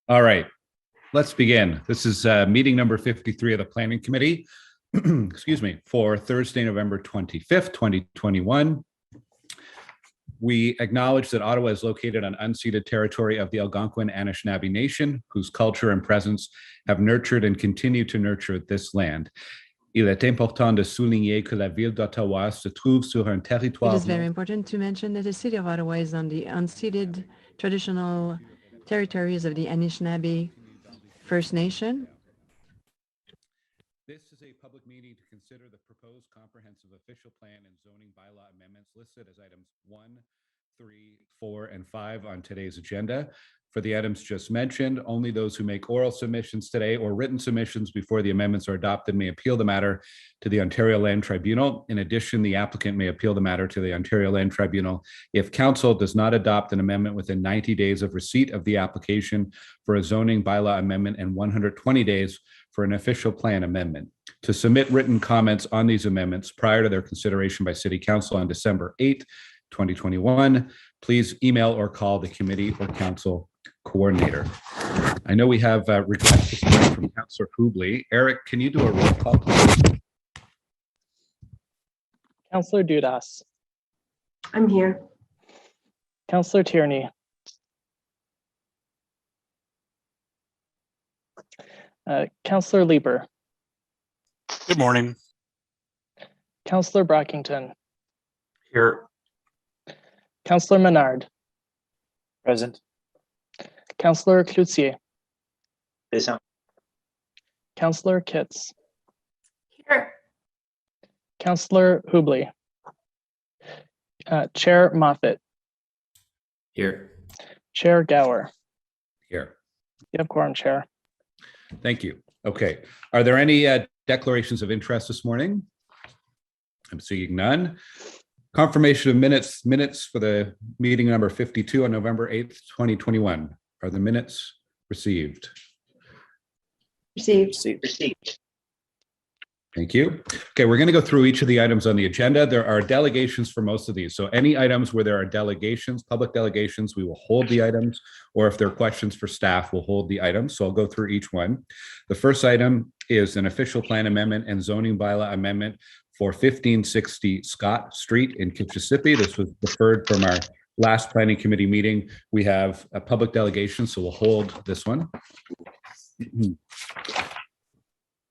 All right, let's begin. This is meeting number 53 of the Planning Committee, excuse me, for Thursday, November 25th, 2021. We acknowledge that Ottawa is located on unceded territory of the Algonquin Anishinaabe Nation, whose culture and presence have nurtured and continue to nurture this land. Il est important de souligner que la ville d'Ottawa se trouve sur un territoire. It is very important to mention that the city of Ottawa is on the unceded traditional territories of the Anishinaabe First Nation. This is a public meeting to consider the proposed comprehensive official plan and zoning bylaw amendments listed as items 1, 3, 4, and 5 on today's agenda. For the items just mentioned, only those who make oral submissions today or written submissions before the amendments are adopted may appeal the matter to the Ontario Land Tribunal. In addition, the applicant may appeal the matter to the Ontario Land Tribunal if council does not adopt an amendment within 90 days of receipt of the application for a zoning bylaw amendment and 120 days for an official plan amendment. To submit written comments on these amendments prior to their consideration by City Council on December 8, 2021, please email or call the committee or council coordinator. I know we have a request from Councillor Hubley. Eric, can you do a roll call, please? Councillor Dudas. I'm here. Councillor Tierney. Councillor Lieber. Good morning. Councillor Brackington. Here. Councillor Menard. Present. Councillor Cloutier. Present. Councillor Kitts. Here. Councillor Hubley. Chair Moffat. Here. Chair Gower. Here. You have quorum, Chair. Thank you. Okay. Are there any declarations of interest this morning? I'm seeing none. Confirmation of minutes for the meeting number 52 on November 8th, 2021. Are the minutes received? Received. Thank you. Okay, we're going to go through each of the items on the agenda. There are delegations for most of these. So any items where there are delegations, public delegations, we will hold the items, or if there are questions for staff, we'll hold the items. So I'll go through each one. The first item is an official plan amendment and zoning bylaw amendment for 1560 Scott Street in Kitchissippi. This was deferred from our last planning committee meeting. We have a public delegation, so we'll hold this one.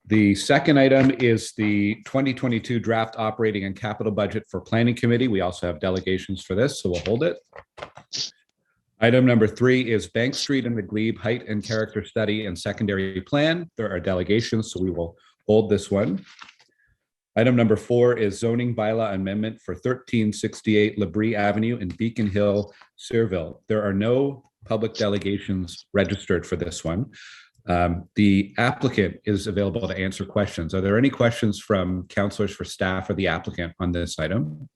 The second item is the 2022 draft operating and capital budget for planning committee. We also have delegations for this, so we'll hold it. Item number 3 is Bank Street and the Glebe Height and Character Study and Secondary Plan. There are delegations, so we will hold this one. Item number 4 is zoning bylaw amendment for 1368 Labrie Avenue in Beacon Hill, Searville. There are no public delegations registered for this one. The applicant is available to answer questions. Are there any questions from councillors for staff or the applicant on this item?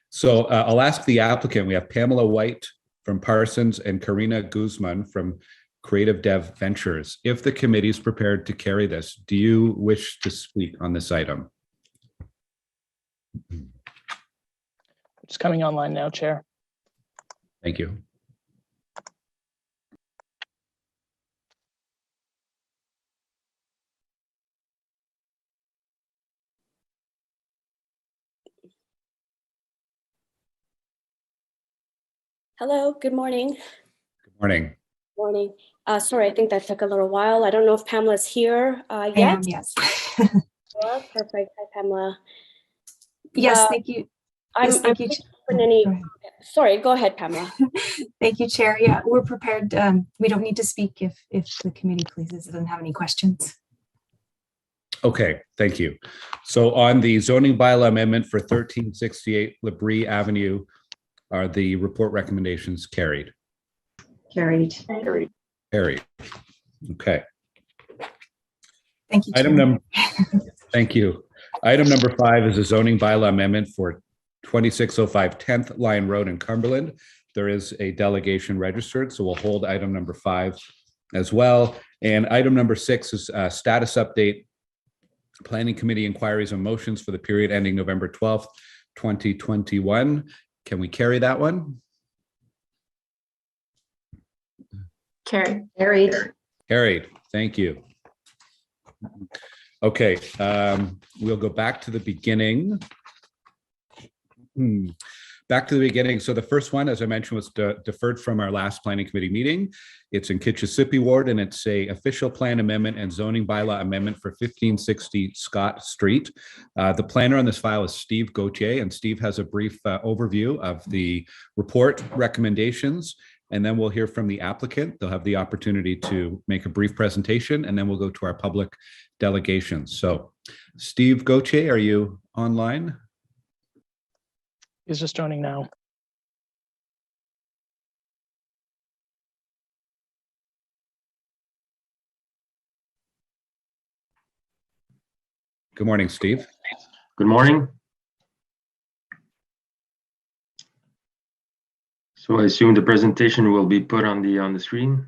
So I'll ask the applicant. We have Pamela White from Parsons and Karina Guzman from Creative Dev Ventures. If the committee is prepared to carry this, do you wish to speak on this item? It's coming online now, Chair. Thank you. Hello, good morning. Good morning. Morning. Sorry, I think that took a little while. I don't know if Pamela's here yet. Yes. Yeah, perfect. Hi, Pamela. Yes, thank you. Yes, thank you. Sorry, go ahead, Pamela. Thank you, Chair. Yeah, we're prepared. We don't need to speak if the committee pleases doesn't have any questions. Okay, thank you. So on the zoning bylaw amendment for 1368 Labrie Avenue, are the report recommendations carried? Carried. Carried. Okay. Thank you, Chair. Thank you. Item number 5 is a zoning bylaw amendment for 2605 10th Line Road in Cumberland. There is a delegation registered, so we'll hold item number 5 as well. And item number 6 is a status update, Planning Committee inquiries and motions for the period ending November 12th, 2021. Can we carry that one? Carried. Carried. Thank you. Okay, we'll go back to the beginning. Back to the beginning. So the first one, as I mentioned, was deferred from our last planning committee meeting. It's in Kitchissippi Ward, and it's a official plan amendment and zoning bylaw amendment for 1560 Scott Street. The planner on this file is Steve Gauthier, and Steve has a brief overview of the report recommendations, and then we'll hear from the applicant. They'll have the opportunity to make a brief presentation, and then we'll go to our public delegations. So Steve Gauthier, are you online? He's just joining now. Good morning, Steve. Good morning. So I assume the presentation will be put on the screen.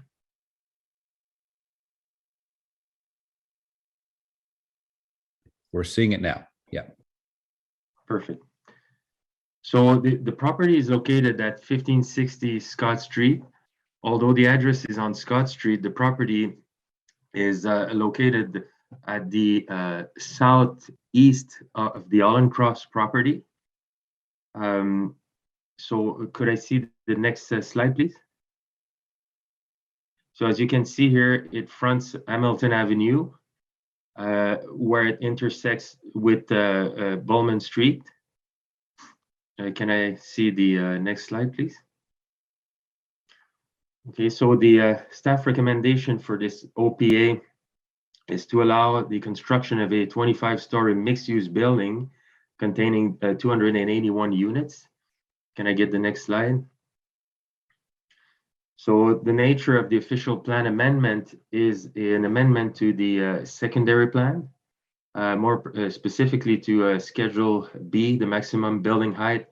We're seeing it now. Yeah. Perfect. So the property is located at 1560 Scott Street. Although the address is on Scott Street, the property is located at the southeast of the Allen Cross property. So could I see the next slide, please? So as you can see here, it fronts Hamilton Avenue, where it intersects with Bowman Street. Can I see the next slide, please? Okay, so the staff recommendation for this OPA is to allow the construction of a 25-story mixed-use building containing 281 units. Can I get the next slide? So the nature of the official plan amendment is an amendment to the secondary plan, more specifically to Schedule B, the maximum building height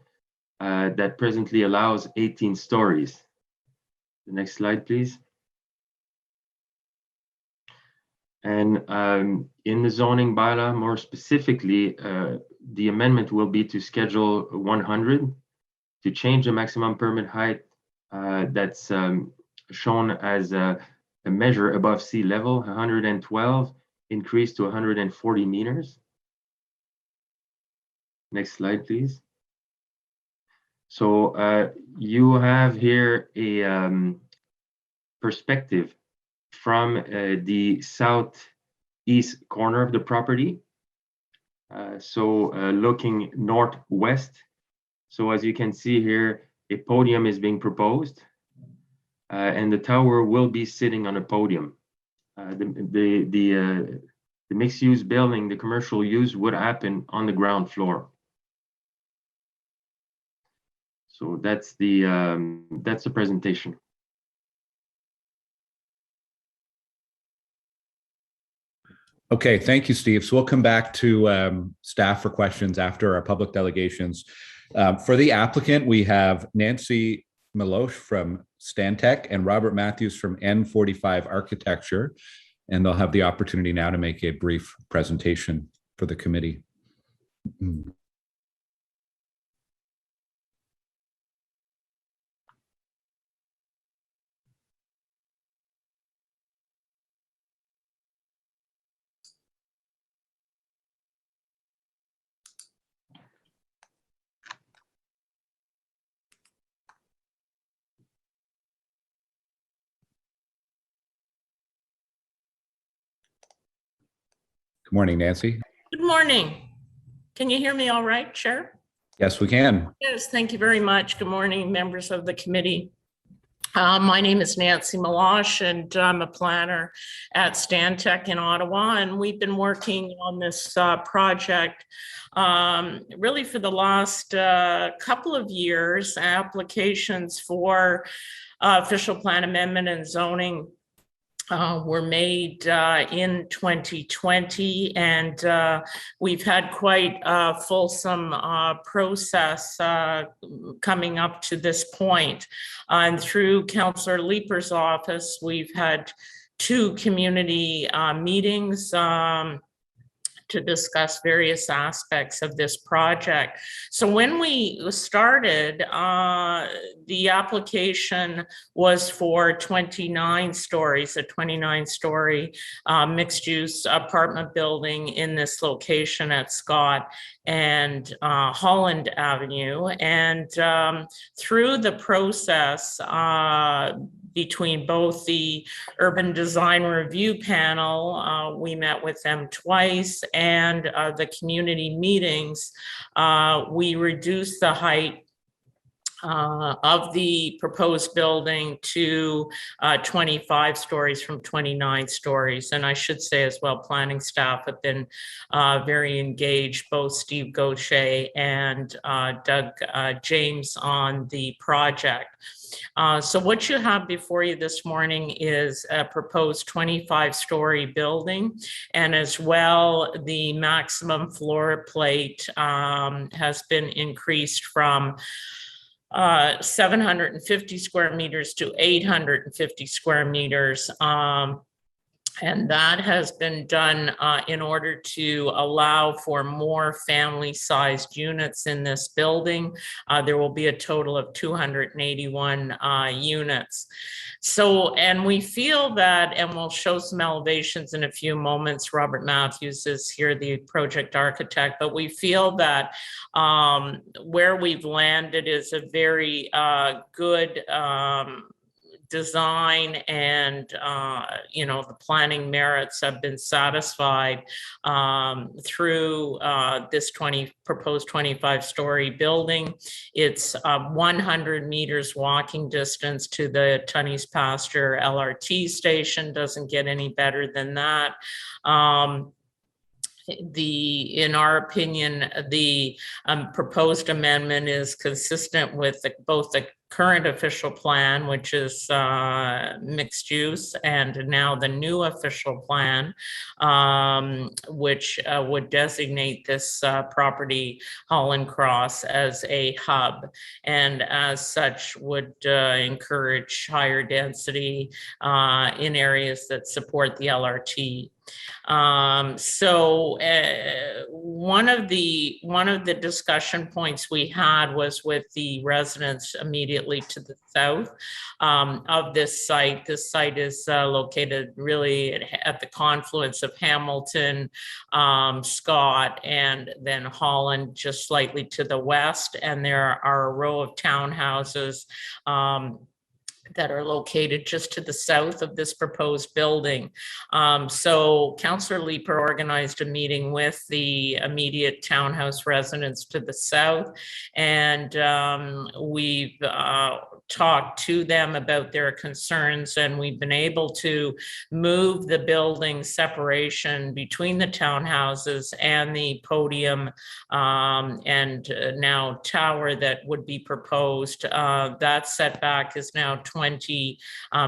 that presently allows 18 stories. The next slide, please. And in the zoning bylaw, more specifically, the amendment will be to Schedule 100 to change the maximum permit height that's shown as a measure above sea level, 112, increased to 140 meters. Next slide, please. So you have here a perspective from the southeast corner of the property. So looking northwest. So as you can see here, a podium is being proposed, and the tower will be sitting on a podium. The mixed-use building, the commercial use would happen on the ground floor. So that's the presentation. Okay, thank you, Steve. So we'll come back to staff for questions after our public delegations. For the applicant, we have Nancy Milosh from Stantec and Robert Matthews from N45 Architecture, and they'll have the opportunity now to make a brief presentation for the committee. Good morning, Nancy. Good morning. Can you hear me all right, Chair? Yes, we can. Yes, thank you very much. Good morning, members of the committee. My name is Nancy Milosh, and I'm a planner at Stantec in Ottawa, and we've been working on this project really for the last couple of years. Applications for official plan amendment and zoning were made in 2020, and we've had quite a fulsome process coming up to this point. And through Councillor Leeper's office, we've had 2 community meetings to to discuss various aspects of this project. So when we started, the application was for 29 stories, a 29-story mixed-use apartment building in this location at Scott and Holland Avenue. And through the process, between both the Urban Design Review Panel, we met with them twice, and the community meetings, we reduced the height of the proposed building to 25 stories from 29 stories. And I should say as well, planning staff have been very engaged, both Steve Gaucher and Doug James on the project. So what you have before you this morning is a proposed 25-story building, and as well, the maximum floor plate has been increased from 750 square meters to 850 square meters. And that has been done in order to allow for more family-sized units in this building. There will be a total of 281 units. So, and we feel that, and we'll show some elevations in a few moments. Robert Matthews is here, the project architect, but we feel that where we've landed is a very good design, and the planning merits have been satisfied through this proposed 25-story building. It's 100 meters walking distance to the Tunney's Pasture LRT station. Doesn't get any better than that. In our opinion, the proposed amendment is consistent with both the current official plan, which is mixed use, and now the new official plan, which would designate this property, Holland Cross, as a hub, and as such would encourage higher density in areas that support the LRT. So one of the discussion points we had was with the residents immediately to the south of this site. This site is located really at the confluence of Hamilton, Scott, and then Holland, just slightly to the west. And there are a row of townhouses that are located just to the south of this proposed building. So Councillor Leeper organized a meeting with the immediate townhouse residents to the south, and we've talked to them about their concerns, and we've been able to move the building separation between the townhouses and the podium and now tower that would be proposed. That setback is now 20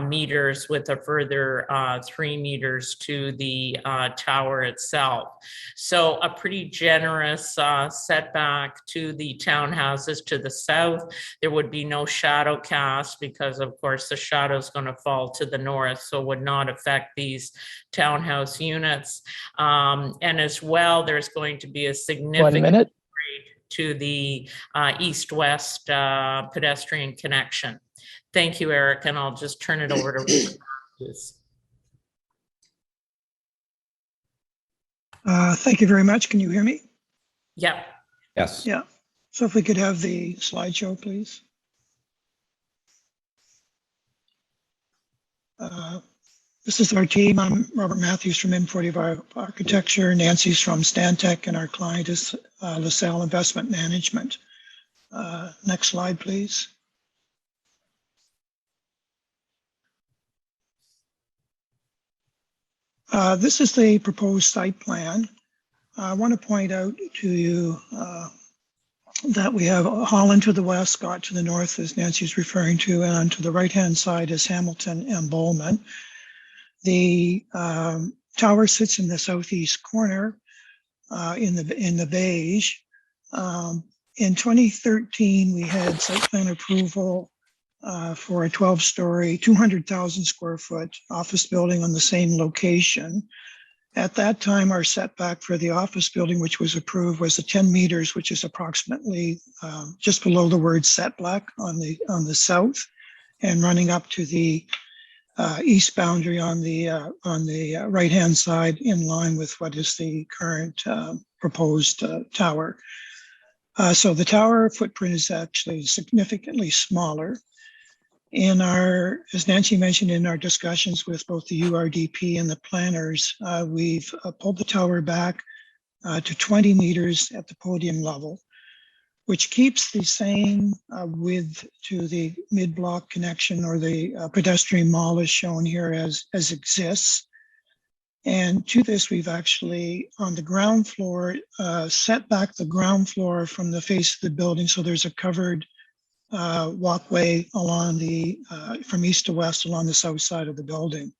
meters with a further 3 meters to the tower itself. So a pretty generous setback to the townhouses to the south. There would be no shadow cast because of course the shadow is going to fall to the north, so would not affect these townhouse units. And as well, there's going to be a significant upgrade to the east-west pedestrian connection. Thank you, Eric, and I'll just turn it over to Robert. Thank you very much. Can you hear me? Yep. Yes. Yeah. So if we could have the slideshow, please. This is our team. I'm Robert Matthews from M45 Architecture. Nancy's from Stantec, and our client is LaSalle Investment Management. Next slide, please. This is the proposed site plan. I want to point out to you that we have Holland to the west, Scott to the north, as Nancy's referring to, and to the right-hand side is Hamilton and Bowman. The tower sits in the southeast corner in the beige. In 2013, we had site plan approval for a 12-story, 200,000 square foot office building on the same location. At that time, our setback for the office building, which was approved, was the 10 meters, which is approximately just below the word setback on the south, and running up to the east boundary on the right-hand side, in line with what is the current proposed tower. So the tower footprint is actually significantly smaller. As Nancy mentioned, in our discussions with both the URDP and the planners, we've pulled the tower back to 20 meters at the podium level, which keeps the same width to the mid-block connection, or the pedestrian mall is shown here as exists. And to this, we've actually, on the ground floor, set back the ground floor from the face of the building, so there's a covered walkway along from east to west along the south side of the building.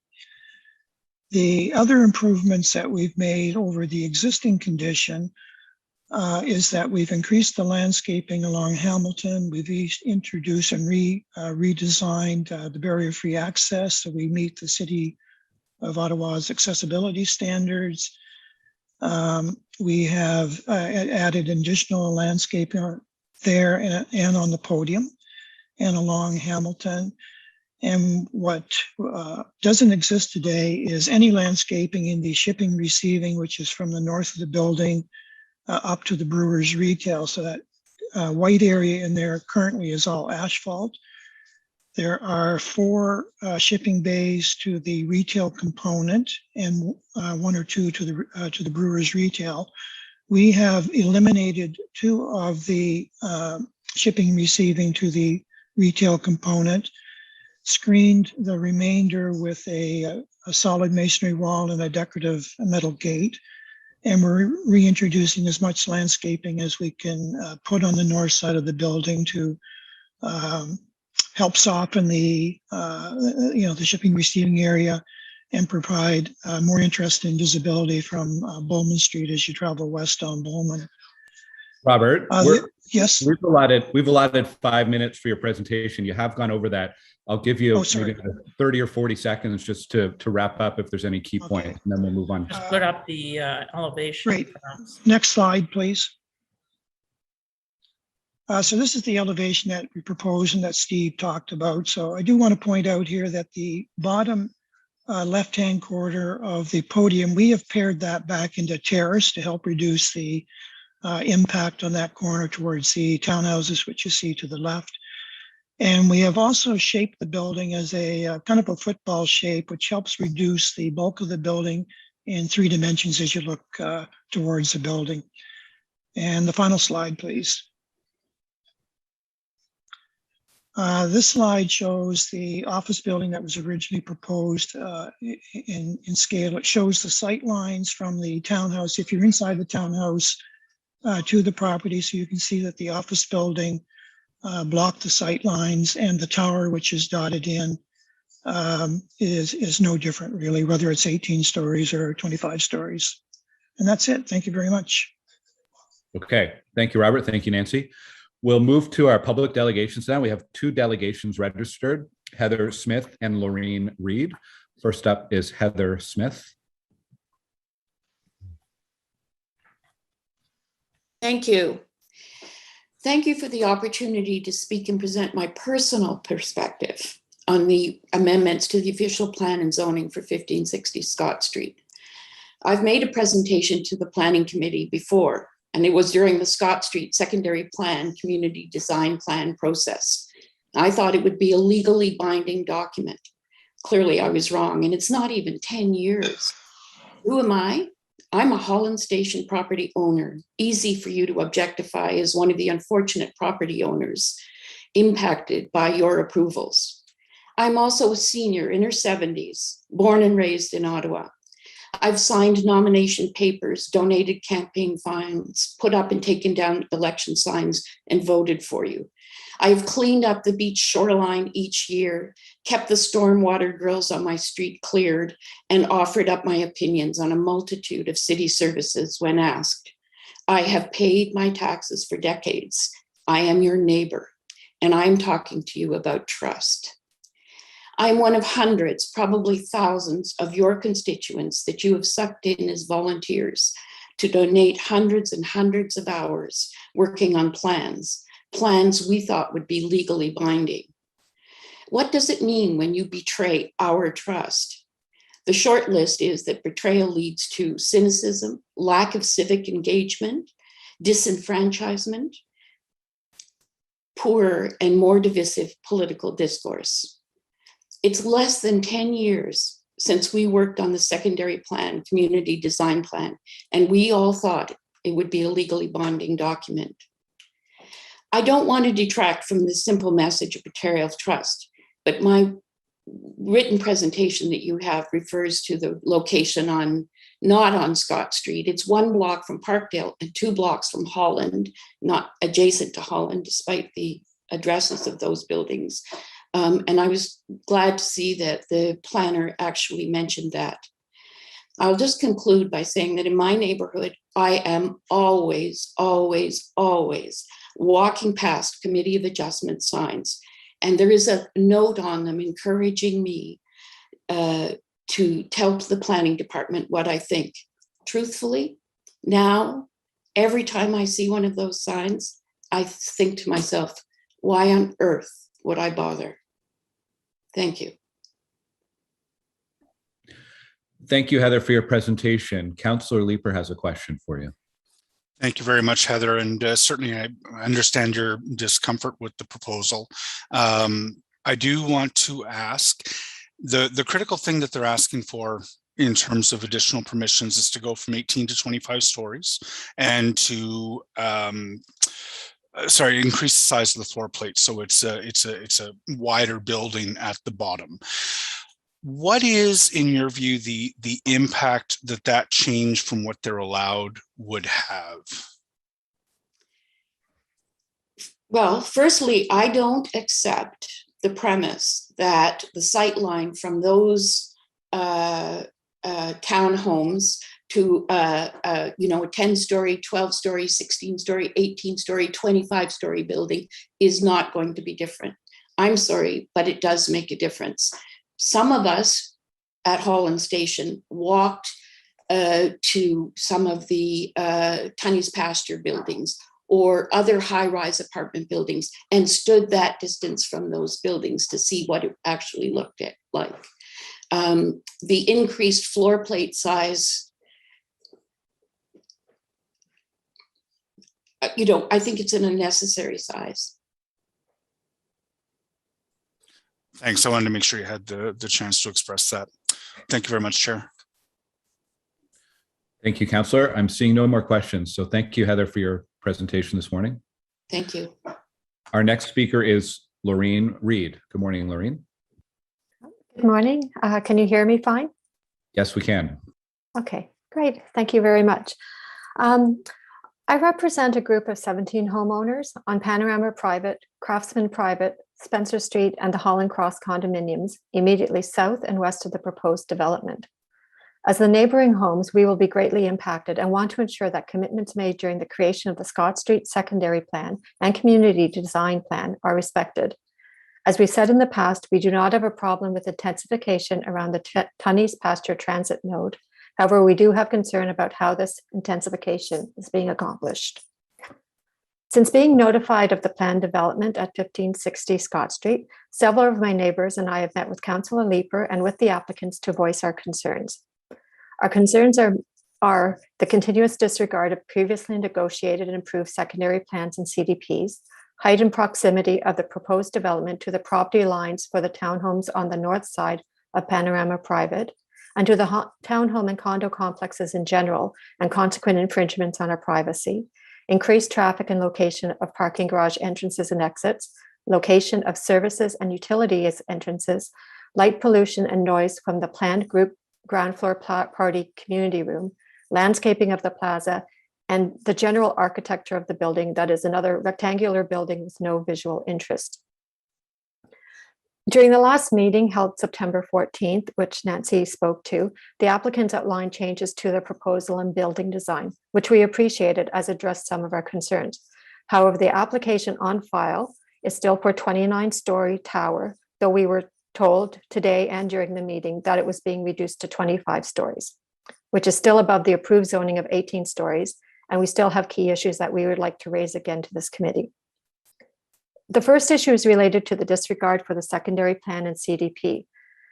The other improvements that we've made over the existing condition is that we've increased the landscaping along Hamilton. We've introduced and redesigned the barrier-free access, so we meet the City of Ottawa's accessibility standards. We have added additional landscaping there and on the podium and along Hamilton. And what doesn't exist today is any landscaping in the shipping receiving, which is from the north of the building up to the brewer's retail. So that white area in there currently is all asphalt. There are 4 shipping bays to the retail component and 1 or 2 to the brewer's retail. We have eliminated 2 of the shipping and receiving to the retail component, screened the remainder with a solid masonry wall and a decorative metal gate, and we're reintroducing as much landscaping as we can put on the north side of the building to help soften the shipping receiving area and provide more interest and visibility from Bowman Street as you travel west on Bowman. Robert, yes, we've allotted 5 minutes for your presentation. You have gone over that. I'll give you maybe 30 or 40 seconds just to wrap up if there's any key points, and then we'll move on. Just put up the elevation. Great. Next slide, please. So this is the elevation that we proposed and that Steve talked about. So I do want to point out here that the bottom left-hand corner of the podium, we have pared that back into terrace to help reduce the impact on that corner towards the townhouses, which you see to the left. And we have also shaped the building as a kind of a football shape, which helps reduce the bulk of the building in 3 dimensions as you look towards the building. And the final slide, please. This slide shows the office building that was originally proposed in scale. It shows the sight lines from the townhouse, if you're inside the townhouse, to the property. So you can see that the office building blocked the sight lines, and the tower, which is dotted in, is no different really, whether it's 18 stories or 25 stories. And that's it. Thank you very much. Okay. Thank you, Robert. Thank you, Nancy. We'll move to our public delegations now. We have 2 delegations registered, Heather Smith and Laureen Reed. First up is Heather Smith. Thank you. Thank you for the opportunity to speak and present my personal perspective on the amendments to the official plan and zoning for 1560 Scott Street. I've made a presentation to the Planning Committee before, and it was during the Scott Street Secondary Plan Community Design Plan process. I thought it would be a legally binding document. Clearly, I was wrong, and it's not even 10 years. Who am I? I'm a Holland Station property owner, easy for you to objectify as one of the unfortunate property owners impacted by your approvals. I'm also a senior in her 70s, born and raised in Ottawa. I've signed nomination papers, donated campaign funds, put up and taken down election signs, and voted for you. I've cleaned up the beach shoreline each year, kept the stormwater drills on my street cleared, and offered up my opinions on a multitude of city services when asked. I have paid my taxes for decades. I am your neighbor, and I'm talking to you about trust. I'm one of hundreds, probably thousands of your constituents that you have sucked in as volunteers to donate hundreds and hundreds of hours working on plans we thought would be legally binding. What does it mean when you betray our trust? The short list is that betrayal leads to cynicism, lack of civic engagement, disenfranchisement, poorer and more divisive political discourse. It's less than 10 years since we worked on the secondary plan, community design plan, and we all thought it would be a legally binding document. I don't want to detract from the simple message of betrayal of trust, but my written presentation that you have refers to the location not on Scott Street. It's 1 block from Parkdale and 2 blocks from Holland, not adjacent to Holland, despite the addresses of those buildings. And I was glad to see that the planner actually mentioned that. I'll just conclude by saying that in my neighborhood, I am always, always, always walking past Committee of Adjustment signs. And there is a note on them encouraging me to tell to the planning department what I think. Truthfully, now, every time I see one of those signs, I think to myself, why on earth would I bother? Thank you. Thank you, Heather, for your presentation. Councillor Leeper has a question for you. Thank you very much, Heather. And certainly I understand your discomfort with the proposal. I do want to ask, the critical thing that they're asking for in terms of additional permissions is to go from 18 to 25 stories and to increase the size of the floor plate. So it's a wider building at the bottom. What is, in your view, the impact that change from what they're allowed would have? Well, firstly, I don't accept the premise that the sight line from those townhomes to a 10-story, 12-story, 16-story, 18-story, 25-story building is not going to be different. I'm sorry, but it does make a difference. Some of us at Holland Station walked to some of the Tunney's Pasture buildings or other high-rise apartment buildings and stood that distance from those buildings to see what it actually looked like. The increased floor plate size, I think it's an unnecessary size. Thanks. I wanted to make sure you had the chance to express that. Thank you very much, Chair. Thank you, Councillor. I'm seeing no more questions. So thank you, Heather, for your presentation this morning. Thank you. Our next speaker is Lorraine Reed. Good morning, Lorraine. Good morning. Can you hear me fine? Yes, we can. Okay, great. Thank you very much. I represent a group of 17 homeowners on Panorama Private, Craftsman Private, Spencer Street, and the Holland Cross condominiums immediately south and west of the proposed development. As the neighboring homes, we will be greatly impacted and want to ensure that commitments made during the creation of the Scott Street secondary plan and community design plan are respected. As we said in the past, we do not have a problem with intensification around the Tunney's Pasture transit node. However, we do have concern about how this intensification is being accomplished. Since being notified of the planned development at 1560 Scott Street, several of my neighbors and I have met with Councillor Leeper and with the applicants to voice our concerns. Our concerns are the continuous disregard of previously negotiated and approved secondary plans and CDPs, height and proximity of the proposed development to the property lines for the townhomes on the north side of Panorama Private, and to the townhome and condo complexes in general, and consequent infringements on our privacy, increased traffic and location of parking garage entrances and exits, location of services and utilities entrances, light pollution and noise from the planned group ground floor party community room, landscaping of the plaza, and the general architecture of the building that is another rectangular building with no visual interest. During the last meeting held September 14th, which Nancy spoke to, the applicants outlined changes to the proposal and building design, which we appreciated as addressed some of our concerns. However, the application on file is still for a 29-story tower, though we were told today and during the meeting that it was being reduced to 25 stories, which is still above the approved zoning of 18 stories. And we still have key issues that we would like to raise again to this committee. The first issue is related to the disregard for the secondary plan and CDP.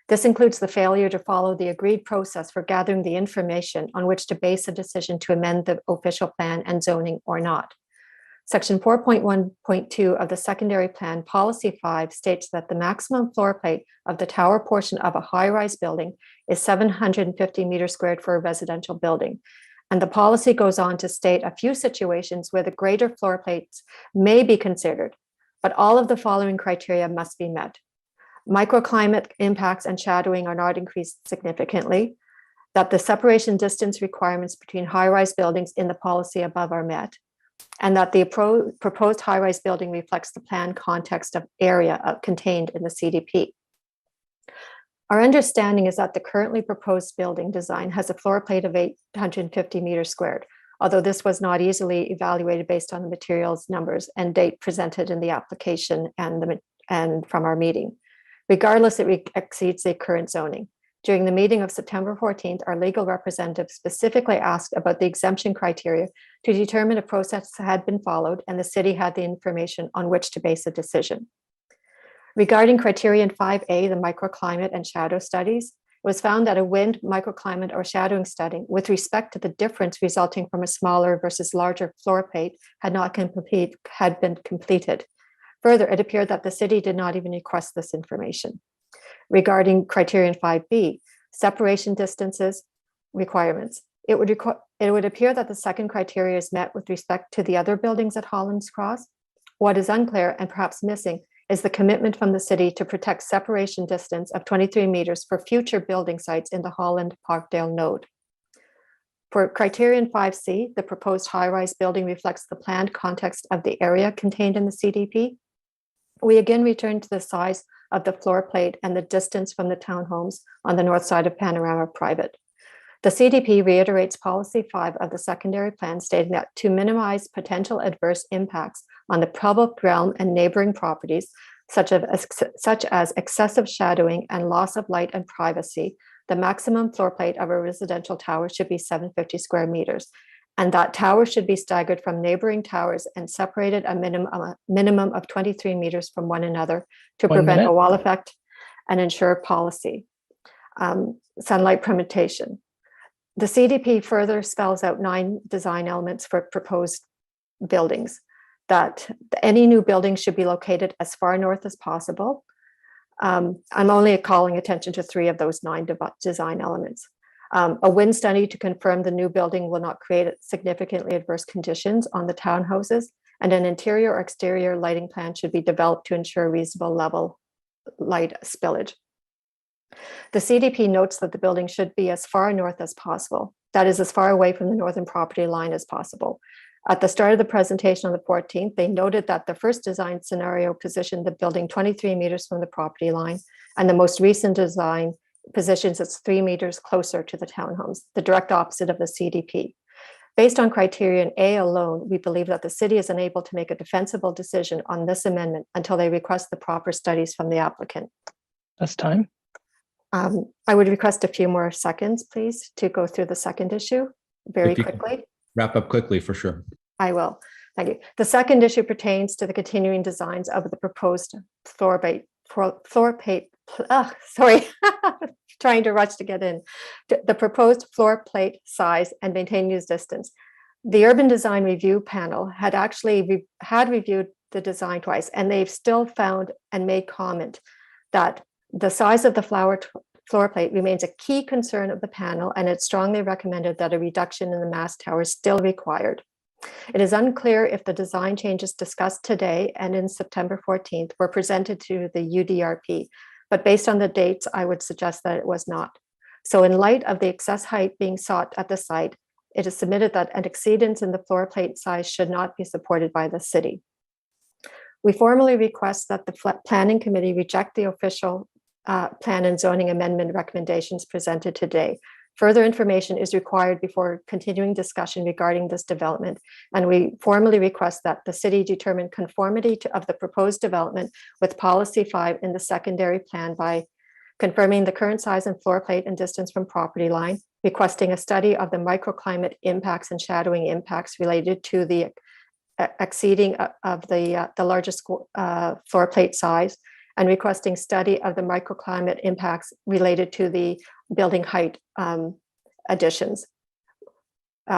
This includes the failure to follow the agreed process for gathering the information on which to base a decision to amend the official plan and zoning or not. Section 4.1.2 of the secondary plan policy 5 states that the maximum floor plate of the tower portion of a high-rise building is 750 meters squared for a residential building. And the policy goes on to state a few situations where the greater floor plates may be considered, but all of the following criteria must be met. Microclimate impacts and shadowing are not increased significantly, that the separation distance requirements between high-rise buildings in the policy above are met, and that the proposed high-rise building reflects the planned context of area contained in the CDP. Our understanding is that the currently proposed building design has a floor plate of 850 meters squared, although this was not easily evaluated based on the materials numbers and date presented in the application and from our meeting. Regardless, it exceeds the current zoning. During the meeting of September 14th, our legal representative specifically asked about the exemption criteria to determine a process had been followed, and the city had the information on which to base a decision. Regarding criterion 5A, the microclimate and shadow studies, it was found that a wind, microclimate, or shadowing study with respect to the difference resulting from a smaller versus larger floor plate had been completed. Further, it appeared that the city did not even request this information. Regarding criterion 5B, separation distances requirements, it would appear that the second criteria is met with respect to the other buildings at Hollands Cross. What is unclear and perhaps missing is the commitment from the city to protect separation distance of 23 meters for future building sites in the Holland Parkdale node. For criterion 5C, the proposed high-rise building reflects the planned context of the area contained in the CDP. We again return to the size of the floor plate and the distance from the townhomes on the north side of Panorama Private. The CDP reiterates policy 5 of the secondary plan, stating that to minimize potential adverse impacts on the public realm and neighboring properties, such as excessive shadowing and loss of light and privacy, the maximum floor plate of a residential tower should be 750 square meters, and that towers should be staggered from neighboring towers and separated a minimum of 23 meters from one another to prevent a wall effect and ensure policy. Sunlight permutation. The CDP further spells out 9 design elements for proposed buildings, that any new building should be located as far north as possible. I'm only calling attention to 3 of those 9 design elements. A wind study to confirm the new building will not create significantly adverse conditions on the townhouses, and an interior or exterior lighting plan should be developed to ensure reasonable level light spillage. The CDP notes that the building should be as far north as possible, that is, as far away from the northern property line as possible. At the start of the presentation on the 14th, they noted that the first design scenario positioned the building 23 meters from the property line, and the most recent design positions it's 3 meters closer to the townhomes, the direct opposite of the CDP. Based on criterion A alone, we believe that the city is unable to make a defensible decision on this amendment until they request the proper studies from the applicant. That's time. I would request a few more seconds, please, to go through the second issue very quickly. Wrap up quickly for sure. I will. Thank you. The second issue pertains to the continuing designs of the proposed floor plate. Sorry, trying to rush to get in. The proposed floor plate size and maintain use distance. The Urban Design Review Panel had actually reviewed the design twice, and they've still found and made comment that the size of the floor plate remains a key concern of the panel, and it strongly recommended that a reduction in the mast tower is still required. It is unclear if the design changes discussed today and in September 14th were presented to the UDRP, but based on the dates, I would suggest that it was not. So in light of the excess height being sought at the site, it is submitted that an exceedance in the floor plate size should not be supported by the city. We formally request that the Planning Committee reject the official plan and zoning amendment recommendations presented today. Further information is required before continuing discussion regarding this development, and we formally request that the city determine conformity of the proposed development with policy 5 in the secondary plan by confirming the current size and floor plate and distance from property line, requesting a study of the microclimate impacts and shadowing impacts related to the exceeding of the largest floor plate size, and requesting study of the microclimate impacts related to the building height additions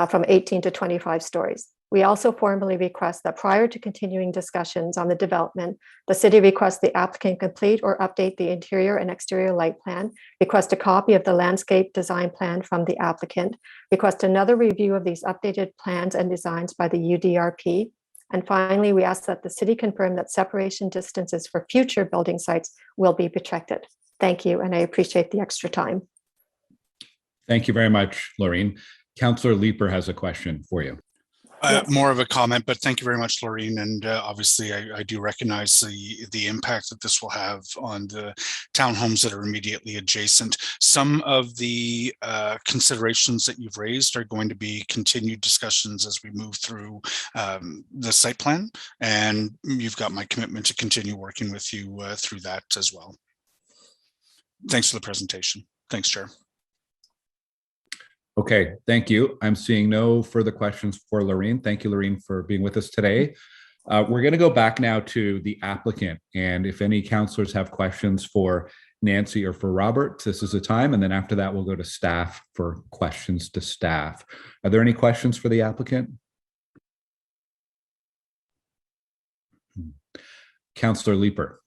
from 18 to 25 stories. We also formally request that prior to continuing discussions on the development, the city requests the applicant complete or update the interior and exterior light plan, request a copy of the landscape design plan from the applicant, request another review of these updated plans and designs by the UDRP. And finally, we ask that the city confirm that separation distances for future building sites will be protected. Thank you, and I appreciate the extra time. Thank you very much, Laureen. Councillor Leeper has a question for you. Yes. More of a comment, but thank you very much, Laureen. And obviously, I do recognize the impact that this will have on the townhomes that are immediately adjacent. Some of the considerations that you've raised are going to be continued discussions as we move through the site plan. And you've got my commitment to continue working with you through that as well. Thanks for the presentation. Thanks, Chair. Okay, thank you. I'm seeing no further questions for Laureen. Thank you, Laureen, for being with us today. We're going to go back now to the applicant. And if any councillors have questions for Nancy or for Robert, this is the time. And then after that, we'll go to staff for questions to staff. Are there any questions for the applicant? Councillor Leeper.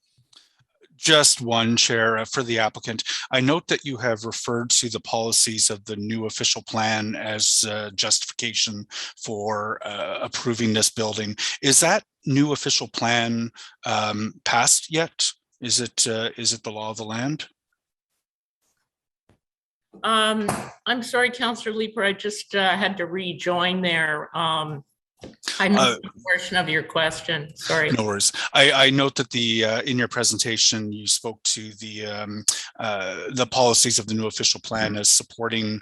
Just one, Chair, for the applicant. I note that you have referred to the policies of the new official plan as justification for approving this building. Is that new official plan passed yet? Is it the law of the land? I'm sorry, Councillor Leeper, I just had to rejoin there. I missed a portion of your question. Sorry. No worries. I note that in your presentation you spoke to the policies of the new official plan as supporting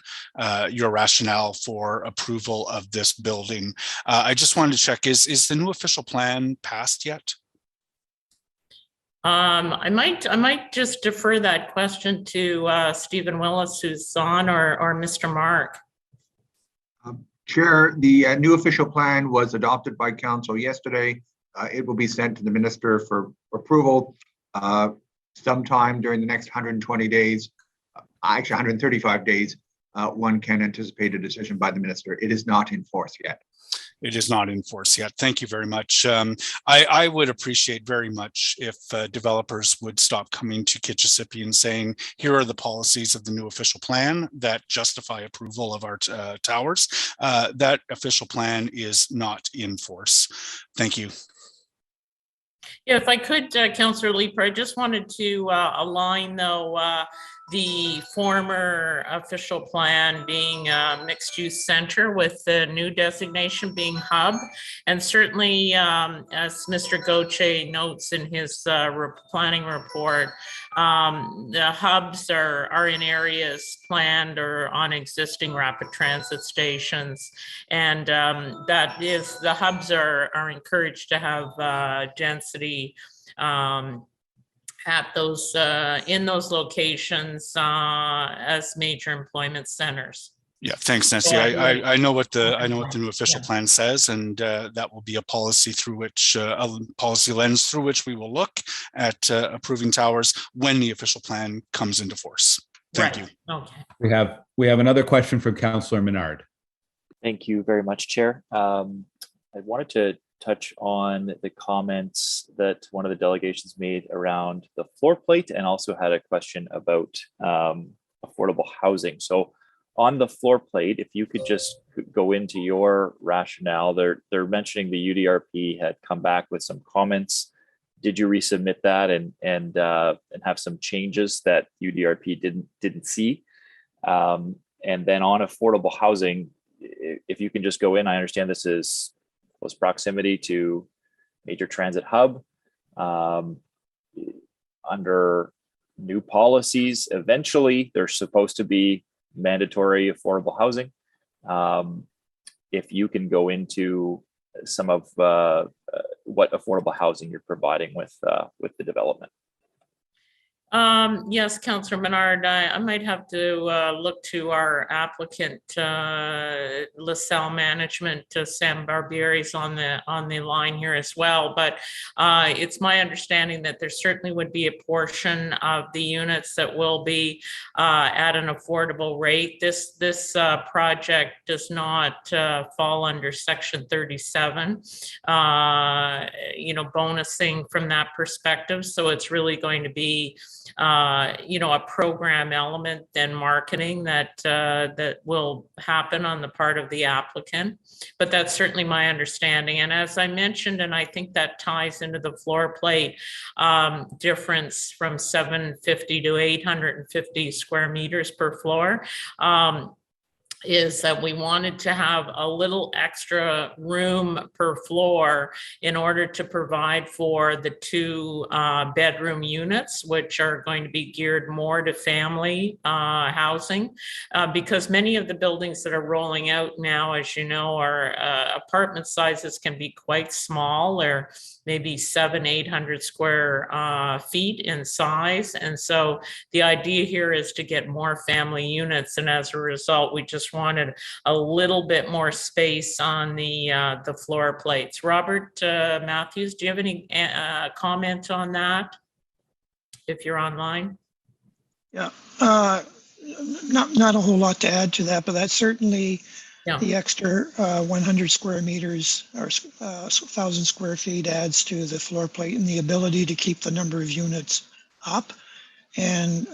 your rationale for approval of this building. I just wanted to check: is the new official plan passed yet? I might just defer that question to Stephen Willis, who's on, or Mr. Mark. Chair, the new official plan was adopted by council yesterday. It will be sent to the minister for approval sometime during the next 120 days, actually 135 days. One can anticipate a decision by the minister. It is not in force yet. It is not in force yet. Thank you very much. I would appreciate very much if developers would stop coming to Kitchissippi and saying, here are the policies of the new official plan that justify approval of our towers. That official plan is not in force. Thank you. Yeah, if I could, Councillor Leeper, I just wanted to align, though, the former official plan being a mixed-use center with the new designation being hub. And certainly, as Mr. Gauthier notes in his planning report, the hubs are in areas planned or on existing rapid transit stations. And that is, the hubs are encouraged to have density at those in those locations as major employment centers. Yeah, thanks, Nancy. I know what the new official plan says, and that will be a policy through which a policy lens through which we will look at approving towers when the official plan comes into force. Thank you. Okay. We have another question from Councillor Menard. Thank you very much, Chair. I wanted to touch on the comments that one of the delegations made around the floor plate, and also had a question about affordable housing. So on the floor plate, if you could just go into your rationale, they're mentioning the UDRP had come back with some comments. Did you resubmit that and have some changes that UDRP didn't see? And then on affordable housing, if you can just go in, I understand this is close proximity to major transit hub. Under new policies, eventually there's supposed to be mandatory affordable housing. If you can go into some of what affordable housing you're providing with the development. Yes, Councillor Menard, I might have to look to our applicant, LaSalle Management, Sam Barbieri's on the line here as well. But it's my understanding that there certainly would be a portion of the units that will be at an affordable rate. This project does not fall under Section 37, bonusing from that perspective. So it's really going to be a program element and marketing that will happen on the part of the applicant. But that's certainly my understanding. And as I mentioned, and I think that ties into the floor plate difference from 750 to 850 square meters per floor. Is that we wanted to have a little extra room per floor in order to provide for the 2 bedroom units, which are going to be geared more to family housing, because many of the buildings that are rolling out now, as you know, are apartment sizes can be quite small. They're maybe 700-800 square feet in size. And so the idea here is to get more family units. And as a result, we just wanted a little bit more space on the floor plates. Robert Matthews, do you have any comment on that? If you're online. Yeah, not a whole lot to add to that, but that's certainly the extra 100 square meters or 1,000 square feet adds to the floor plate and the ability to keep the number of units up. And,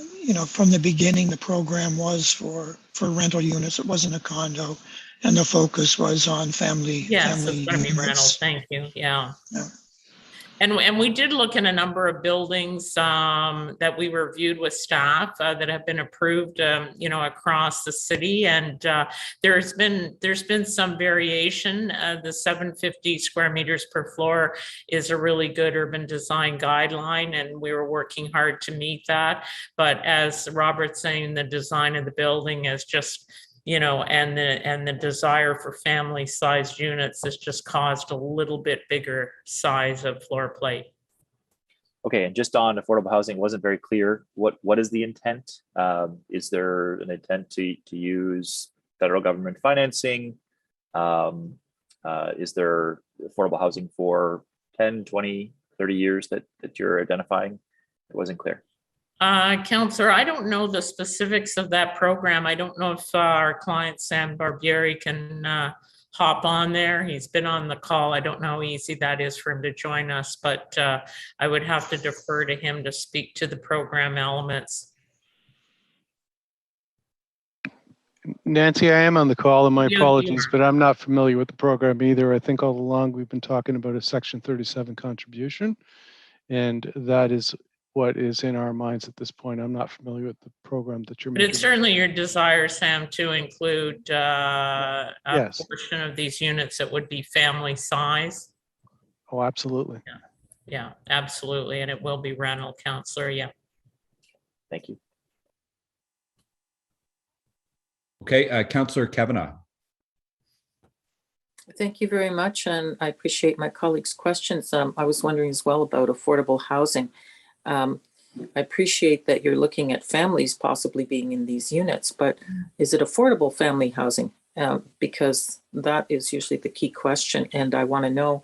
from the beginning, the program was for rental units. It wasn't a condo. And the focus was on family. Yes, family it's going to be rental. Thank you. Yeah. And we did look at a number of buildings that we reviewed with staff that have been approved, across the city. And there's been some variation. The 750 square meters per floor is a really good urban design guideline, and we were working hard to meet that. But as Robert's saying, the design of the building is just, and the desire for family sized units has just caused a little bit bigger size of floor plate. Okay, and just on affordable housing, it wasn't very clear. What is the intent? Is there an intent to use federal government financing? Is there affordable housing for 10, 20, 30 years that you're identifying? It wasn't clear. Councillor, I don't know the specifics of that program. I don't know if our client Sam Barbieri can hop on there. He's been on the call. I don't know how easy that is for him to join us, but I would have to defer to him to speak to the program elements. Nancy, I am on the call, and my apologies, but I'm not familiar with the program either. I think all along we've been talking about a Section 37 contribution, and that is what is in our minds at this point. I'm not familiar with the program that you're But it's certainly your desire, Sam, to include a portion of these units that would be family size. Oh, absolutely. Yeah, absolutely. And it will be rental, Councillor. Yeah. Thank you. Okay, Councillor Kavanagh. Thank you very much, and I appreciate my colleagues' questions. I was wondering as well about affordable housing. I appreciate that you're looking at families possibly being in these units, but is it affordable family housing? Because that is usually the key question, and I want to know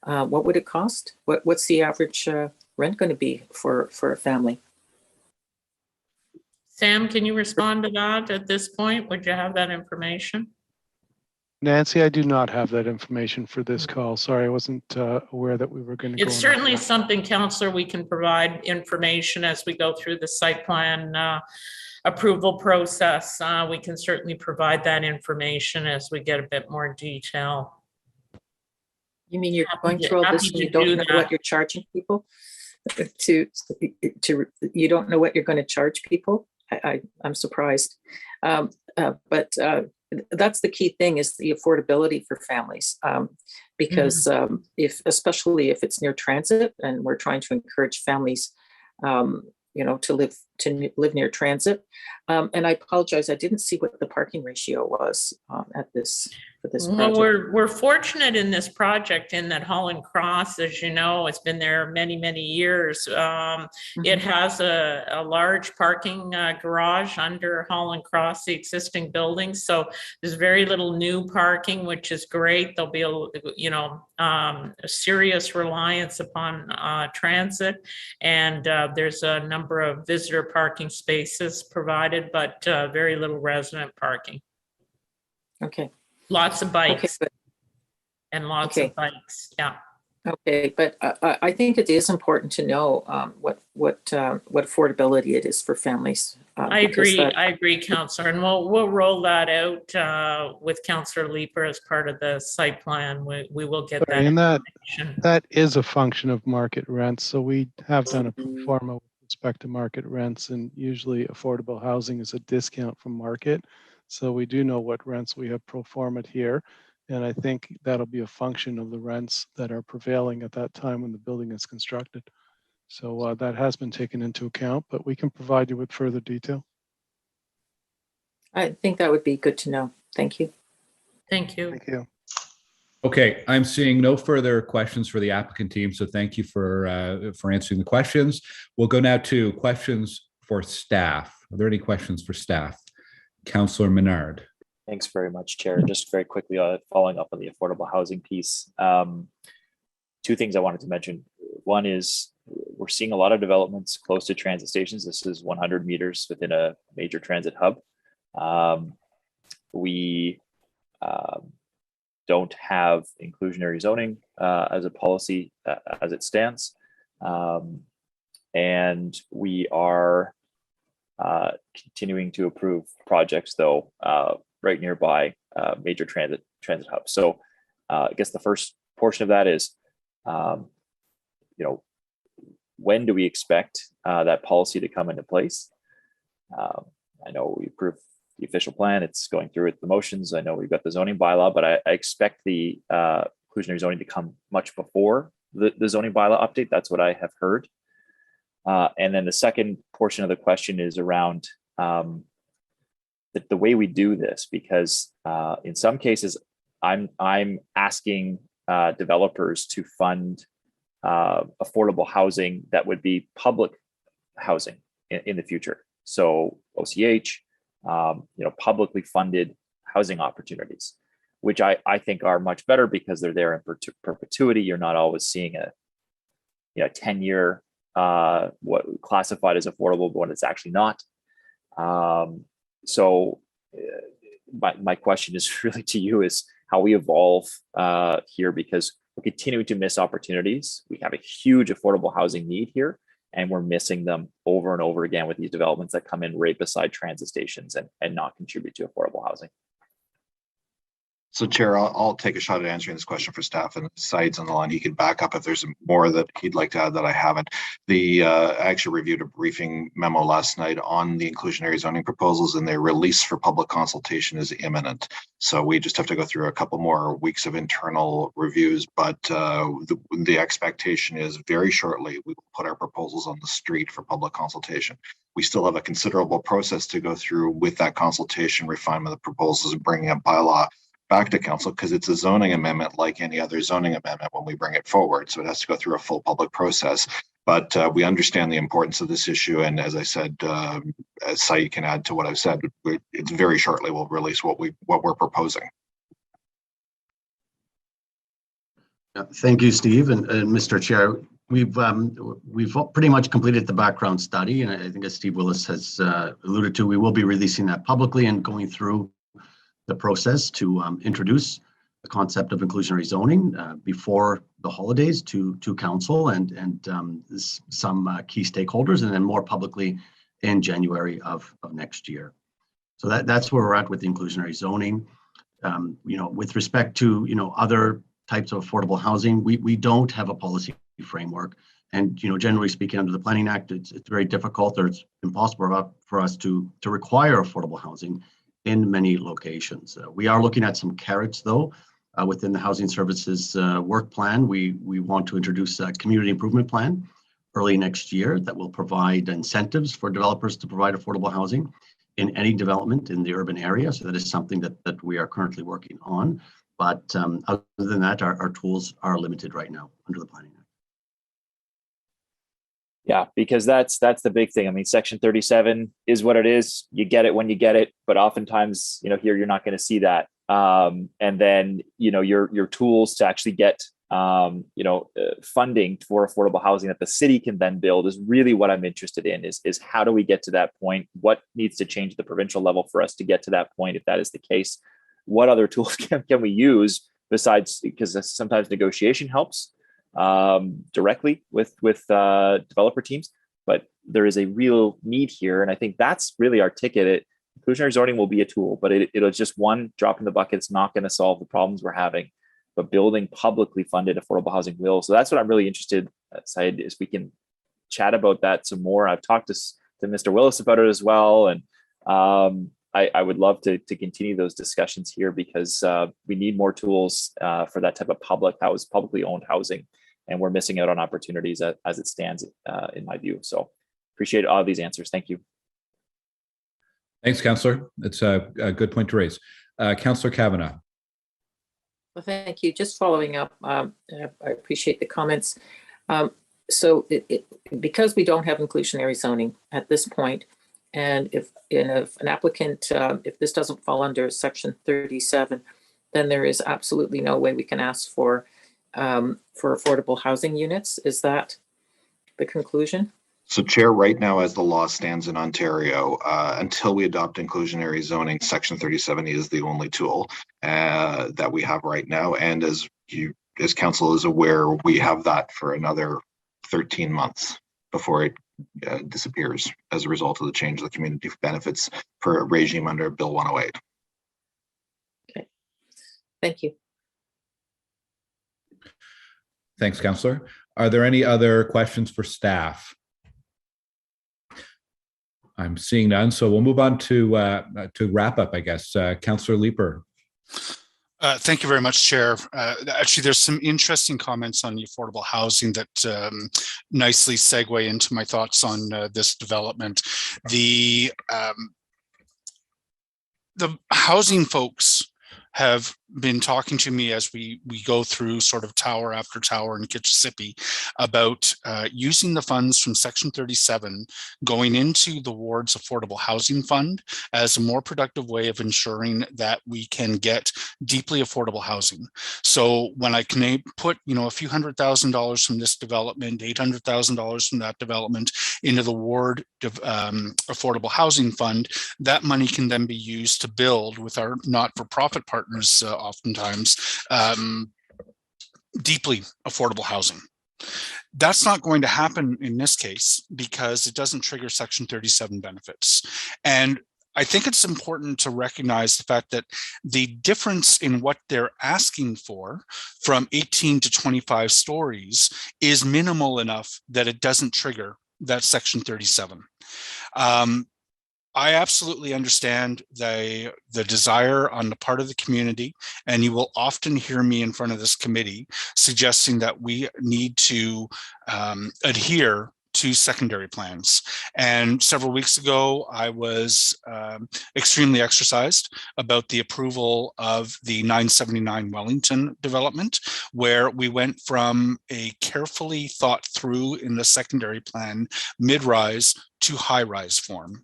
what would it cost? What's the average rent going to be for a family? Sam, can you respond to that at this point? Would you have that information? Nancy, I do not have that information for this call. Sorry, I wasn't aware that we were going to go. It's certainly something, Councillor, we can provide information as we go through the site plan approval process. We can certainly provide that information as we get a bit more detail. You mean you're going through all this and you don't know what you're charging people? You don't know what you're going to charge people? I'm surprised. But that's the key thing, is the affordability for families, because especially if it's near transit, and we're trying to encourage families to live near transit. And I apologize, I didn't see what the parking ratio was at this for this Well, project? we're fortunate in this project in that Holland Cross, as you know, it's been there many, many years. It has a large parking garage under Holland Cross, the existing building. So there's very little new parking, which is great. There'll be a serious reliance upon transit, and there's a number of visitor parking spaces provided, but very little resident parking. Okay. Lots of bikes. Okay, And lots Okay. of bikes, yeah. Okay, but I think it is important to know what affordability it is for families. I because agree, Councillor, and we'll roll that out with Councillor Leeper as part of the site plan. We will get that And information. that is a function of market rents. So we have done a pro forma with respect to market rents, and usually affordable housing is a discount from market. So we do know what rents we have pro forma here. And I think that'll be a function of the rents that are prevailing at that time when the building is constructed. So that has been taken into account, but we can provide you with further detail. I think that would be good to know. Thank you. Thank you. Thank you. Okay, I'm seeing no further questions for the applicant team, so thank you for answering the questions. We'll go now to questions for staff. Are there any questions for staff? Councillor Menard. Thanks very much, Chair. Just very quickly, following up on the affordable housing piece. Two things I wanted to mention. One is we're seeing a lot of developments close to transit stations. This is 100 meters within a major transit hub. We don't have inclusionary zoning as a policy as it stands. And we are continuing to approve projects, though, right nearby major transit hubs. So I guess the first portion of that is, when do we expect that policy to come into place? I know we approved the official plan. It's going through with the motions. I know we've got the zoning bylaw, but I expect the inclusionary zoning to come much before the zoning bylaw update. That's what I have heard. And then the second portion of the question is around the way we do this, because in some cases, I'm asking developers to fund affordable housing that would be public housing in the future. So OCH, publicly funded housing opportunities, which I think are much better because they're there in perpetuity. You're not always seeing a 10-year what classified as affordable, but when it's actually not. So my question is really to you is how we evolve here, because we're continuing to miss opportunities. We have a huge affordable housing need here, and we're missing them over and over again with these developments that come in right beside transit stations and not contribute to affordable housing. So, Chair, I'll take a shot at answering this question for staff, and Said's on the line. He can back up if there's more that he'd like to add that I haven't. I actually reviewed a briefing memo last night on the inclusionary zoning proposals, and their release for public consultation is imminent. So we just have to go through a couple more weeks of internal reviews, but the expectation is very shortly we will put our proposals on the street for public consultation. We still have a considerable process to go through with that consultation, refinement of the proposals, and bringing a bylaw back to council, because it's a zoning amendment like any other zoning amendment when we bring it forward. So it has to go through a full public process. But we understand the importance of this issue. And as I said, as Said can add to what I've said, it's very shortly we'll release what we're proposing. Thank you, Steve and Mr. Chair. We've pretty much completed the background study, and I think as Steve Willis has alluded to, we will be releasing that publicly and going through the process to introduce the concept of inclusionary zoning before the holidays to council and some key stakeholders, and then more publicly in January of next year. So that's where we're at with the inclusionary zoning. With respect to other types of affordable housing, we don't have a policy framework, and generally speaking, under the Planning Act, it's very difficult or it's impossible for us to require affordable housing in many locations. We are looking at some carrots, though, within the Housing Services work plan. We want to introduce a community improvement plan early next year that will provide incentives for developers to provide affordable housing in any development in the urban area. So that is something that we are currently working on. But other than that, our tools are limited right now under the Planning Act. Yeah, because that's the big thing. I mean, Section 37 is what it is. You get it when you get it, but oftentimes, here you're not going to see that. And then, your tools to actually get, funding for affordable housing that the city can then build is really what I'm interested in. Is how do we get to that point? What needs to change at the provincial level for us to get to that point? If that is the case, what other tools can we use besides, because sometimes negotiation helps directly with developer teams, but there is a real need here, and I think that's really our ticket. Inclusionary zoning will be a tool, but it'll just one drop in the bucket. It's not going to solve the problems we're having, but building publicly funded affordable housing will. So that's what I'm really interested in, Syed, is we can chat about that some more. I've talked to Mr. Willis about it as well, and I would love to continue those discussions here, because we need more tools for that type of publicly owned housing. And we're missing out on opportunities as it stands, in my view. So appreciate all of these answers. Thank you. Thanks, Councillor. It's a good point to raise. Councillor Kavanagh. Well, thank you. Just following up, I appreciate the comments. So because we don't have inclusionary zoning at this point, and if an applicant, if this doesn't fall under Section 37, then there is absolutely no way we can ask for affordable housing units. Is that the conclusion? So, Chair, right now, as the law stands in Ontario, until we adopt inclusionary zoning, Section 37 is the only tool that we have right now. And as Council is aware, we have that for another 13 months before it disappears as a result of the change of the community benefits per regime under Bill 108. Okay, thank you. Thanks, Councillor. Are there any other questions for staff? I'm seeing none, so we'll move on to wrap up, I guess. Councillor Leeper. Thank you very much, Chair. Actually, there's some interesting comments on the affordable housing that nicely segue into my thoughts on this development. The housing folks have been talking to me as we go through sort of tower after tower in Kitchissippi about using the funds from Section 37 going into the ward's affordable housing fund as a more productive way of ensuring that we can get deeply affordable housing. So when I can put a few $100,000 from this development, $800,000 from that development into the ward affordable housing fund, that money can then be used to build with our not-for-profit partners oftentimes deeply affordable housing. That's not going to happen in this case because it doesn't trigger Section 37 benefits. And I think it's important to recognize the fact that the difference in what they're asking for from 18 to 25 stories is minimal enough that it doesn't trigger that Section 37. I absolutely understand the desire on the part of the community, and you will often hear me in front of this committee suggesting that we need to adhere to secondary plans. And several weeks ago, I was extremely exercised about the approval of the 979 Wellington development, where we went from a carefully thought through in the secondary plan mid-rise to high-rise form.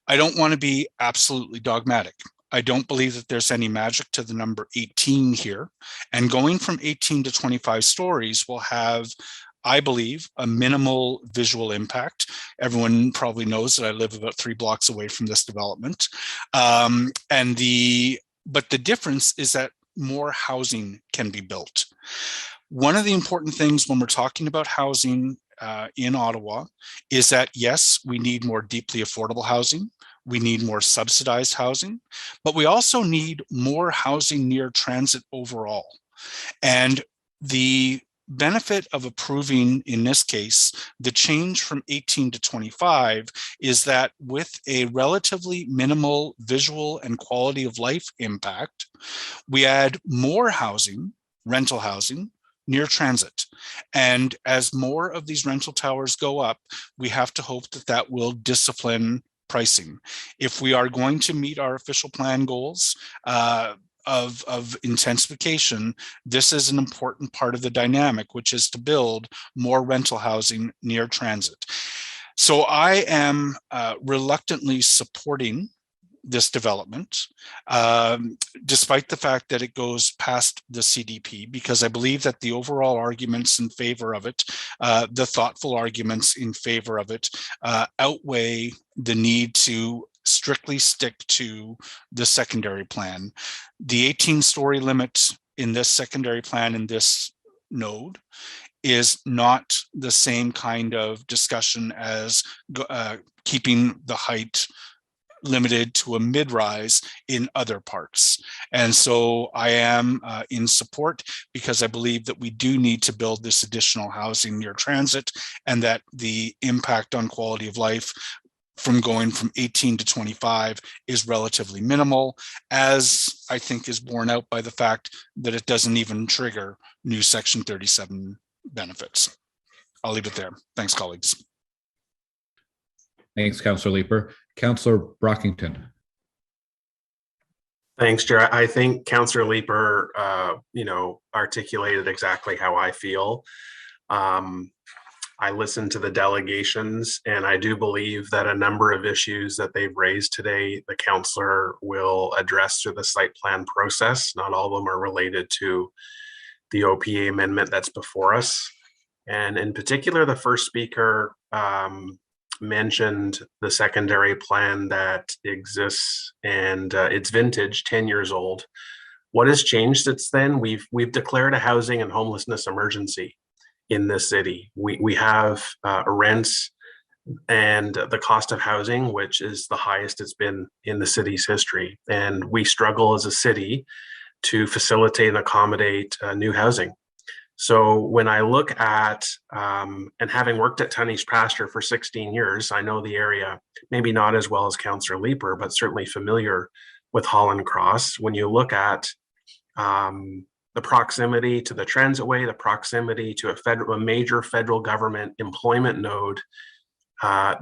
I don't want to be absolutely dogmatic. I don't believe that there's any magic to the number 18 here. And going from 18 to 25 stories will have, I believe, a minimal visual impact. Everyone probably knows that I live about 3 blocks away from this development. But the difference is that more housing can be built. One of the important things when we're talking about housing in Ottawa is that, yes, we need more deeply affordable housing. We need more subsidized housing, but we also need more housing near transit overall. And the benefit of approving, in this case, the change from 18 to 25 is that with a relatively minimal visual and quality of life impact, we add more housing, rental housing, near transit. And as more of these rental towers go up, we have to hope that that will discipline pricing. If we are going to meet our official plan goals of intensification, this is an important part of the dynamic, which is to build more rental housing near transit. So I am reluctantly supporting this development, despite the fact that it goes past the CDP, because I believe that the overall arguments in favor of it, the thoughtful arguments in favor of it, outweigh the need to strictly stick to the secondary plan. The 18-story limit in this secondary plan in this node is not the same kind of discussion as keeping the height limited to a mid-rise in other parts. And so I am in support, because I believe that we do need to build this additional housing near transit, and that the impact on quality of life from going from 18 to 25 is relatively minimal, as I think is borne out by the fact that it doesn't even trigger new Section 37 benefits. I'll leave it there. Thanks, colleagues. Thanks, Councillor Leeper. Councillor Brockington. Thanks, Chair. I think Councillor Leeper, articulated exactly how I feel. I listened to the delegations, and I do believe that a number of issues that they've raised today, the councillor will address through the site plan process. Not all of them are related to the OPA amendment that's before us. And in particular, the first speaker mentioned the secondary plan that exists, and it's vintage, 10 years old. What has changed since then? We've declared a housing and homelessness emergency in this city. We have rents and the cost of housing, which is the highest it's been in the city's history. And we struggle as a city to facilitate and accommodate new housing. So when I look at, and having worked at Tunney's Pasture for 16 years, I know the area, maybe not as well as Councillor Leeper, but certainly familiar with Holland Cross. When you look at the proximity to the transitway, the proximity to a major federal government employment node,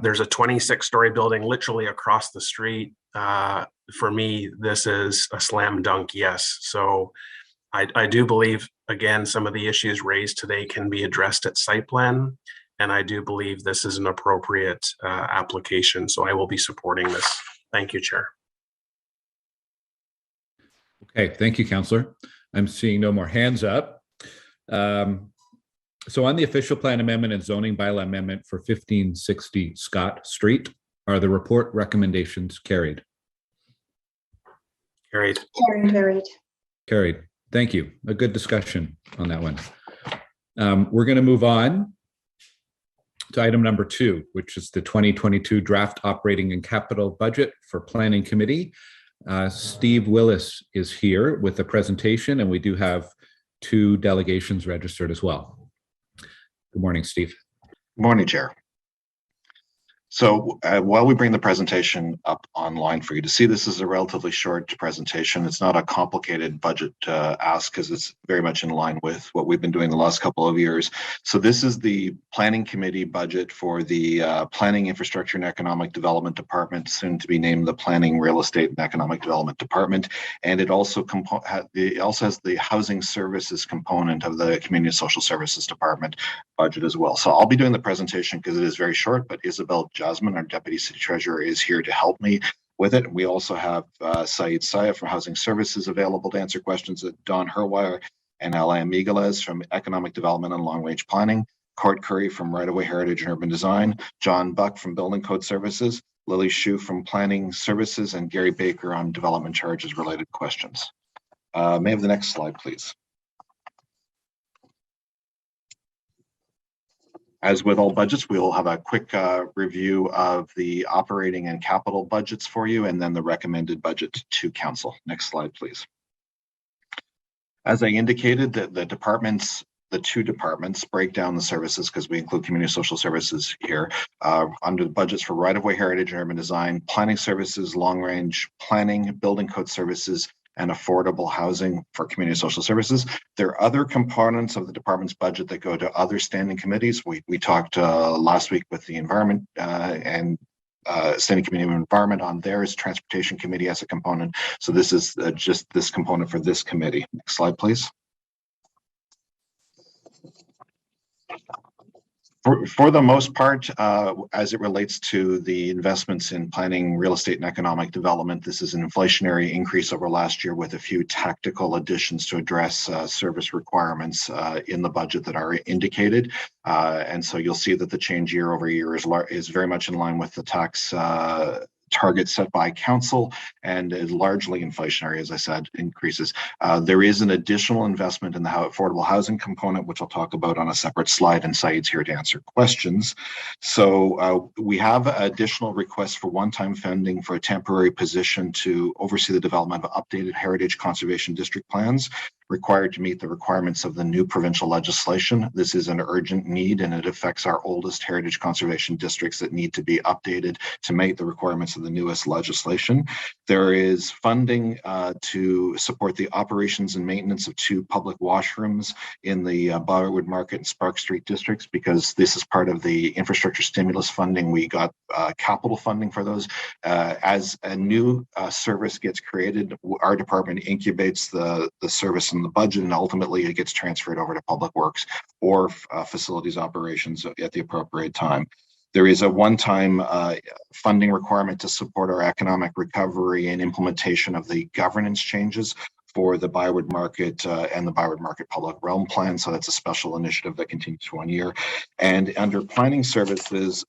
there's a 26-story building literally across the street. For me, this is a slam dunk yes. So I do believe, again, some of the issues raised today can be addressed at site plan, and I do believe this is an appropriate application. So I will be supporting this. Thank you, Chair. Okay, thank you, Councillor. I'm seeing no more hands up. So on the official plan amendment and zoning bylaw amendment for 1560 Scott Street, are the report recommendations carried? Carried. Carried. Carried. Thank you. A good discussion on that one. We're going to move on to item number 2, which is the 2022 draft operating and capital budget for Planning Committee. Steve Willis is here with the presentation, and we do have 2 delegations registered as well. Good morning, Steve. Good morning, Chair. So while we bring the presentation up online for you to see, this is a relatively short presentation. It's not a complicated budget ask, because it's very much in line with what we've been doing the last couple of years. So this is the Planning Committee budget for the Planning, Infrastructure and Economic Development Department, soon to be named the Planning, Real Estate and Economic Development Department. And it also has the Housing Services component of the Community and Social Services Department budget as well. So I'll be doing the presentation because it is very short, but Isabel Jasmine, our Deputy City Treasurer, is here to help me with it. We also have Saeed Sayah from Housing Services available to answer questions, Don Herwire and Alain Migueles from Economic Development and Long Range Planning, Court Curry from Right of Way Heritage and Urban Design, John Buck from Building Code Services, Lily Shue from Planning Services, and Gary Baker on development charges related questions. May I have the next slide, please? As with all budgets, we will have a quick review of the operating and capital budgets for you, and then the recommended budget to council. Next slide, please. As I indicated, the two departments break down the services, because we include community social services here, under the budgets for right-of-way heritage and urban design, planning services, long-range planning, building code services, and affordable housing for community social services. There are other components of the department's budget that go to other standing committees. We talked last week with the environment and Standing Committee of Environment on theirs. Transportation Committee has a component. So this is just this component for this committee. Next slide, please. For the most part, as it relates to the investments in planning, real estate, and economic development, this is an inflationary increase over last year with a few tactical additions to address service requirements in the budget that are indicated. And so you'll see that the change year over year is very much in line with the tax target set by council and is largely inflationary, as I said, increases. There is an additional investment in the affordable housing component, which I'll talk about on a separate slide, and Saeed's here to answer questions. So we have additional requests for one-time funding for a temporary position to oversee the development of updated heritage conservation district plans required to meet the requirements of the new provincial legislation. This is an urgent need, and it affects our oldest heritage conservation districts that need to be updated to meet the requirements of the newest legislation. There is funding to support the operations and maintenance of 2 public washrooms in the Briarwood Market and Spark Street districts, because this is part of the infrastructure stimulus funding. We got capital funding for those. As a new service gets created, our department incubates the service in the budget, and ultimately it gets transferred over to Public Works or facilities operations at the appropriate time. There is a one-time funding requirement to support our economic recovery and implementation of the governance changes for the Briarwood Market and the Briarwood Market Public Realm Plan. So that's a special initiative that continues for 1 year. And under planning services,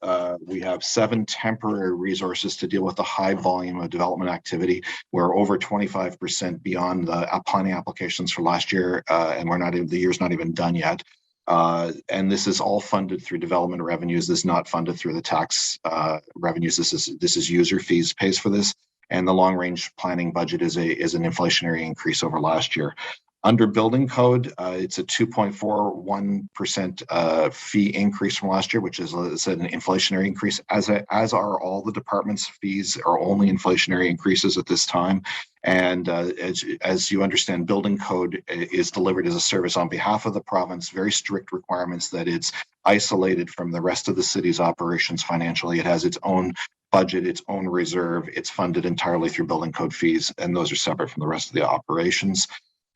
we have 7 temporary resources to deal with the high volume of development activity. We're over 25% beyond the planning applications for last year, and the year's not even done yet. And this is all funded through development revenues. This is not funded through the tax revenues. This is user fees pays for this. And the long range planning budget is an inflationary increase over last year. Under building code, it's a 2.41% fee increase from last year, which is an inflationary increase, as are all the department's fees are only inflationary increases at this time. And as you understand, building code is delivered as a service on behalf of the province, very strict requirements that it's isolated from the rest of the city's operations financially. It has its own budget, its own reserve. It's funded entirely through building code fees, and those are separate from the rest of the operations.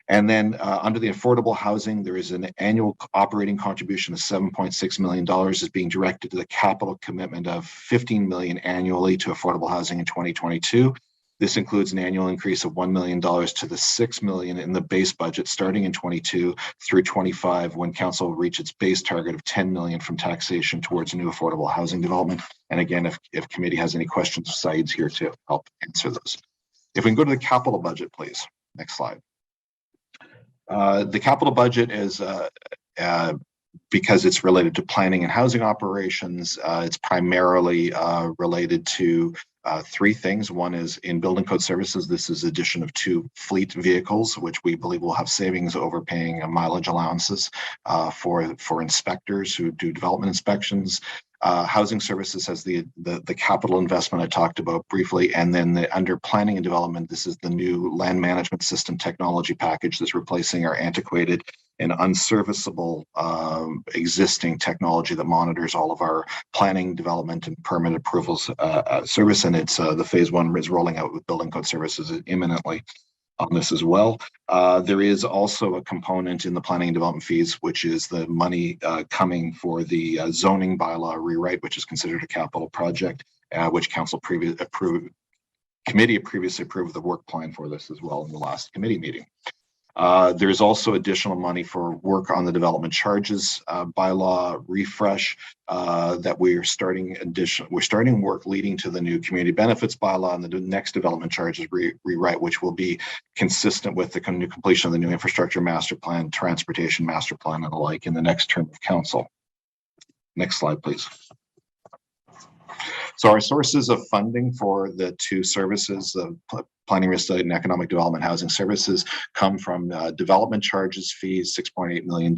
And then under the affordable housing, there is an annual operating contribution of $7.6 million is being directed to the capital commitment of $15 million annually to affordable housing in 2022. This includes an annual increase of $1 million to the $6 million in the base budget starting in 22 through 25, when council will reach its base target of $10 million from taxation towards new affordable housing development. And again, if committee has any questions, Saeed's here to help answer those. If we can go to the capital budget, please. Next slide. The capital budget is, because it's related to planning and housing operations, it's primarily related to 3 things. One is in building code services. This is addition of 2 fleet vehicles, which we believe will have savings over paying mileage allowances for inspectors who do development inspections. Housing services has the capital investment I talked about briefly, and then under planning and development, this is the new land management system technology package that's replacing our antiquated and unserviceable existing technology that monitors all of our planning, development, and permit approvals service. And it's the phase 1 is rolling out with building code services imminently on this as well. There is also a component in the planning and development fees, which is the money coming for the zoning bylaw rewrite, which is considered a capital project, which council committee previously approved the work plan for this as well in the last committee meeting. There's also additional money for work on the development charges bylaw refresh that we're starting work leading to the new community benefits bylaw and the next development charges rewrite, which will be consistent with the new completion of the new infrastructure master plan, transportation master plan, and the like in the next term of council. Next slide, please. So our sources of funding for the 2 services, planning, real estate, and economic development housing services, come from development charges fees, $6.8 million,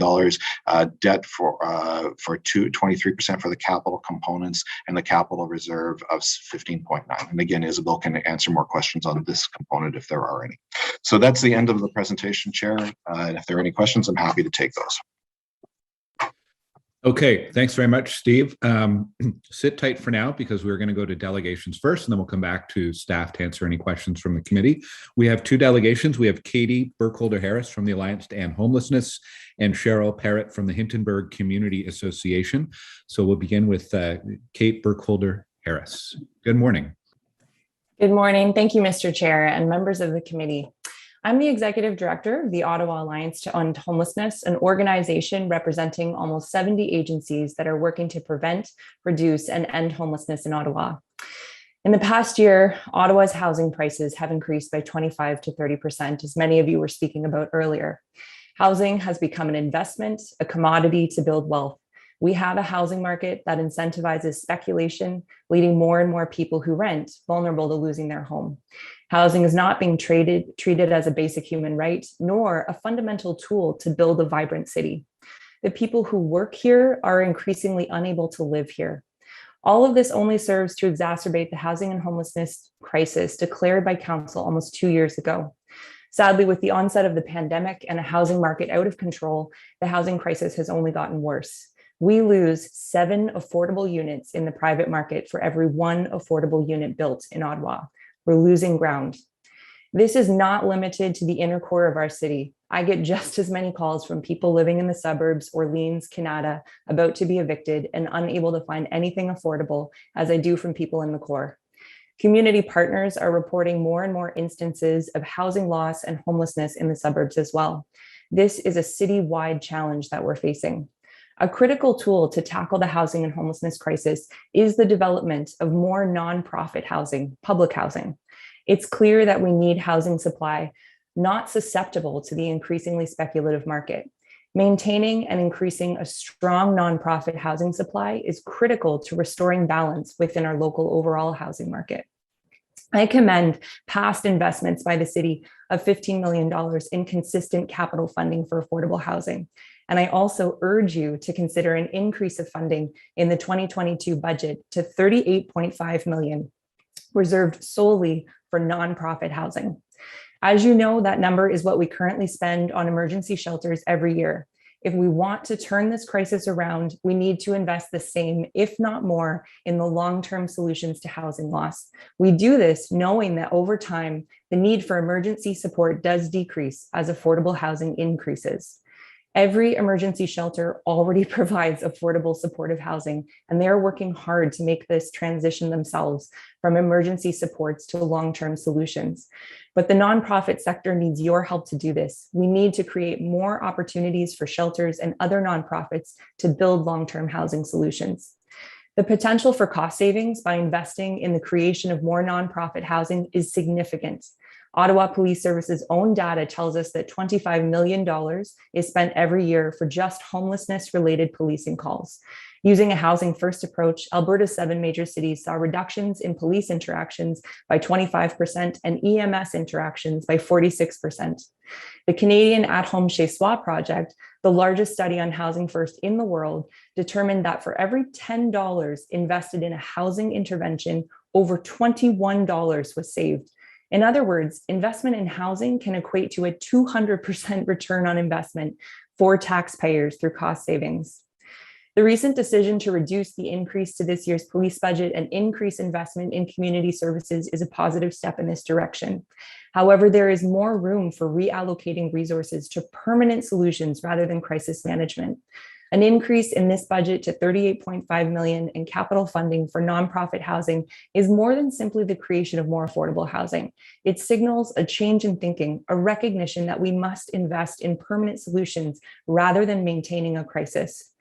debt for 23% for the capital components, and the capital reserve of 15.9. And again, Isabel can answer more questions on this component if there are any. So that's the end of the presentation, Chair. And if there are any questions, I'm happy to take those. Okay, thanks very much, Steve. Sit tight for now because we're going to go to delegations first, and then we'll come back to staff to answer any questions from the committee. We have two delegations. We have Katie Burkholder-Harris from the Alliance to End Homelessness and Cheryl Parrott from the Hintonburg Community Association. So we'll begin with Kate Burkholder-Harris. Good morning. Good morning. Thank you, Mr. Chair and members of the committee. I'm the Executive Director of the Ottawa Alliance to End Homelessness, an organization representing almost 70 agencies that are working to prevent, reduce, and end homelessness in Ottawa. In the past year, Ottawa's housing prices have increased by 25 to 30%, as many of you were speaking about earlier. Housing has become an investment, a commodity to build wealth. We have a housing market that incentivizes speculation, leading more and more people who rent vulnerable to losing their home. Housing is not being treated as a basic human right, nor a fundamental tool to build a vibrant city. The people who work here are increasingly unable to live here. All of this only serves to exacerbate the housing and homelessness crisis declared by Council almost 2 years ago. Sadly, with the onset of the pandemic and a housing market out of control, the housing crisis has only gotten worse. We lose 7 affordable units in the private market for every 1 affordable unit built in Ottawa. We're losing ground. This is not limited to the inner core of our city. I get just as many calls from people living in the suburbs, Orleans, Canada, about to be evicted and unable to find anything affordable, as I do from people in the core. Community partners are reporting more and more instances of housing loss and homelessness in the suburbs as well. This is a city-wide challenge that we're facing. A critical tool to tackle the housing and homelessness crisis is the development of more nonprofit housing, public housing. It's clear that we need housing supply not susceptible to the increasingly speculative market. Maintaining and increasing a strong nonprofit housing supply is critical to restoring balance within our local overall housing market. I commend past investments by the city of $15 million in consistent capital funding for affordable housing. And I also urge you to consider an increase of funding in the 2022 budget to $38.5 million, reserved solely for nonprofit housing. As you know, that number is what we currently spend on emergency shelters every year. If we want to turn this crisis around, we need to invest the same, if not more, in the long-term solutions to housing loss. We do this knowing that over time, the need for emergency support does decrease as affordable housing increases. Every emergency shelter already provides affordable supportive housing, and they are working hard to make this transition themselves from emergency supports to long-term solutions. But the nonprofit sector needs your help to do this. We need to create more opportunities for shelters and other nonprofits to build long-term housing solutions. The potential for cost savings by investing in the creation of more nonprofit housing is significant. Ottawa Police Service's own data tells us that $25 million is spent every year for just homelessness-related policing calls. Using a housing-first approach, Alberta's 7 major cities saw reductions in police interactions by 25% and EMS interactions by 46%. The Canadian At-Home Chez Soi project, the largest study on housing first in the world, determined that for every $10 invested in a housing intervention, over $21 was saved. In other words, investment in housing can equate to a 200% return on investment for taxpayers through cost savings. The recent decision to reduce the increase to this year's police budget and increase investment in community services is a positive step in this direction. However, there is more room for reallocating resources to permanent solutions rather than crisis management. An increase in this budget to $38.5 million in capital funding for nonprofit housing is more than simply the creation of more affordable housing. It signals a change in thinking, a recognition that we must invest in permanent solutions rather than maintaining a crisis.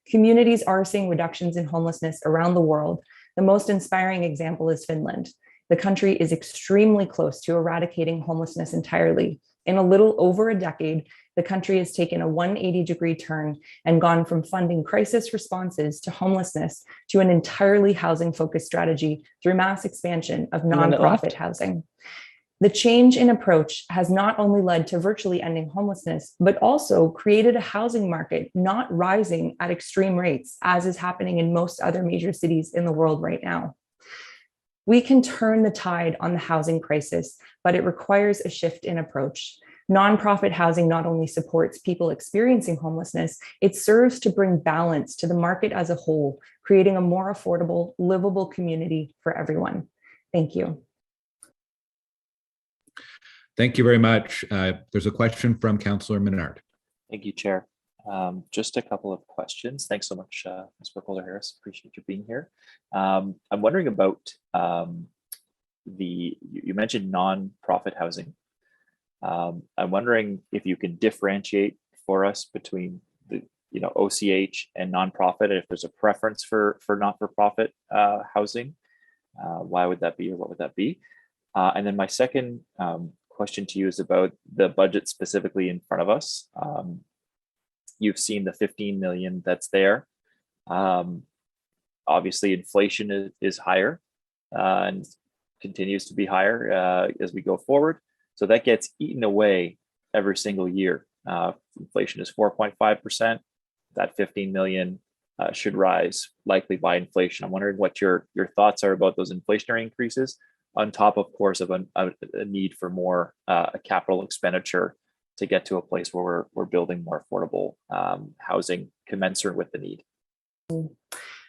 Communities are seeing reductions in homelessness around the world. The most inspiring example is Finland. The country is extremely close to eradicating homelessness entirely. In a little over a decade, the country has taken a 180-degree turn and gone from funding crisis responses to homelessness to an entirely housing-focused strategy through mass expansion of nonprofit housing. The change in approach has not only led to virtually ending homelessness, but also created a housing market not rising at extreme rates, as is happening in most other major cities in the world right now. We can turn the tide on the housing crisis, but it requires a shift in approach. Nonprofit housing not only supports people experiencing homelessness, it serves to bring balance to the market as a whole, creating a more affordable, livable community for everyone. Thank you. Thank you very much. There's a question from Councillor Menard. Thank you, Chair. Just a couple of questions. Thanks so much, Ms. Burkholder-Harris. Appreciate you being here. I'm wondering about you mentioned non-profit housing. I'm wondering if you can differentiate for us between the OCH and nonprofit, and if there's a preference for not-for-profit housing. Why would that be, or what would that be? And then my second question to you is about the budget specifically in front of us. You've seen the 15 million that's there. Obviously, inflation is higher and continues to be higher as we go forward. So that gets eaten away every single year. Inflation is 4.5%. That 15 million should rise likely by inflation. I'm wondering what your thoughts are about those inflationary increases, on top, of course, of a need for more capital expenditure to get to a place where we're building more affordable housing commensurate with the need.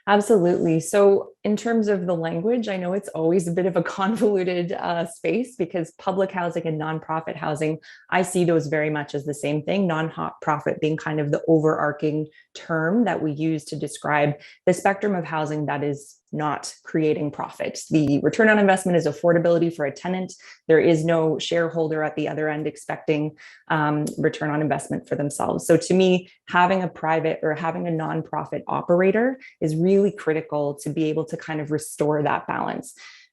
Absolutely. So in terms of the language, I know it's always a bit of a convoluted space, because public housing and nonprofit housing, I see those very much as the same thing, nonprofit being kind of the overarching term that we use to describe the spectrum of housing that is not creating profit. The return on investment is affordability for a tenant. There is no shareholder at the other end expecting return on investment for themselves. So to me, having a private or having a nonprofit operator is really critical to be able to kind of restore that balance.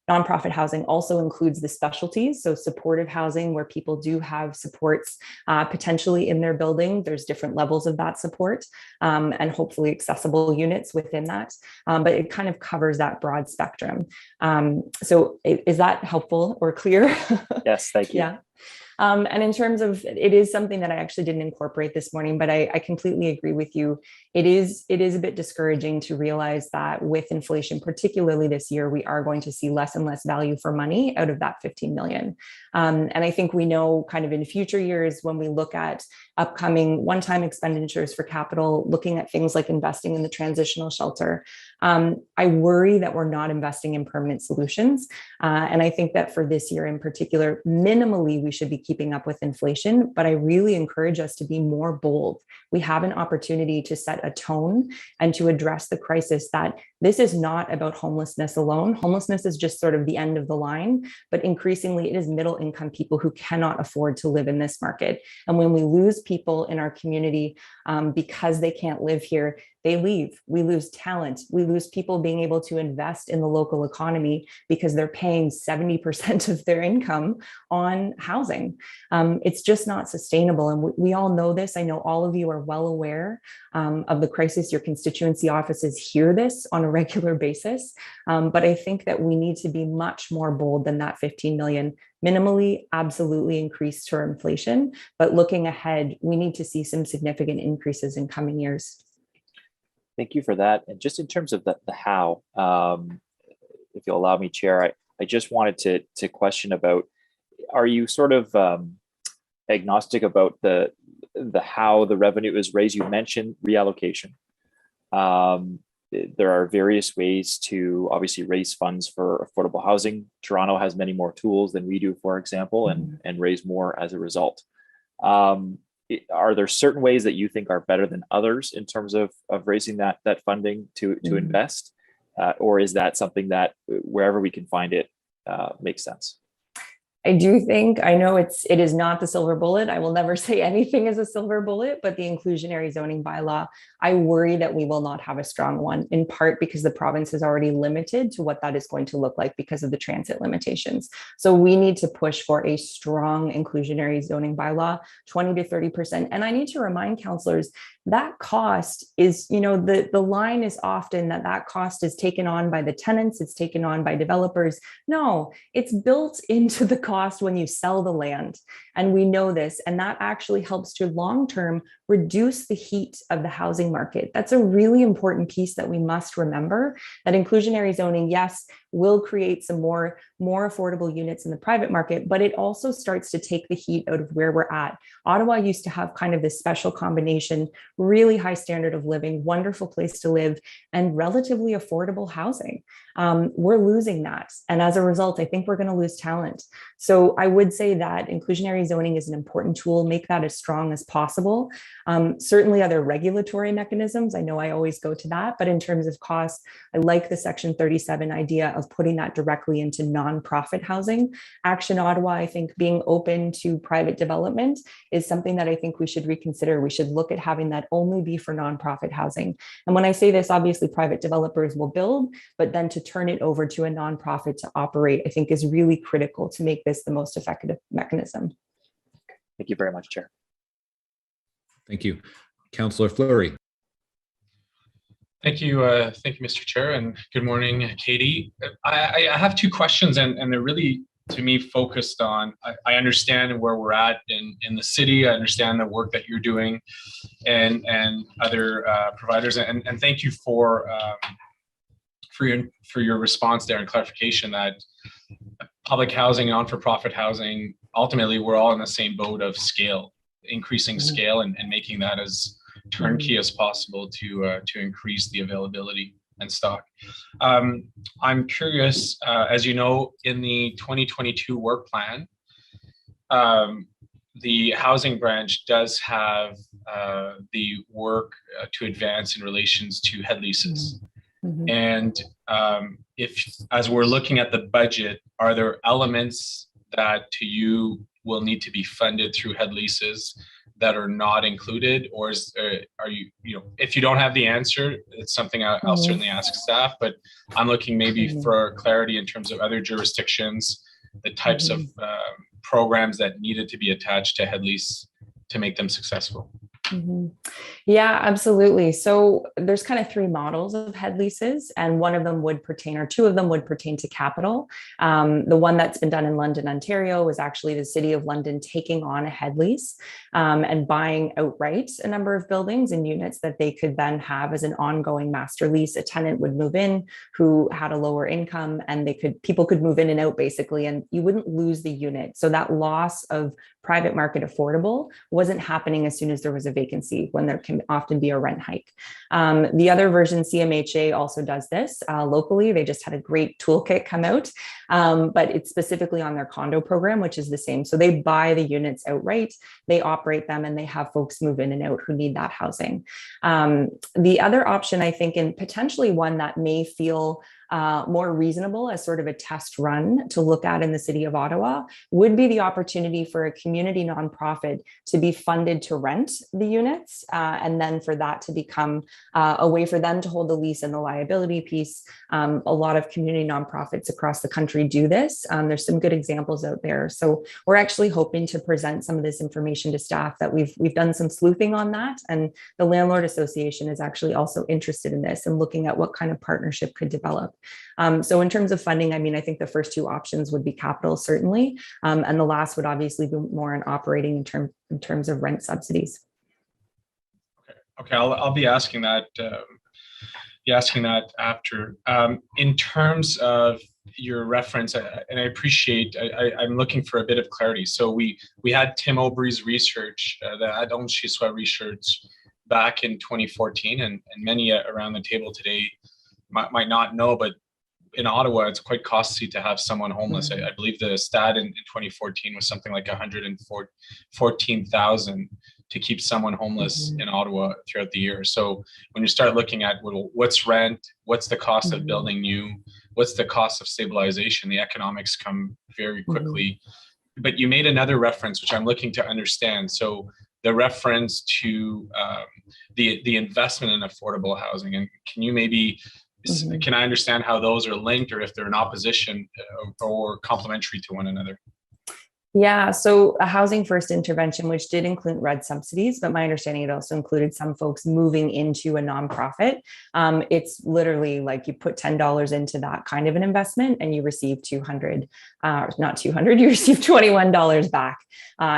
Nonprofit housing also includes the specialties, so supportive housing where people do have supports potentially in their building. There's different levels of that support and hopefully accessible units within that, but it kind of covers that broad spectrum. So is that helpful or clear? Yes, thank you. Yeah. And in terms of, it is something that I actually didn't incorporate this morning, but I completely agree with you. It is a bit discouraging to realize that with inflation, particularly this year, we are going to see less and less value for money out of that 15 million. And I think we know kind of in future years, when we look at upcoming one-time expenditures for capital, looking at things like investing in the transitional shelter, I worry that we're not investing in permanent solutions. And I think that for this year in particular, minimally, we should be keeping up with inflation, but I really encourage us to be more bold. We have an opportunity to set a tone and to address the crisis that this is not about homelessness alone. Homelessness is just sort of the end of the line, but increasingly it is middle income people who cannot afford to live in this market. And when we lose people in our community because they can't live here, they leave. We lose talent. We lose people being able to invest in the local economy because they're paying 70% of their income on housing. It's just not sustainable. And we all know this. I know all of you are well aware of the crisis. Your constituency offices hear this on a regular basis. But I think that we need to be much more bold than that 15 million. Minimally, absolutely increased for inflation. But looking ahead, we need to see some significant increases in coming years. Thank you for that. And just in terms of the how, if you'll allow me, Chair, I just wanted to question about, are you sort of agnostic about the how the revenue is raised? You mentioned reallocation. There are various ways to obviously raise funds for affordable housing. Toronto has many more tools than we do, for example, and raise more as a result. Are there certain ways that you think are better than others in terms of raising that funding to invest? Or is that something that wherever we can find it makes sense? I do think, I know it is not the silver bullet. I will never say anything is a silver bullet, but the inclusionary zoning bylaw, I worry that we will not have a strong one, in part because the province is already limited to what that is going to look like because of the transit limitations. So we need to push for a strong inclusionary zoning bylaw, 20 to 30%. And I need to remind councillors, that cost is, the line is often that cost is taken on by the tenants, it's taken on by developers. No, it's built into the cost when you sell the land. And we know this, and that actually helps to long-term reduce the heat of the housing market. That's a really important piece that we must remember, that inclusionary zoning, yes, will create some more affordable units in the private market, but it also starts to take the heat out of where we're at. Ottawa used to have kind of this special combination, really high standard of living, wonderful place to live, and relatively affordable housing. We're losing that. And as a result, I think we're going to lose talent. So I would say that inclusionary zoning is an important tool, make that as strong as possible. Certainly other regulatory mechanisms, I know I always go to that, but in terms of cost, I like the Section 37 idea of putting that directly into nonprofit housing. Action Ottawa, I think being open to private development is something that I think we should reconsider. We should look at having that only be for nonprofit housing. And when I say this, obviously private developers will build, but then to turn it over to a nonprofit to operate, I think is really critical to make this the most effective mechanism. Thank you very much, Chair. Thank you. Councillor Fleury. Thank you, Mr. Chair, and good morning, Katie. I have two questions, and they're really, to me, focused on, I understand where we're at in the city. I understand the work that you're doing and other providers, and thank you for your response there and clarification that public housing, non-for-profit housing, ultimately we're all in the same boat of scale, increasing scale and making that as turnkey as possible to increase the availability and stock. I'm curious, as you know, in the 2022 work plan, the housing branch does have the work to advance in relations to head leases. And if, as we're looking at the budget, are there elements that to you will need to be funded through head leases that are not included, or are you, if you don't have the answer, it's something I'll certainly ask staff, but I'm looking maybe for clarity in terms of other jurisdictions, the types of programs that needed to be attached to head lease to make them successful. Yeah, absolutely. So there's kind of three models of head leases, and one of them would pertain, or two of them would pertain to capital. The one that's been done in London, Ontario, was actually the City of London taking on a head lease and buying outright a number of buildings and units that they could then have as an ongoing master lease. A tenant would move in who had a lower income, and people could move in and out basically, and you wouldn't lose the unit. So that loss of private market affordable wasn't happening as soon as there was a vacancy, when there can often be a rent hike. The other version, CMHA, also does this locally. They just had a great toolkit come out, but it's specifically on their condo program, which is the same. So they buy the units outright, they operate them, and they have folks move in and out who need that housing. The other option, I think, and potentially one that may feel more reasonable as sort of a test run to look at in the city of Ottawa, would be the opportunity for a community nonprofit to be funded to rent the units, and then for that to become a way for them to hold the lease and the liability piece. A lot of community nonprofits across the country do this. There's some good examples out there. So we're actually hoping to present some of this information to staff, that we've done some sleuthing on that, and the Landlord Association is actually also interested in this and looking at what kind of partnership could develop. So in terms of funding, I mean, I think the first two options would be capital, certainly, and the last would obviously be more in operating in terms of rent subsidies. Okay, I'll be asking that. After. In terms of your reference, and I appreciate, I'm looking for a bit of clarity. So we had Tim Obrey's research, the Adon Chiswa research, back in 2014, and many around the table today might not know, but in Ottawa, it's quite costly to have someone homeless. I believe the stat in 2014 was something like 114,000 to keep someone homeless in Ottawa throughout the year. So when you start looking at what's rent, what's the cost of building new, what's the cost of stabilization, the economics come very quickly. But you made another reference, which I'm looking to understand. So the reference to the investment in affordable housing, and can you maybe can I understand how those are linked, or if they're in opposition or complementary to one another? Yeah, so a housing first intervention, which did include RED subsidies, but my understanding it also included some folks moving into a nonprofit. It's literally like you put $10 into that kind of an investment and you receive 200, not 200, you receive $21 back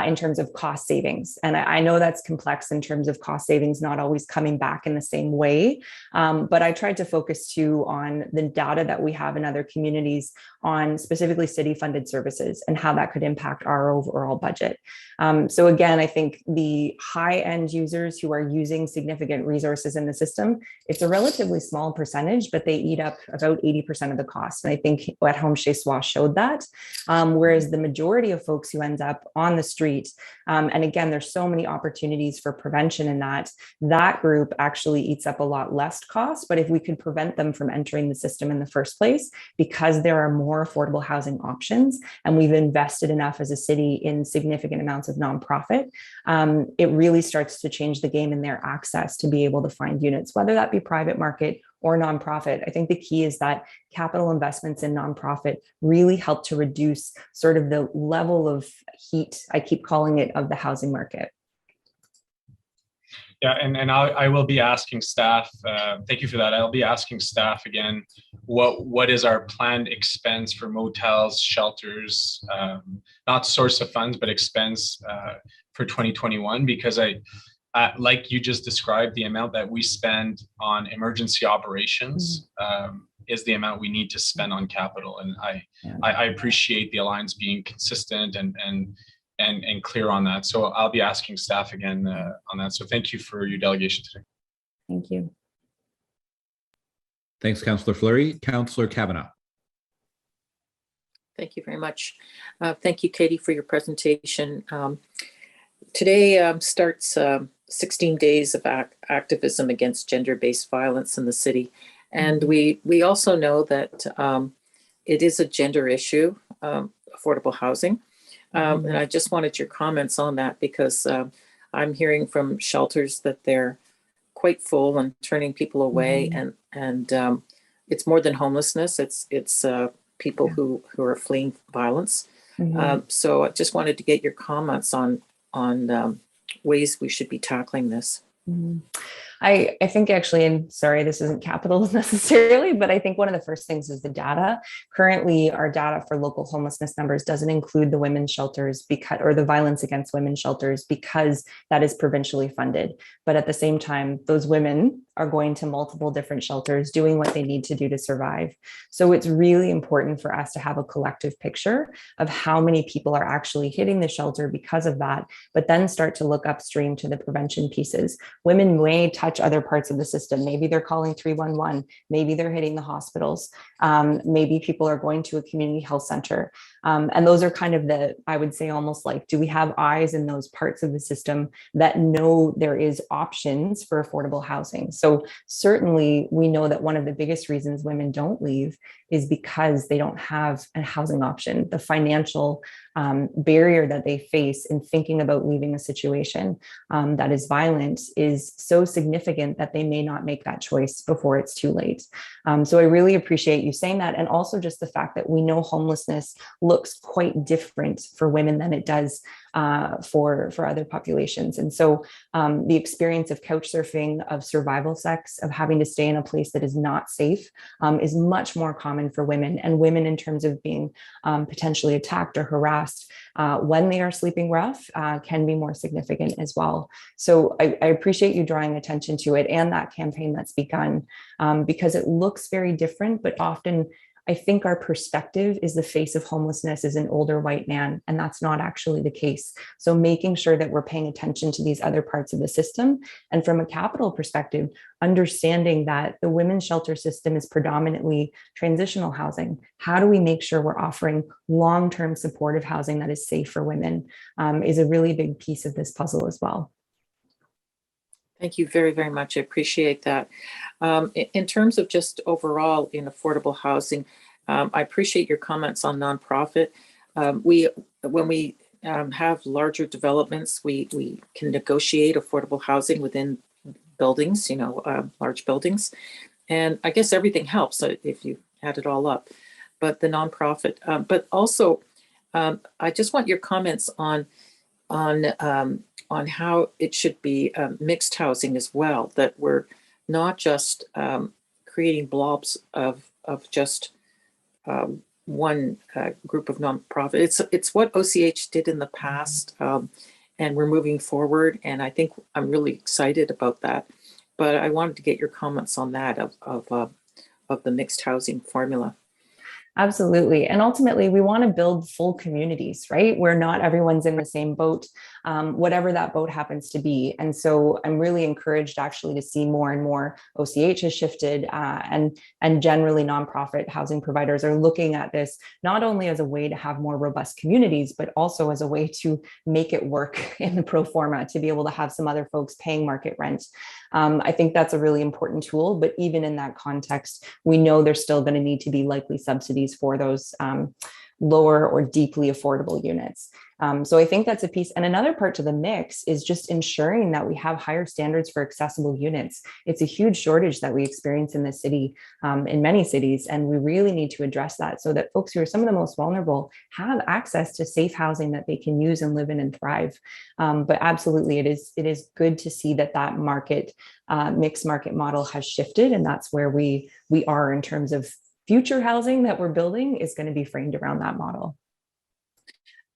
in terms of cost savings. And I know that's complex in terms of cost savings, not always coming back in the same way. But I tried to focus too on the data that we have in other communities on specifically city funded services and how that could impact our overall budget. So again, I think the high end users who are using significant resources in the system, it's a relatively small percentage, but they eat up about 80% of the cost. And I think at Home Chez Soi showed that. Whereas the majority of folks who end up on the street, and again, there's so many opportunities for prevention in that group actually eats up a lot less cost. But if we could prevent them from entering the system in the first place, because there are more affordable housing options, and we've invested enough as a city in significant amounts of nonprofit, it really starts to change the game in their access to be able to find units, whether that be private market or nonprofit. I think the key is that capital investments in nonprofit really help to reduce sort of the level of heat, I keep calling it, of the housing market. Yeah, and I will be asking staff, thank you for that. I'll be asking staff again, what is our planned expense for motels, shelters, not source of funds, but expense for 2021, because like you just described, the amount that we spend on emergency operations is the amount we need to spend on capital. And I appreciate the Alliance being consistent and clear on that. So I'll be asking staff again on that. So thank you for your delegation today. Thank you. Thanks, Councillor Fleury. Councillor Kavanaugh. Thank you very much. Thank you, Katie, for your presentation. Today starts 16 days of activism against gender-based violence in the city. And we also know that it is a gender issue, affordable housing. And I just wanted your comments on that, because I'm hearing from shelters that they're quite full and turning people away. And it's more than homelessness. It's people who are fleeing violence. So I just wanted to get your comments on ways we should be tackling this. I think actually, and sorry, this isn't capital necessarily, but I think one of the first things is the data. Currently, our data for local homelessness numbers doesn't include the women's shelters or the violence against women's shelters, because that is provincially funded. But at the same time, those women are going to multiple different shelters doing what they need to do to survive. So it's really important for us to have a collective picture of how many people are actually hitting the shelter because of that, but then start to look upstream to the prevention pieces. Women may touch other parts of the system. Maybe they're calling 311, maybe they're hitting the hospitals, maybe people are going to a community health center. And those are kind of I would say almost like, do we have eyes in those parts of the system that know there is options for affordable housing? So certainly we know that one of the biggest reasons women don't leave is because they don't have a housing option. The financial barrier that they face in thinking about leaving a situation that is violent is so significant that they may not make that choice before it's too late. So I really appreciate you saying that. And also just the fact that we know homelessness looks quite different for women than it does for other populations. And so the experience of couch surfing, of survival sex, of having to stay in a place that is not safe is much more common for women, and women in terms of being potentially attacked or harassed when they are sleeping rough can be more significant as well. So I appreciate you drawing attention to it and that campaign that's begun, because it looks very different, but often I think our perspective is the face of homelessness is an older white man, and that's not actually the case. So making sure that we're paying attention to these other parts of the system, and from a capital perspective, understanding that the women's shelter system is predominantly transitional housing. How do we make sure we're offering long-term supportive housing that is safe for women is a really big piece of this puzzle as well. Thank you very, very much. I appreciate that. In terms of just overall in affordable housing, I appreciate your comments on nonprofit. When we have larger developments, we can negotiate affordable housing within buildings, large buildings. And I guess everything helps if you add it all up. But the nonprofit, but also I just want your comments on how it should be mixed housing as well, that we're not just creating blobs of just one group of nonprofit. It's what OCH did in the past, and we're moving forward. And I think I'm really excited about that. But I wanted to get your comments on that of the mixed housing formula. Absolutely. And ultimately, we want to build full communities, right? Where not everyone's in the same boat, whatever that boat happens to be. And so I'm really encouraged actually to see more and more OCH has shifted, and generally nonprofit housing providers are looking at this not only as a way to have more robust communities, but also as a way to make it work in the pro forma, to be able to have some other folks paying market rent. I think that's a really important tool, but even in that context, we know there's still going to need to be likely subsidies for those lower or deeply affordable units. So I think that's a piece. And another part to the mix is just ensuring that we have higher standards for accessible units. It's a huge shortage that we experience in the city, in many cities, and we really need to address that so that folks who are some of the most vulnerable have access to safe housing that they can use and live in and thrive. But absolutely, it is good to see that market, mixed market model has shifted, and that's where we are in terms of future housing that we're building is going to be framed around that model.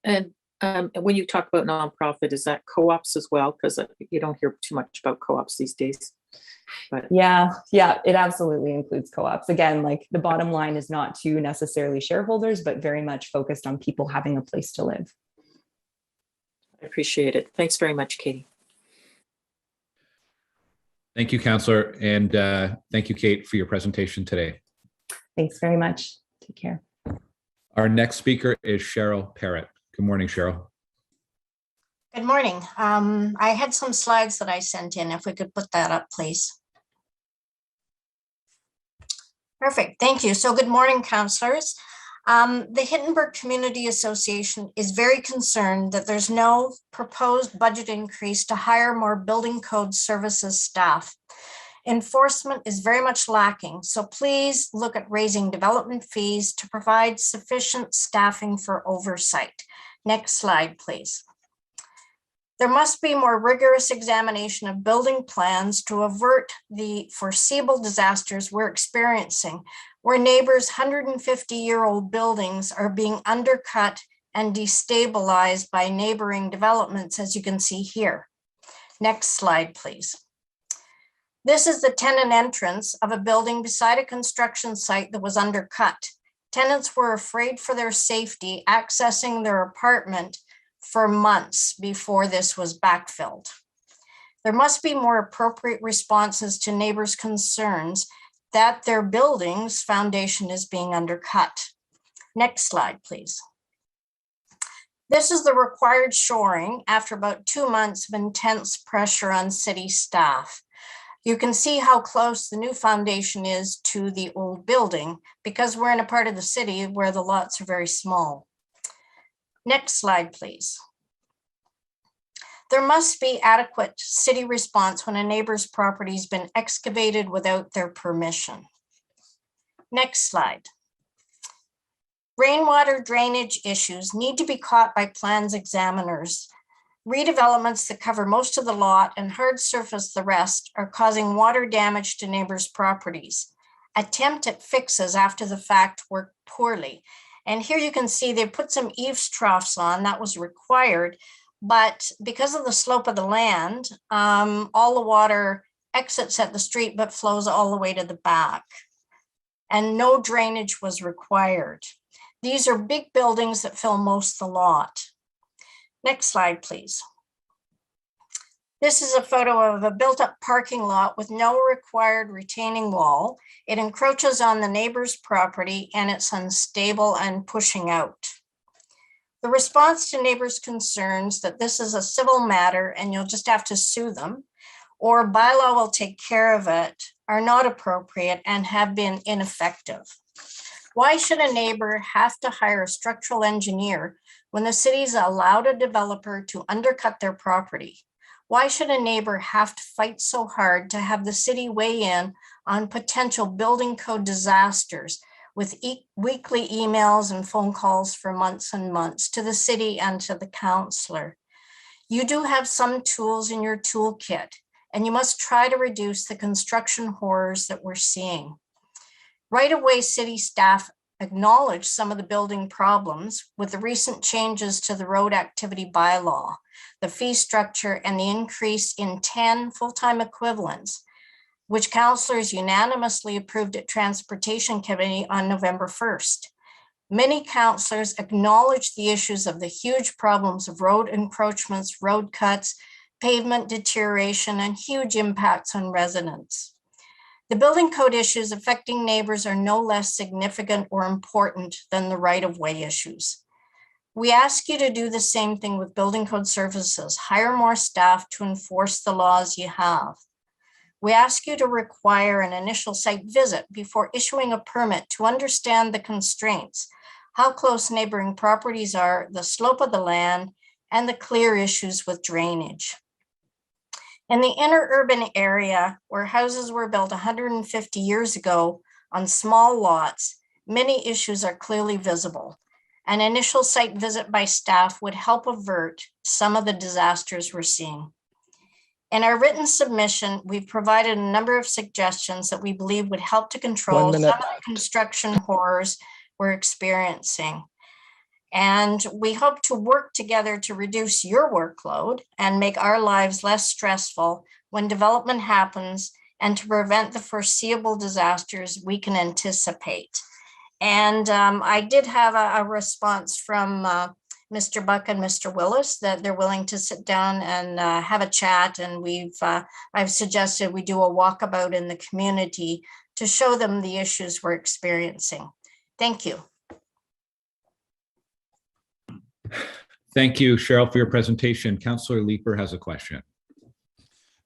And when you talk about nonprofit, is that co-ops as well? Because you don't hear too much about co-ops these days. But yeah, it absolutely includes co-ops. Again, like the bottom line is not to necessarily shareholders, but very much focused on people having a place to live. I appreciate it. Thanks very much, Katie. Thank you, Councillor. And thank you, Kate, for your presentation today. Thanks very much. Take care. Our next speaker is Cheryl Parrott. Good morning, Cheryl. Good morning. I had some slides that I sent in. If we could put that up, please. Perfect. Thank you. So good morning, councillors. The Hittenburg Community Association is very concerned that there's no proposed budget increase to hire more building code services staff. Enforcement is very much lacking, so please look at raising development fees to provide sufficient staffing for oversight. Next slide, please. There must be more rigorous examination of building plans to avert the foreseeable disasters we're experiencing, where neighbors' 150-year-old buildings are being undercut and destabilized by neighboring developments, as you can see here. Next slide, please. This is the tenant entrance of a building beside a construction site that was undercut. Tenants were afraid for their safety accessing their apartment for months before this was backfilled. There must be more appropriate responses to neighbors' concerns that their building's foundation is being undercut. Next slide, please. This is the required shoring after about 2 months of intense pressure on city staff. You can see how close the new foundation is to the old building because we're in a part of the city where the lots are very small. Next slide, please. There must be adequate city response when a neighbor's property has been excavated without their permission. Next slide. Rainwater drainage issues need to be caught by plans examiners. Redevelopments that cover most of the lot and hard surface the rest are causing water damage to neighbors' properties. Attempt at fixes after the fact work poorly. And here you can see they put some eaves troughs on, that was required, but because of the slope of the land, all the water exits at the street but flows all the way to the back. And no drainage was required. These are big buildings that fill most of the lot. Next slide, please. This is a photo of a built-up parking lot with no required retaining wall. It encroaches on the neighbor's property and it's unstable and pushing out. The response to neighbors' concerns that this is a civil matter and you'll just have to sue them, or bylaw will take care of it, are not appropriate and have been ineffective. Why should a neighbor have to hire a structural engineer when the city's allowed a developer to undercut their property? Why should a neighbor have to fight so hard to have the city weigh in on potential building code disasters with weekly emails and phone calls for months and months to the city and to the councillor. You do have some tools in your toolkit, and you must try to reduce the construction horrors that we're seeing. Right away, city staff acknowledge some of the building problems with the recent changes to the road activity bylaw, the fee structure, and the increase in 10 full-time equivalents, which councillors unanimously approved at Transportation Committee on November 1st. Many councillors acknowledge the issues of the huge problems of road encroachments, road cuts, pavement deterioration, and huge impacts on residents. The building code issues affecting neighbors are no less significant or important than the right-of-way issues. We ask you to do the same thing with building code services. Hire more staff to enforce the laws you have. We ask you to require an initial site visit before issuing a permit to understand the constraints, how close neighboring properties are, the slope of the land, and the clear issues with drainage. In the inner urban area where houses were built 150 years ago on small lots, many issues are clearly visible. An initial site visit by staff would help avert some of the disasters we're seeing. In our written submission, we've provided a number of suggestions that we believe would help to control some of the construction horrors we're experiencing. And we hope to work together to reduce your workload and make our lives less stressful when development happens and to prevent the foreseeable disasters we can anticipate. And I did have a response from Mr. Buck and Mr. Willis that they're willing to sit down and have a chat. And I've suggested we do a walkabout in the community to show them the issues we're experiencing. Thank you. Thank you, Cheryl, for your presentation. Councillor Leeper has a question.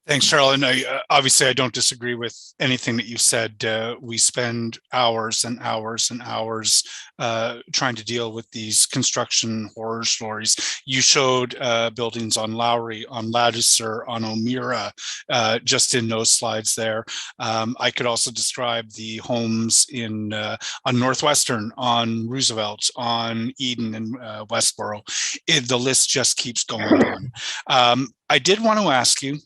Thanks, Cheryl. And obviously I don't disagree with anything that you said. We spend hours and hours and hours trying to deal with these construction horror stories. You showed buildings on Lowry, on Ladouceur, on O'Meara, just in those slides there. I could also describe the homes in on Northwestern, on Roosevelt, on Eden and Westboro. The list just keeps going on. I did want to ask you,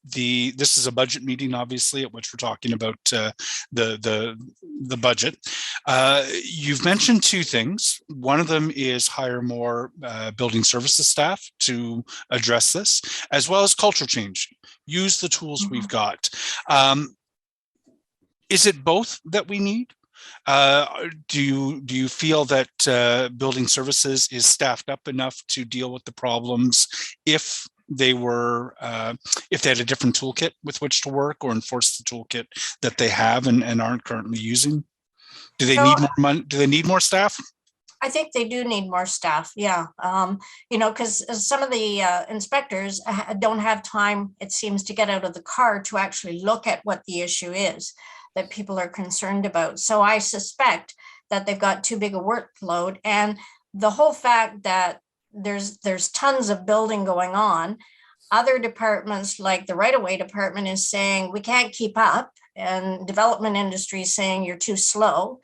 this is a budget meeting, obviously, at which we're talking about the budget. You've mentioned two things. One of them is hire more building services staff to address this, as well as culture change. Use the tools we've got. Is it both that we need? Do you feel that building services is staffed up enough to deal with the problems if they had a different toolkit with which to work, or enforce the toolkit that they have and aren't currently using? Do they need more money? Do they need more staff? I think they do need more staff. Yeah. Because some of the inspectors don't have time, it seems, to get out of the car to actually look at what the issue is that people are concerned about. So I suspect that they've got too big a workload, and the whole fact that there's tons of building going on. Other departments, like the right-of-way department, is saying we can't keep up, and development industry is saying you're too slow.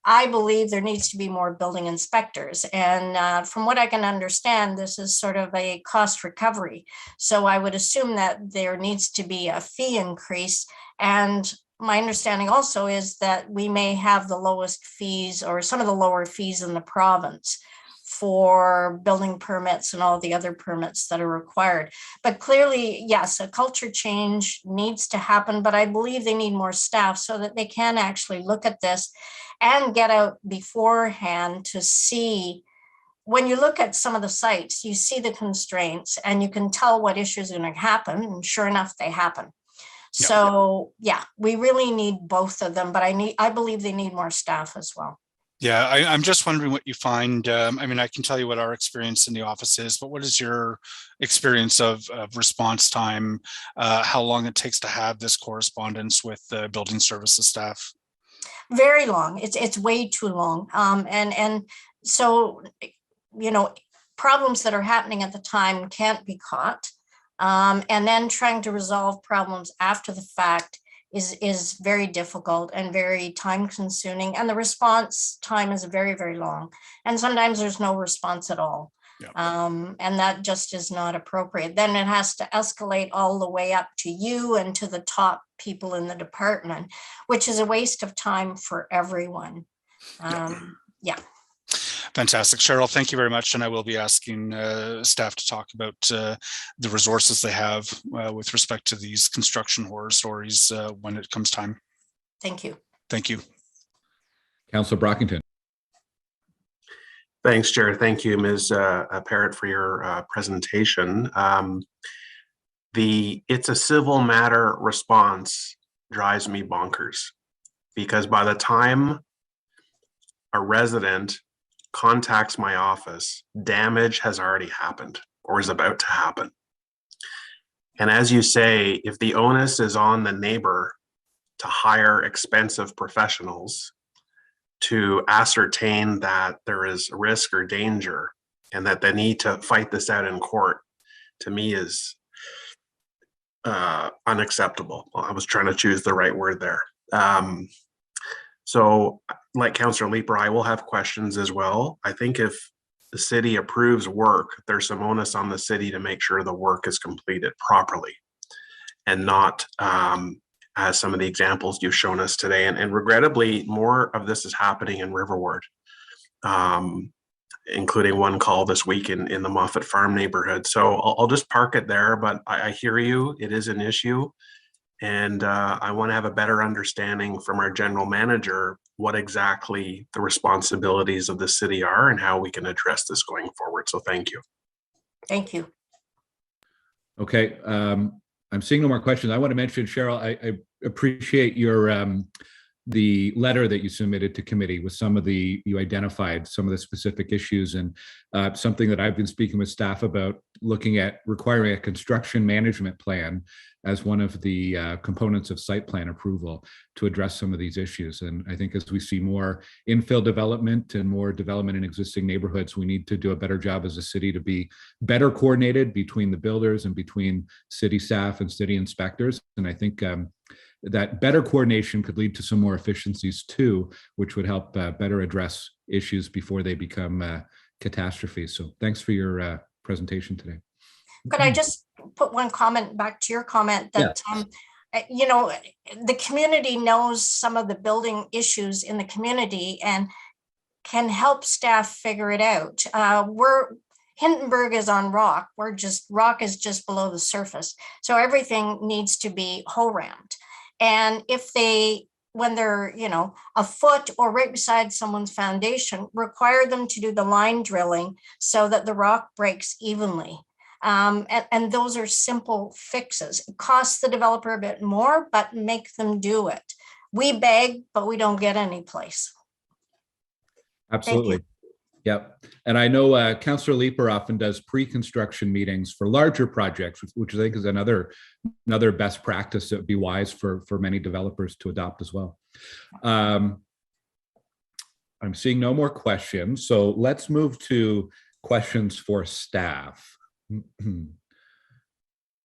I believe there needs to be more building inspectors. And from what I can understand, this is sort of a cost recovery. So I would assume that there needs to be a fee increase. And my understanding also is that we may have the lowest fees, or some of the lower fees in the province, for building permits and all the other permits that are required. But clearly, yes, a culture change needs to happen, but I believe they need more staff so that they can actually look at this and get out beforehand to see. When you look at some of the sites, you see the constraints and you can tell what issues are going to happen, and sure enough, they happen. So yeah, we really need both of them, but I believe they need more staff as well. Yeah, I'm just wondering what you find. I mean, I can tell you what our experience in the office is, but what is your experience of response time, how long it takes to have this correspondence with building services staff? Very long. It's way too long. And so, problems that are happening at the time can't be caught. And then trying to resolve problems after the fact is very difficult and very time consuming. And the response time is very, very long. And sometimes there's no response at all. And that just is not appropriate. Then it has to escalate all the way up to you and to the top people in the department, which is a waste of time for everyone. Yeah. Fantastic. Cheryl, thank you very much. And I will be asking staff to talk about the resources they have with respect to these construction horror stories when it comes time. Thank you. Thank you. Councillor Brockington. Thanks, Chair. Thank you, Ms. Parrott, for your presentation. The "it's a civil matter" response drives me bonkers, because by the time a resident contacts my office, damage has already happened or is about to happen. And as you say, if the onus is on the neighbor to hire expensive professionals to ascertain that there is risk or danger and that they need to fight this out in court, to me is unacceptable. I was trying to choose the right word there. So like Councillor Leeper, I will have questions as well. I think if the city approves work, there's some onus on the city to make sure the work is completed properly and not as some of the examples you've shown us today. And regrettably, more of this is happening in Riverward, including one call this week in the Moffat Farm neighborhood. So I'll just park it there, but I hear you, it is an issue. And I want to have a better understanding from our general manager what exactly the responsibilities of the city are and how we can address this going forward. So thank you. Thank you. Okay, I'm seeing no more questions. I want to mention, Cheryl, I appreciate your the letter that you submitted to committee with some of the, you identified some of the specific issues, and something that I've been speaking with staff about, looking at requiring a construction management plan as one of the components of site plan approval to address some of these issues. And I think as we see more infill development and more development in existing neighborhoods, we need to do a better job as a city to be better coordinated between the builders and between city staff and city inspectors. And I think that better coordination could lead to some more efficiencies too, which would help better address issues before they become catastrophes. So thanks for your presentation today. Could I just put one comment back to your comment that, you know, the community knows some of the building issues in the community and can help staff figure it out. Hindenburg is on rock. Rock is just below the surface. So everything needs to be hole rammed. And if when they're, you know, a foot or right beside someone's foundation, require them to do the line drilling so that the rock breaks evenly. And those are simple fixes. It costs the developer a bit more, but make them do it. We beg, but we don't get any place. Absolutely. Yep. And I know Councillor Leeper often does pre-construction meetings for larger projects, which I think is another best practice that would be wise for many developers to adopt as well. I'm seeing no more questions, so let's move to questions for staff.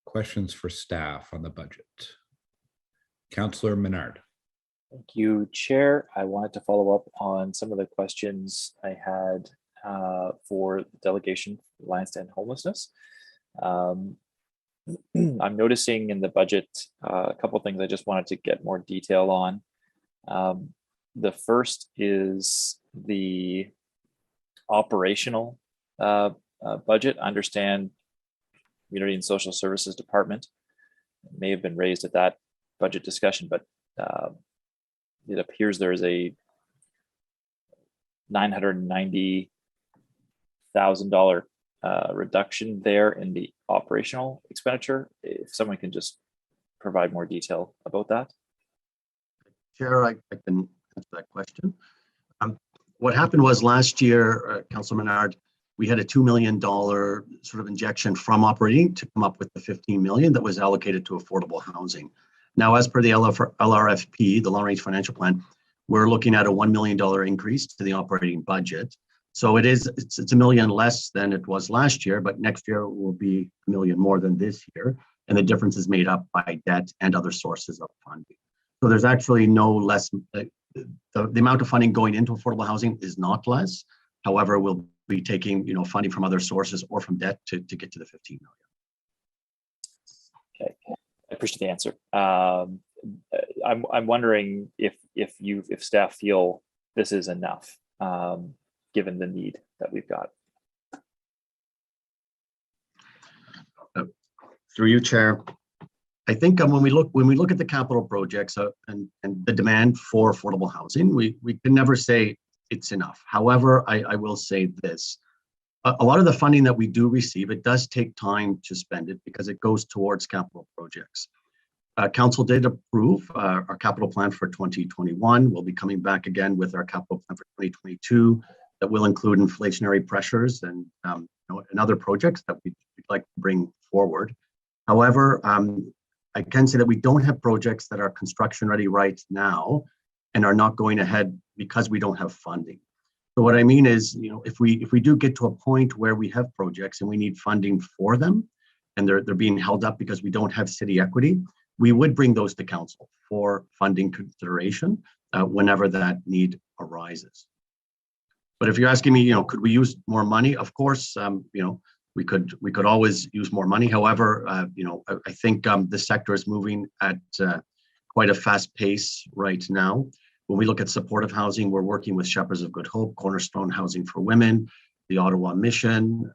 Questions for staff on the budget. Councillor Menard. Thank you, Chair. I wanted to follow up on some of the questions I had for the delegation Alliance and Homelessness. I'm noticing in the budget a couple of things I just wanted to get more detail on. The first is the operational budget. I understand Community and Social Services Department may have been raised at that budget discussion, but it appears there is a $990,000 reduction there in the operational expenditure. If someone can just provide more detail about that. Chair, I can answer that question. What happened was last year, Councilor Menard, we had a $2 million sort of injection from operating to come up with the 15 million that was allocated to affordable housing. Now, as per the LRFP, the Long Range Financial Plan, we're looking at a $1 million increase to the operating budget. So it's $1 million less than it was last year, but next year will be $1 million more than this year. And the difference is made up by debt and other sources of funding. So there's actually no less, the amount of funding going into affordable housing is not less. However, we'll be taking, funding from other sources or from debt to get to the 15 million. Okay, I appreciate the answer. I'm wondering if staff feel this is enough, given the need that we've got. Through you, Chair. I think when we look at the capital projects and the demand for affordable housing, we can never say it's enough. However, I will say this. A lot of the funding that we do receive, it does take time to spend it because it goes towards capital projects. Council did approve our capital plan for 2021. We'll be coming back again with our capital plan for 2022 that will include inflationary pressures and other projects that we'd like to bring forward. However, I can say that we don't have projects that are construction ready right now and are not going ahead because we don't have funding. So what I mean is, if we do get to a point where we have projects and we need funding for them, and they're being held up because we don't have city equity, we would bring those to council for funding consideration whenever that need arises. But if you're asking me, could we use more money? Of course, we could always use more money. However, I think the sector is moving at quite a fast pace right now. When we look at supportive housing, we're working with Shepherds of Good Hope, Cornerstone Housing for Women, the Ottawa Mission,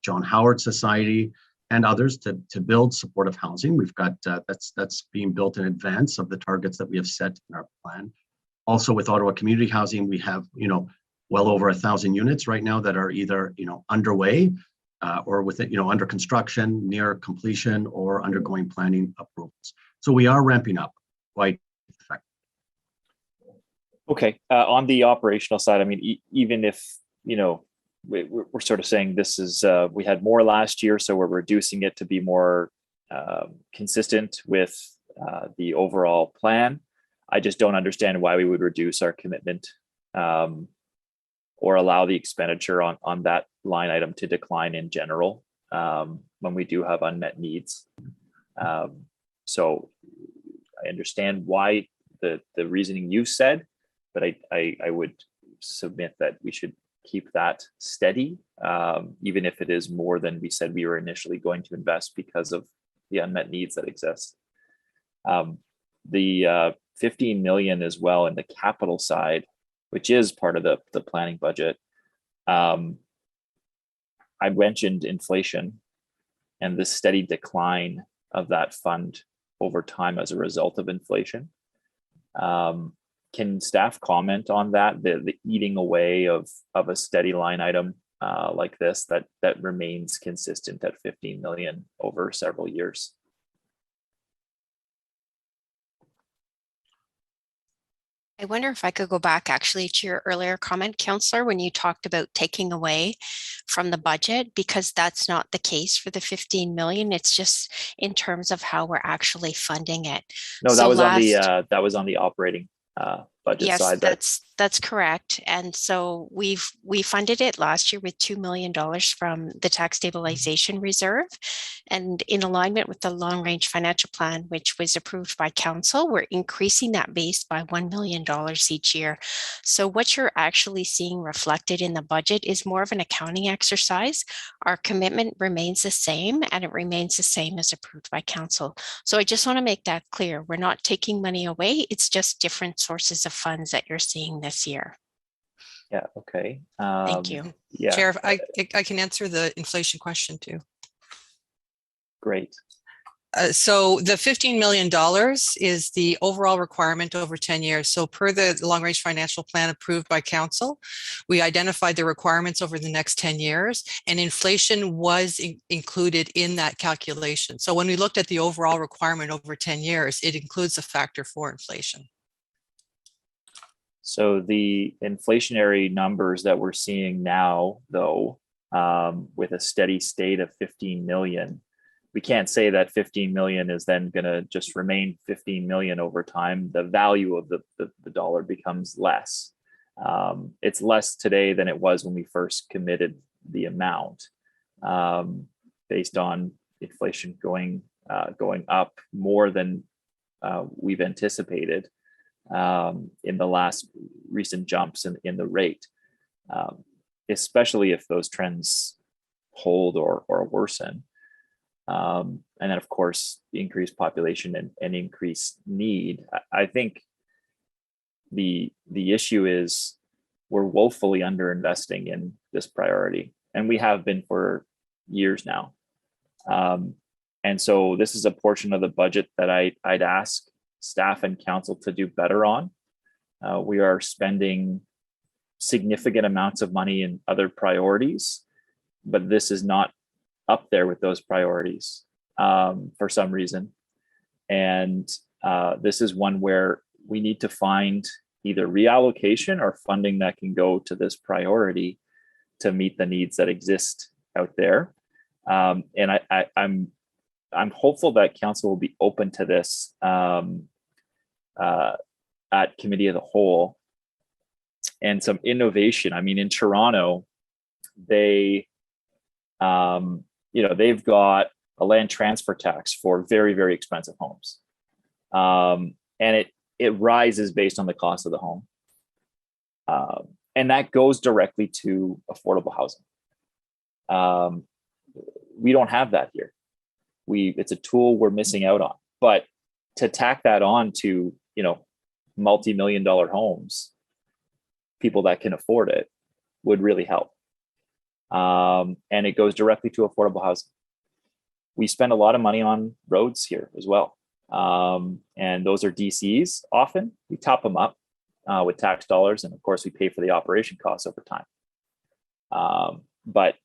John Howard Society, and others to build supportive housing. We've got that's being built in advance of the targets that we have set in our plan. Also with Ottawa Community Housing, we have well over 1,000 units right now that are either underway or with it under construction, near completion, or undergoing planning approvals. So we are ramping up quite effectively. Okay, on the operational side, I mean, even if we're sort of saying this is we had more last year, so we're reducing it to be more consistent with the overall plan. I just don't understand why we would reduce our commitment or allow the expenditure on that line item to decline in general when we do have unmet needs. So I understand why the reasoning you said, but I would submit that we should keep that steady, even if it is more than we said we were initially going to invest because of the unmet needs that exist. The 15 million as well in the capital side, which is part of the planning budget. I mentioned inflation and the steady decline of that fund over time as a result of inflation. Can staff comment on that, the eating away of a steady line item like this that remains consistent at 15 million over several years? I wonder if I could go back actually to your earlier comment, Councillor, when you talked about taking away from the budget, because that's not the case for the 15 million. It's just in terms of how we're actually funding it. No, that was on the operating budget side. That's correct. And so we funded it last year with $2 million from the tax stabilization reserve. And in alignment with the long range financial plan, which was approved by council, we're increasing that base by $1 million each year. So what you're actually seeing reflected in the budget is more of an accounting exercise. Our commitment remains the same, and it remains the same as approved by council. So I just want to make that clear. We're not taking money away. It's just different sources of funds that you're seeing this year. Yeah, okay. Thank you. Yeah. Chair, I can answer the inflation question too. Great. So the $15 million is the overall requirement over 10 years. So per the long range financial plan approved by council, we identified the requirements over the next 10 years, and inflation was included in that calculation. So when we looked at the overall requirement over 10 years, it includes a factor for inflation. So the inflationary numbers that we're seeing now, though, with a steady state of 15 million, we can't say that 15 million is then going to just remain 15 million over time. The value of the dollar becomes less. It's less today than it was when we first committed the amount, based on inflation going up more than we've anticipated in the last recent jumps in the rate, especially if those trends hold or worsen. And then, of course, the increased population and increased need. I think the issue is we're woefully underinvesting in this priority, and we have been for years now. And so this is a portion of the budget that I'd ask staff and council to do better on. We are spending significant amounts of money in other priorities, but this is not up there with those priorities for some reason. And this is one where we need to find either reallocation or funding that can go to this priority to meet the needs that exist out there. And I'm hopeful that council will be open to this at committee of the whole, and some innovation. I mean, in Toronto, they've got a land transfer tax for very, very expensive homes. And it rises based on the cost of the home. And that goes directly to affordable housing. We don't have that here. It's a tool we're missing out on. But to tack that on to, multi-million-dollar homes, people that can afford it, would really help. And it goes directly to affordable housing. We spend a lot of money on roads here as well. And those are DCs often. We top them up with tax dollars. And of course, we pay for the operation costs over time. But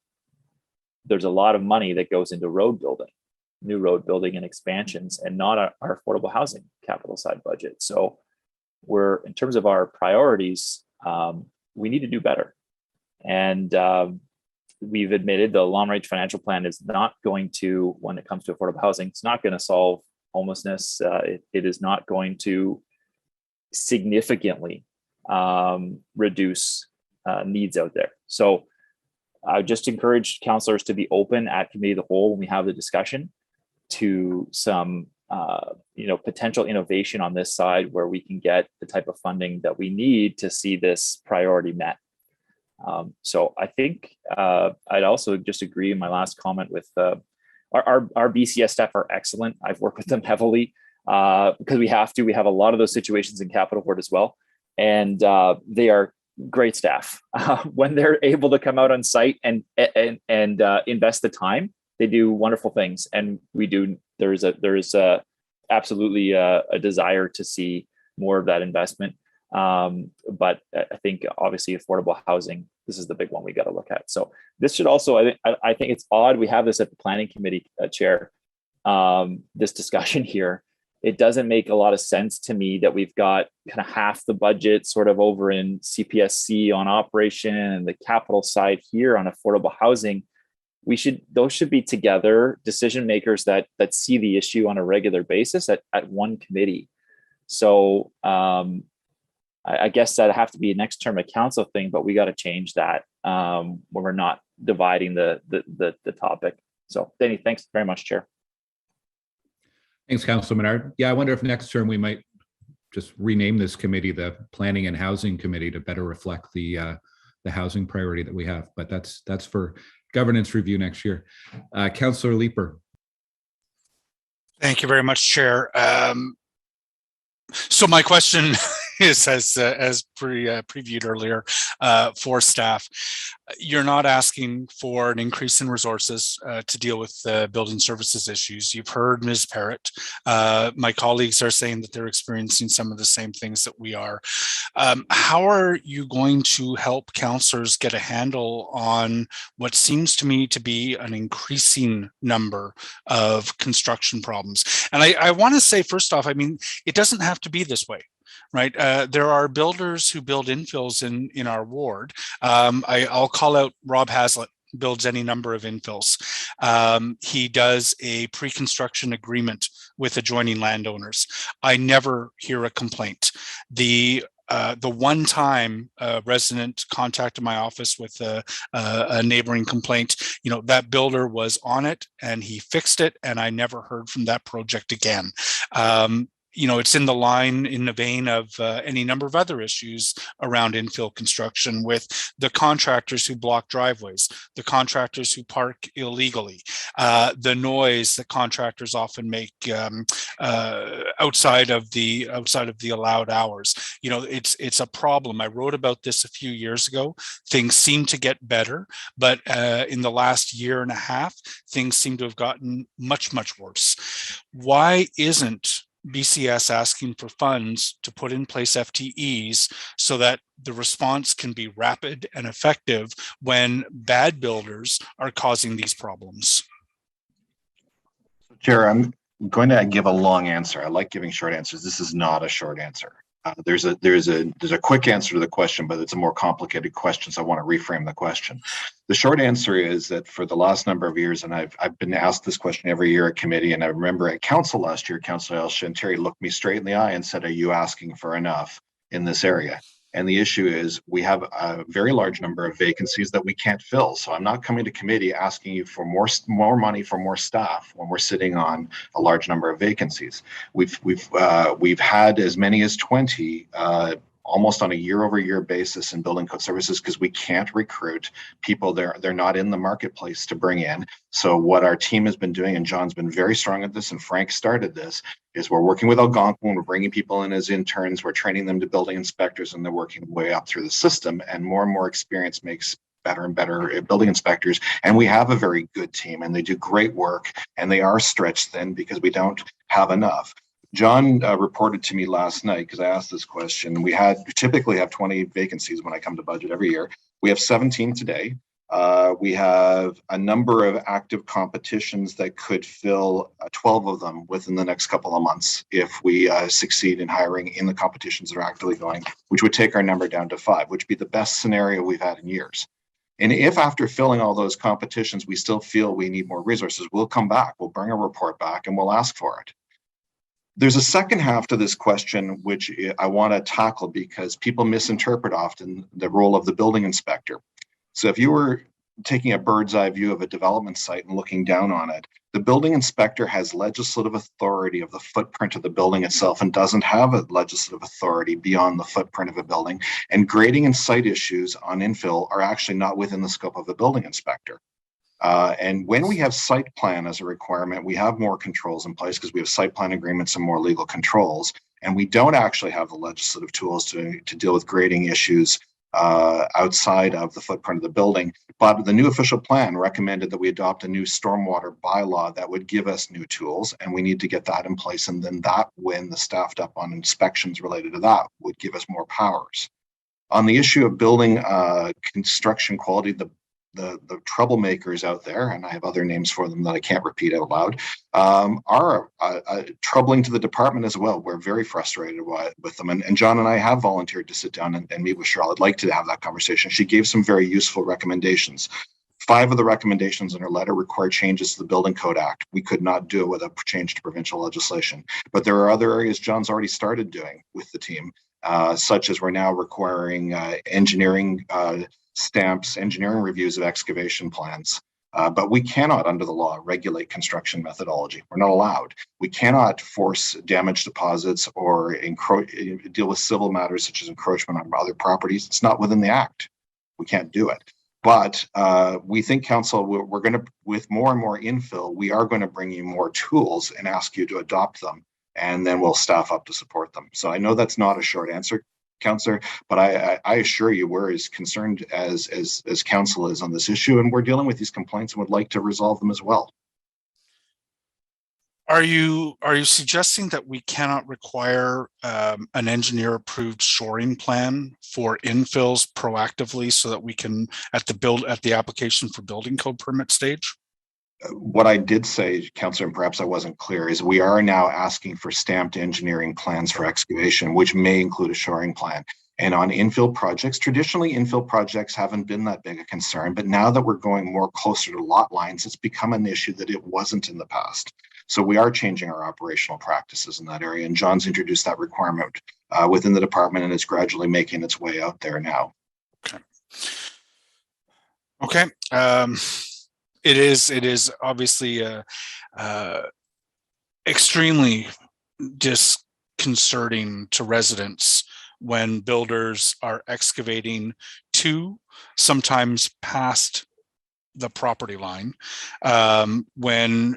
there's a lot of money that goes into road building, new road building and expansions, and not our affordable housing capital side budget. So in terms of our priorities, we need to do better. And we've admitted the long range financial plan is not going to, when it comes to affordable housing, it's not going to solve homelessness. It is not going to significantly reduce needs out there. So I just encourage councillors to be open at committee of the whole when we have the discussion to some potential innovation on this side where we can get the type of funding that we need to see this priority met. So I think I'd also just agree in my last comment with our BCS staff are excellent. I've worked with them heavily because we have to. We have a lot of those situations in Capital Ward as well. And they are great staff. When they're able to come out on site and invest the time, they do wonderful things. And there is absolutely a desire to see more of that investment. But I think obviously affordable housing, this is the big one we got to look at. So this should also, I think it's odd we have this at the planning committee chair, this discussion here. It doesn't make a lot of sense to me that we've got kind of half the budget sort of over in CPSC on operation and the capital side here on affordable housing. Those should be together, decision makers that see the issue on a regular basis at one committee. So I guess that'd have to be a next term of council thing, but we got to change that when we're not dividing the topic. So Danny, thanks very much, Chair. Thanks, Councilor Menard. Yeah, I wonder if next term we might just rename this committee the Planning and Housing Committee to better reflect the housing priority that we have. But that's for governance review next year. Councilor Leeper. Thank you very much, Chair. So my question is, as previewed earlier, for staff, you're not asking for an increase in resources to deal with building services issues. You've heard Ms. Parrott. My colleagues are saying that they're experiencing some of the same things that we are. How are you going to help councillors get a handle on what seems to me to be an increasing number of construction problems? And I want to say, first off, I mean, it doesn't have to be this way. Right. There are builders who build infills in our ward. I'll call out Rob Hazlitt, builds any number of infills. He does a pre-construction agreement with adjoining landowners. I never hear a complaint. The one time a resident contacted my office with a neighboring complaint, that builder was on it and he fixed it, and I never heard from that project again. it's in the vein of any number of other issues around infill construction, with the contractors who block driveways, the contractors who park illegally, the noise that contractors often make outside of the allowed hours. It's a problem. I wrote about this a few years ago. Things seem to get better, but in the last year and a half, things seem to have gotten much, much worse. Why isn't BCS asking for funds to put in place FTEs so that the response can be rapid and effective when bad builders are causing these problems? Chair, I'm going to give a long answer. I like giving short answers. This is not a short answer. There's a quick answer to the question, but it's a more complicated question, so I want to reframe the question. The short answer is that for the last number of years, and I've been asked this question every year at committee, and I remember at council last year, Councillor El-Shantari looked me straight in the eye and said, "Are you asking for enough in this area?" And the issue is we have a very large number of vacancies that we can't fill. So I'm not coming to committee asking you for more money for more staff when we're sitting on a large number of vacancies. We've had as many as 20 almost on a year-over-year basis in building code services because we can't recruit people. They're not in the marketplace to bring in. So what our team has been doing, and John's been very strong at this, and Frank started this, is we're working with Algonquin. We're bringing people in as interns. We're training them to building inspectors, and they're working way up through the system. And more experience makes better and better building inspectors. And we have a very good team, and they do great work. And they are stretched thin because we don't have enough. John reported to me last night, because I asked this question. We typically have 20 vacancies when I come to budget every year. We have 17 today. We have a number of active competitions that could fill 12 of them within the next couple of months if we succeed in hiring in the competitions that are actively going, which would take our number down to 5, which would be the best scenario we've had in years. And if after filling all those competitions, we still feel we need more resources, we'll come back, we'll bring a report back, and we'll ask for it. There's a second half to this question, which I want to tackle because people misinterpret often the role of the building inspector. So if you were taking a bird's eye view of a development site and looking down on it, the building inspector has legislative authority of the footprint of the building itself and doesn't have a legislative authority beyond the footprint of a building. And grading and site issues on infill are actually not within the scope of the building inspector. And when we have site plan as a requirement, we have more controls in place because we have site plan agreements and more legal controls. And we don't actually have the legislative tools to deal with grading issues outside of the footprint of the building. But the new official plan recommended that we adopt a new stormwater bylaw that would give us new tools, and we need to get that in place. And then that, when the staffed up on inspections related to that, would give us more powers. On the issue of building construction quality, the troublemakers out there, and I have other names for them that I can't repeat out loud, are troubling to the department as well. We're very frustrated with them. And John and I have volunteered to sit down and meet with Cheryl. I'd like to have that conversation. She gave some very useful recommendations. 5 of the recommendations in her letter require changes to the Building Code Act. We could not do it with a change to provincial legislation. But there are other areas John's already started doing with the team, such as we're now requiring engineering stamps, engineering reviews of excavation plans. But we cannot, under the law, regulate construction methodology. We're not allowed. We cannot force damage deposits or deal with civil matters such as encroachment on other properties. It's not within the Act. We can't do it. But we think, Council, we're going to, with more and more infill, we are going to bring you more tools and ask you to adopt them, and then we'll staff up to support them. So I know that's not a short answer, Councillor, but I assure you we're as concerned as Council is on this issue, and we're dealing with these complaints and would like to resolve them as well. Are you suggesting that we cannot require an engineer-approved shoring plan for infills proactively so that we can at the application for building code permit stage? What I did say, Councillor, and perhaps I wasn't clear, is we are now asking for stamped engineering plans for excavation, which may include a shoring plan. And on infill projects, traditionally infill projects haven't been that big a concern, but now that we're going more closer to lot lines, it's become an issue that it wasn't in the past. So we are changing our operational practices in that area, and John's introduced that requirement within the department, and it's gradually making its way out there now. Okay. It is obviously extremely disconcerting to residents when builders are excavating to, sometimes past the property line, when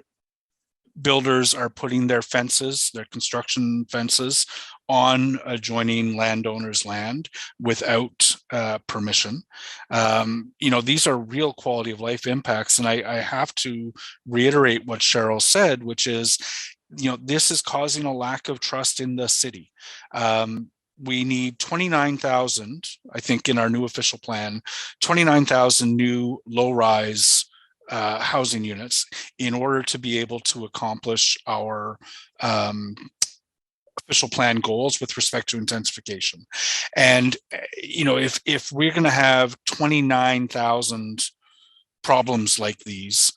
builders are putting their fences, their construction fences, on adjoining landowners' land without permission. These are real quality of life impacts. And I have to reiterate what Cheryl said, which is, this is causing a lack of trust in the city. We need 29,000, I think, in our new official plan, 29,000 new low-rise housing units in order to be able to accomplish our official plan goals with respect to intensification. And, if we're going to have 29,000 problems like these,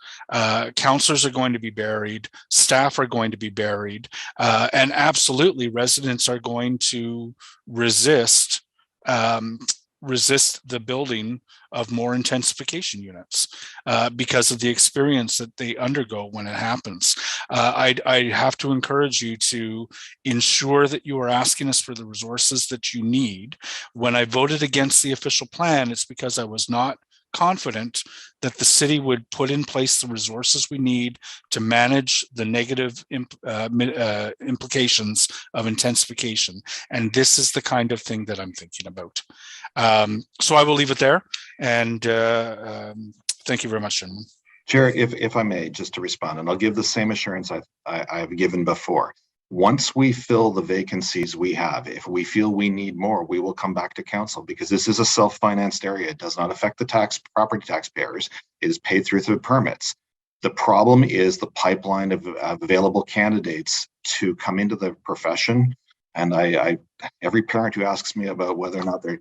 councillors are going to be buried, staff are going to be buried, and absolutely residents are going to resist the building of more intensification units because of the experience that they undergo when it happens. I have to encourage you to ensure that you are asking us for the resources that you need. When I voted against the official plan, it's because I was not confident that the city would put in place the resources we need to manage the negative implications of intensification. And this is the kind of thing that I'm thinking about. So I will leave it there. And thank you very much, gentlemen. Chair, if I may, just to respond, and I'll give the same assurance I've given before. Once we fill the vacancies we have, if we feel we need more, we will come back to council, because this is a self-financed area. It does not affect the property taxpayers. It is paid through permits. The problem is the pipeline of available candidates to come into the profession. And every parent who asks me about whether or not their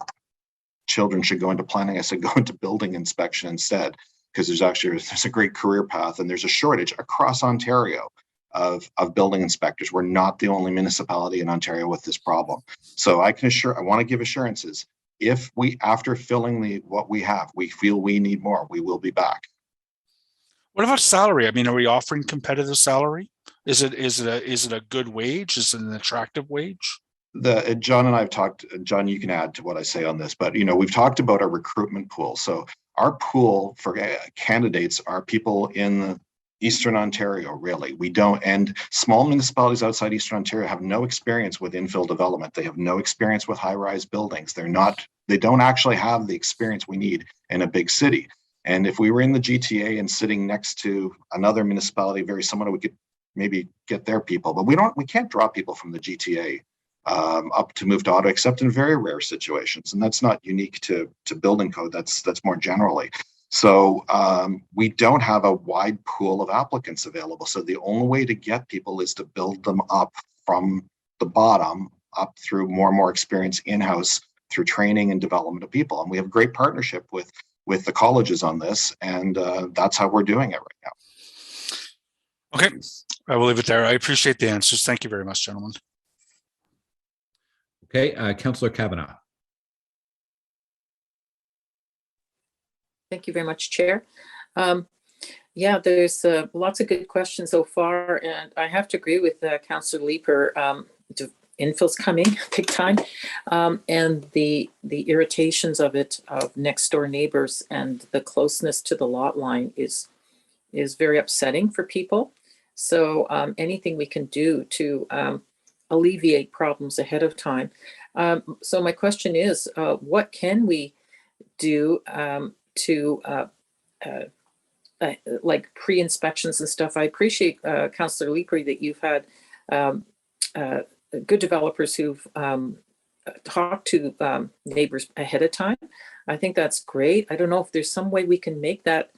children should go into planning, I said go into building inspection instead, because there's a great career path, and there's a shortage across Ontario of building inspectors. We're not the only municipality in Ontario with this problem. So I want to give assurances. If we, after filling what we have, we feel we need more, we will be back. What about salary? I mean, are we offering competitive salary? Is it a good wage? Is it an attractive wage? John and I have talked, John, you can add to what I say on this, but we've talked about our recruitment pool. So our pool for candidates are people in Eastern Ontario, really. We don't, and small municipalities outside Eastern Ontario have no experience with infill development. They have no experience with high-rise buildings. They don't actually have the experience we need in a big city. And if we were in the GTA and sitting next to another municipality very similar, we could maybe get their people, but we can't draw people from the GTA up to move to Ottawa, except in very rare situations. And that's not unique to building code. That's more generally. So we don't have a wide pool of applicants available. So the only way to get people is to build them up from the bottom up through more and more experience in-house through training and development of people. And we have great partnership with the colleges on this. And that's how we're doing it right now. Okay, I will leave it there. I appreciate the answers. Thank you very much, gentlemen. Okay, Councillor Kavanaugh. Thank you very much, Chair. Yeah, there's lots of good questions so far, and I have to agree with Councillor Leeper. Infill's coming big time, and the irritations of next door neighbors and the closeness to the lot line is very upsetting for people. So anything we can do to alleviate problems ahead of time. So my question is, what can we do to like pre-inspections and stuff? I appreciate, Councillor Leeper, that you've had good developers who've talked to neighbors ahead of time. I think that's great. I don't know if there's some way we can make that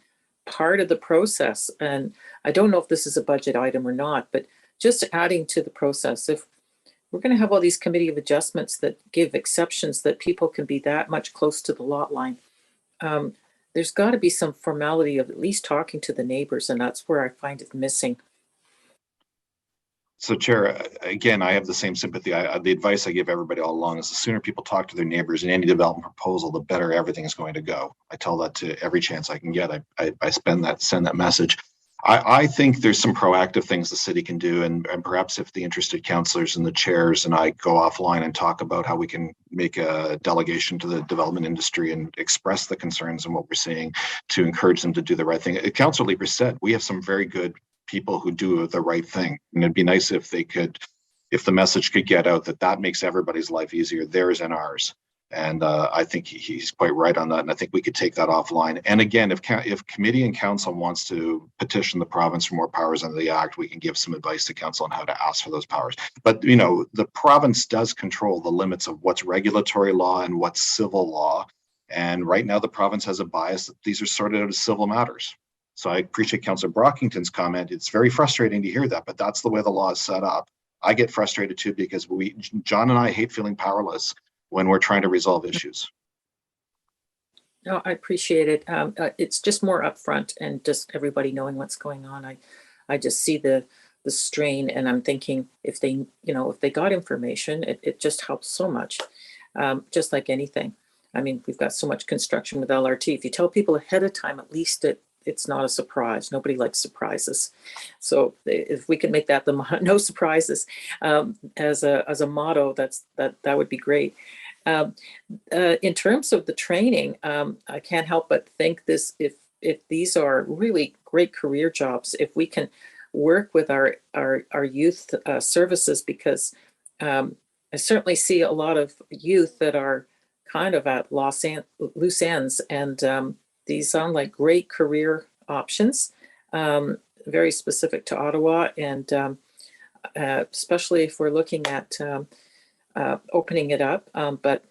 part of the process. And I don't know if this is a budget item or not, but just adding to the process. If we're going to have all these committee of adjustments that give exceptions that people can be that much close to the lot line, there's got to be some formality of at least talking to the neighbors, and that's where I find it missing. So, Chair, again, I have the same sympathy. The advice I give everybody all along is the sooner people talk to their neighbors in any development proposal, the better everything is going to go. I tell that to every chance I can get. I send that message. I think there's some proactive things the city can do, and perhaps if the interested councillors and the chairs and I go offline and talk about how we can make a delegation to the development industry and express the concerns and what we're seeing to encourage them to do the right thing. Councillor Leeper said, we have some very good people who do the right thing, and it'd be nice if they could, if the message could get out that that makes everybody's life easier, theirs and ours. And I think he's quite right on that. And I think we could take that offline. And again, if committee and council wants to petition the province for more powers under the act, we can give some advice to council on how to ask for those powers. But, you know, the province does control the limits of what's regulatory law and what's civil law. And right now the province has a bias that these are sorted out as civil matters. So I appreciate Councillor Brockington's comment. It's very frustrating to hear that, but that's the way the law is set up. I get frustrated too, because John and I hate feeling powerless when we're trying to resolve issues. No, I appreciate it. It's just more upfront and just everybody knowing what's going on. I just see the strain, and I'm thinking if they, if they got information, it just helps so much. Just like anything. I mean, we've got so much construction with LRT. If you tell people ahead of time, at least it's not a surprise. Nobody likes surprises. So if we can make that no surprises as a motto, that would be great. In terms of the training, I can't help but think this, if these are really great career jobs, if we can work with our youth services, because I certainly see a lot of youth that are kind of at loose ends, and these sound like great career options, very specific to Ottawa, and especially if we're looking at opening it up, but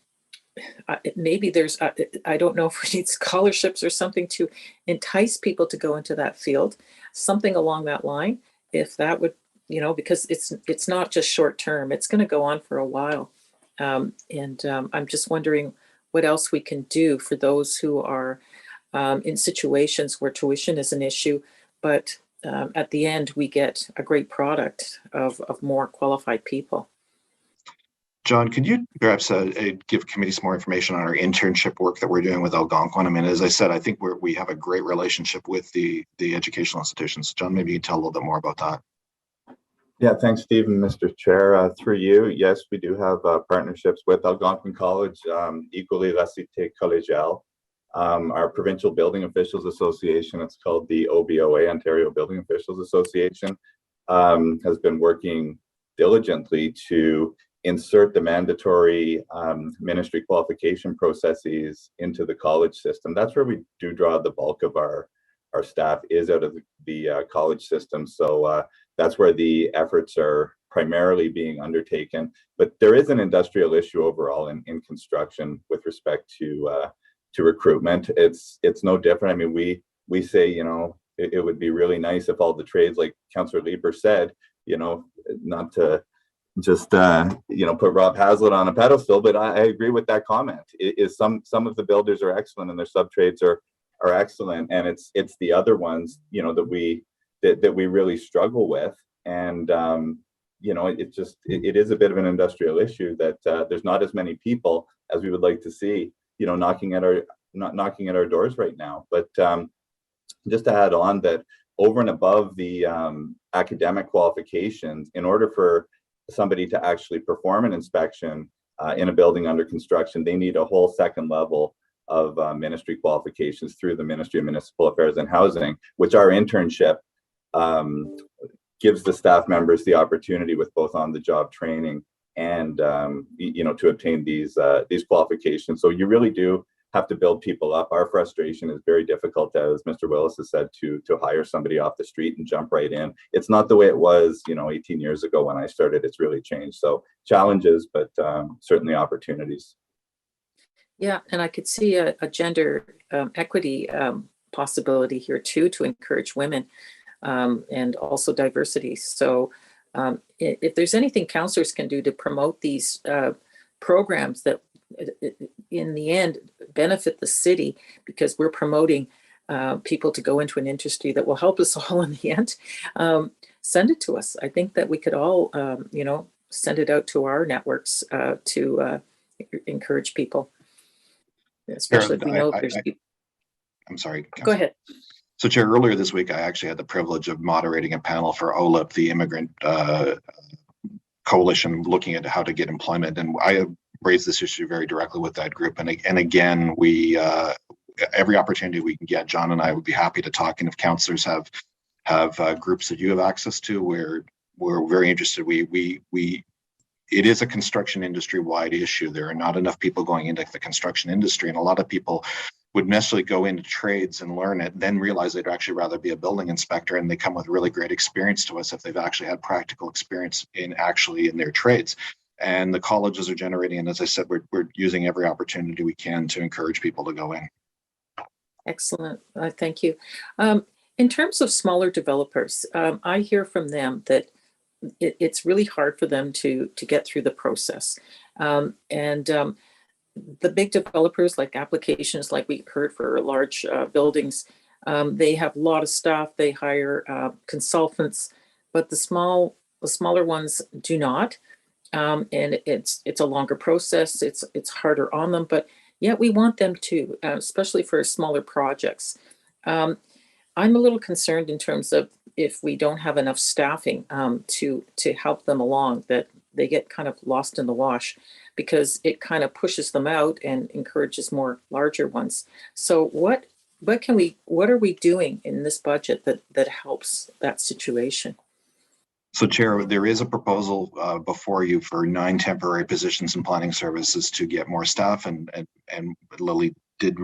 maybe there's, I don't know if we need scholarships or something to entice people to go into that field, something along that line, if that would, because it's not just short term, it's going to go on for a while. And I'm just wondering what else we can do for those who are in situations where tuition is an issue, but at the end we get a great product of more qualified people. John, could you perhaps give committee some more information on our internship work that we're doing with Algonquin? I mean, as I said, I think we have a great relationship with the educational institutions. John, maybe you can tell a little bit more about that. Yeah, thanks, Steve and Mr. Chair. Through you, yes, we do have partnerships with Algonquin College, equally La Cité Collégiale, our Provincial Building Officials Association. It's called the OBOA, Ontario Building Officials Association, has been working diligently to insert the mandatory ministry qualification processes into the college system. That's where we do draw the bulk of our staff is out of the college system. So that's where the efforts are primarily being undertaken. But there is an industrial issue overall in construction with respect to recruitment. It's no different. I mean, we say, it would be really nice if all the trades, like Councillor Leeper said, not to just put Rob Hazlitt on a pedestal, but I agree with that comment. Some of the builders are excellent and their sub trades are excellent, and it's the other ones that we really struggle with. And it is a bit of an industrial issue that there's not as many people as we would like to see knocking at our doors right now. But just to add on that, over and above the academic qualifications, in order for somebody to actually perform an inspection in a building under construction, they need a whole second level of ministry qualifications through the Ministry of Municipal Affairs and Housing, which our internship gives the staff members the opportunity with both on-the-job training and to obtain these qualifications. So you really do have to build people up. Our frustration is very difficult, as Mr. Willis has said, to hire somebody off the street and jump right in. It's not the way it was 18 years ago when I started. It's really changed. So challenges, but certainly opportunities. Yeah, and I could see a gender equity possibility here too, to encourage women and also diversity. So if there's anything councillors can do to promote these programs that in the end benefit the city, because we're promoting people to go into an industry that will help us all in the end, send it to us. I think that we could all send it out to our networks to encourage people, especially if we know there's people. I'm sorry. Go ahead. So, Chair, earlier this week, I actually had the privilege of moderating a panel for OLIP, the immigrant coalition, looking at how to get employment. And I raised this issue very directly with that group. And again, we every opportunity we can get, John and I would be happy to talk. And if councillors have groups that you have access to, we're very interested. It is a construction industry wide issue. There are not enough people going into the construction industry, and a lot of people would necessarily go into trades and learn it, then realize they'd actually rather be a building inspector, and they come with really great experience to us if they've actually had practical experience in their trades. And the colleges are generating, and as I said, we're using every opportunity we can to encourage people to go in. Excellent. Thank you. In terms of smaller developers, I hear from them that it's really hard for them to get through the process. The big developers, like applications like we heard for large buildings, they have a lot of staff, they hire consultants, but the smaller ones do not. And it's a longer process, it's harder on them, but yet we want them to, especially for smaller projects. I'm a little concerned in terms of if we don't have enough staffing to help them along, that they get kind of lost in the wash, because it kind of pushes them out and encourages more larger ones. So what are we doing in this budget that helps that situation? So, Chair, there is a proposal before you for 9 temporary positions in planning services to get more staff, and Lily did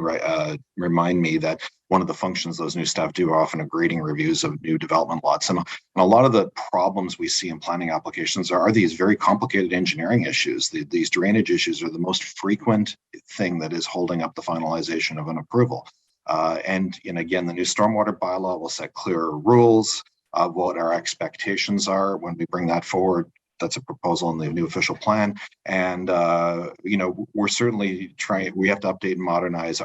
remind me that one of the functions those new staff do are often grading reviews of new development lots. And a lot of the problems we see in planning applications are these very complicated engineering issues. These drainage issues are the most frequent thing that is holding up the finalization of an approval. And again, the new stormwater bylaw will set clearer rules of what our expectations are when we bring that forward. That's a proposal in the new official plan. And, we're certainly we have to update and modernize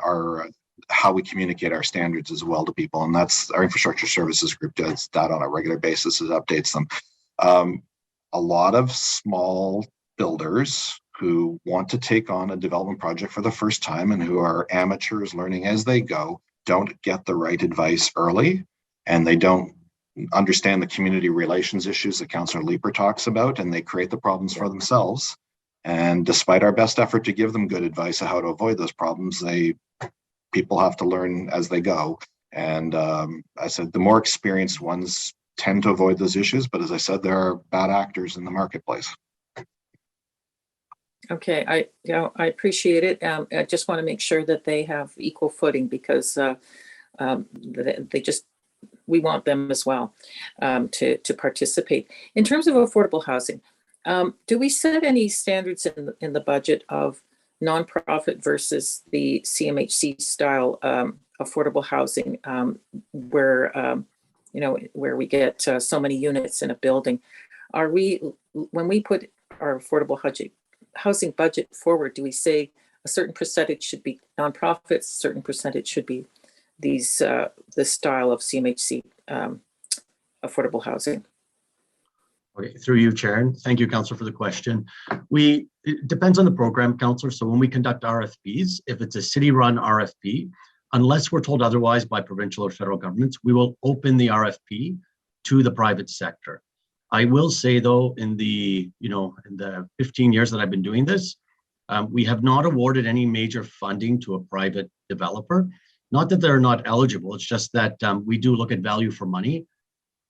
how we communicate our standards as well to people. And that's our infrastructure services group does that on a regular basis. It updates them. A lot of small builders who want to take on a development project for the first time and who are amateurs learning as they go don't get the right advice early, and they don't understand the community relations issues that Councillor Leeper talks about, and they create the problems for themselves. And despite our best effort to give them good advice on how to avoid those problems, people have to learn as they go. And I said, the more experienced ones tend to avoid those issues, but as I said, there are bad actors in the marketplace. Okay, I appreciate it. I just want to make sure that they have equal footing, because we want them as well to participate. In terms of affordable housing, do we set any standards in the budget of nonprofit versus the CMHC style affordable housing, where we get so many units in a building? When we put our affordable housing budget forward, do we say a certain percentage should be nonprofits, a certain percentage should be this style of CMHC affordable housing? Okay, through you, Chair, and thank you, Councillor, for the question. It depends on the program, Councillor. So when we conduct RFPs, if it's a city-run RFP, unless we're told otherwise by provincial or federal governments, we will open the RFP to the private sector. I will say, though, in the 15 years that I've been doing this, we have not awarded any major funding to a private developer. Not that they're not eligible, it's just that we do look at value for money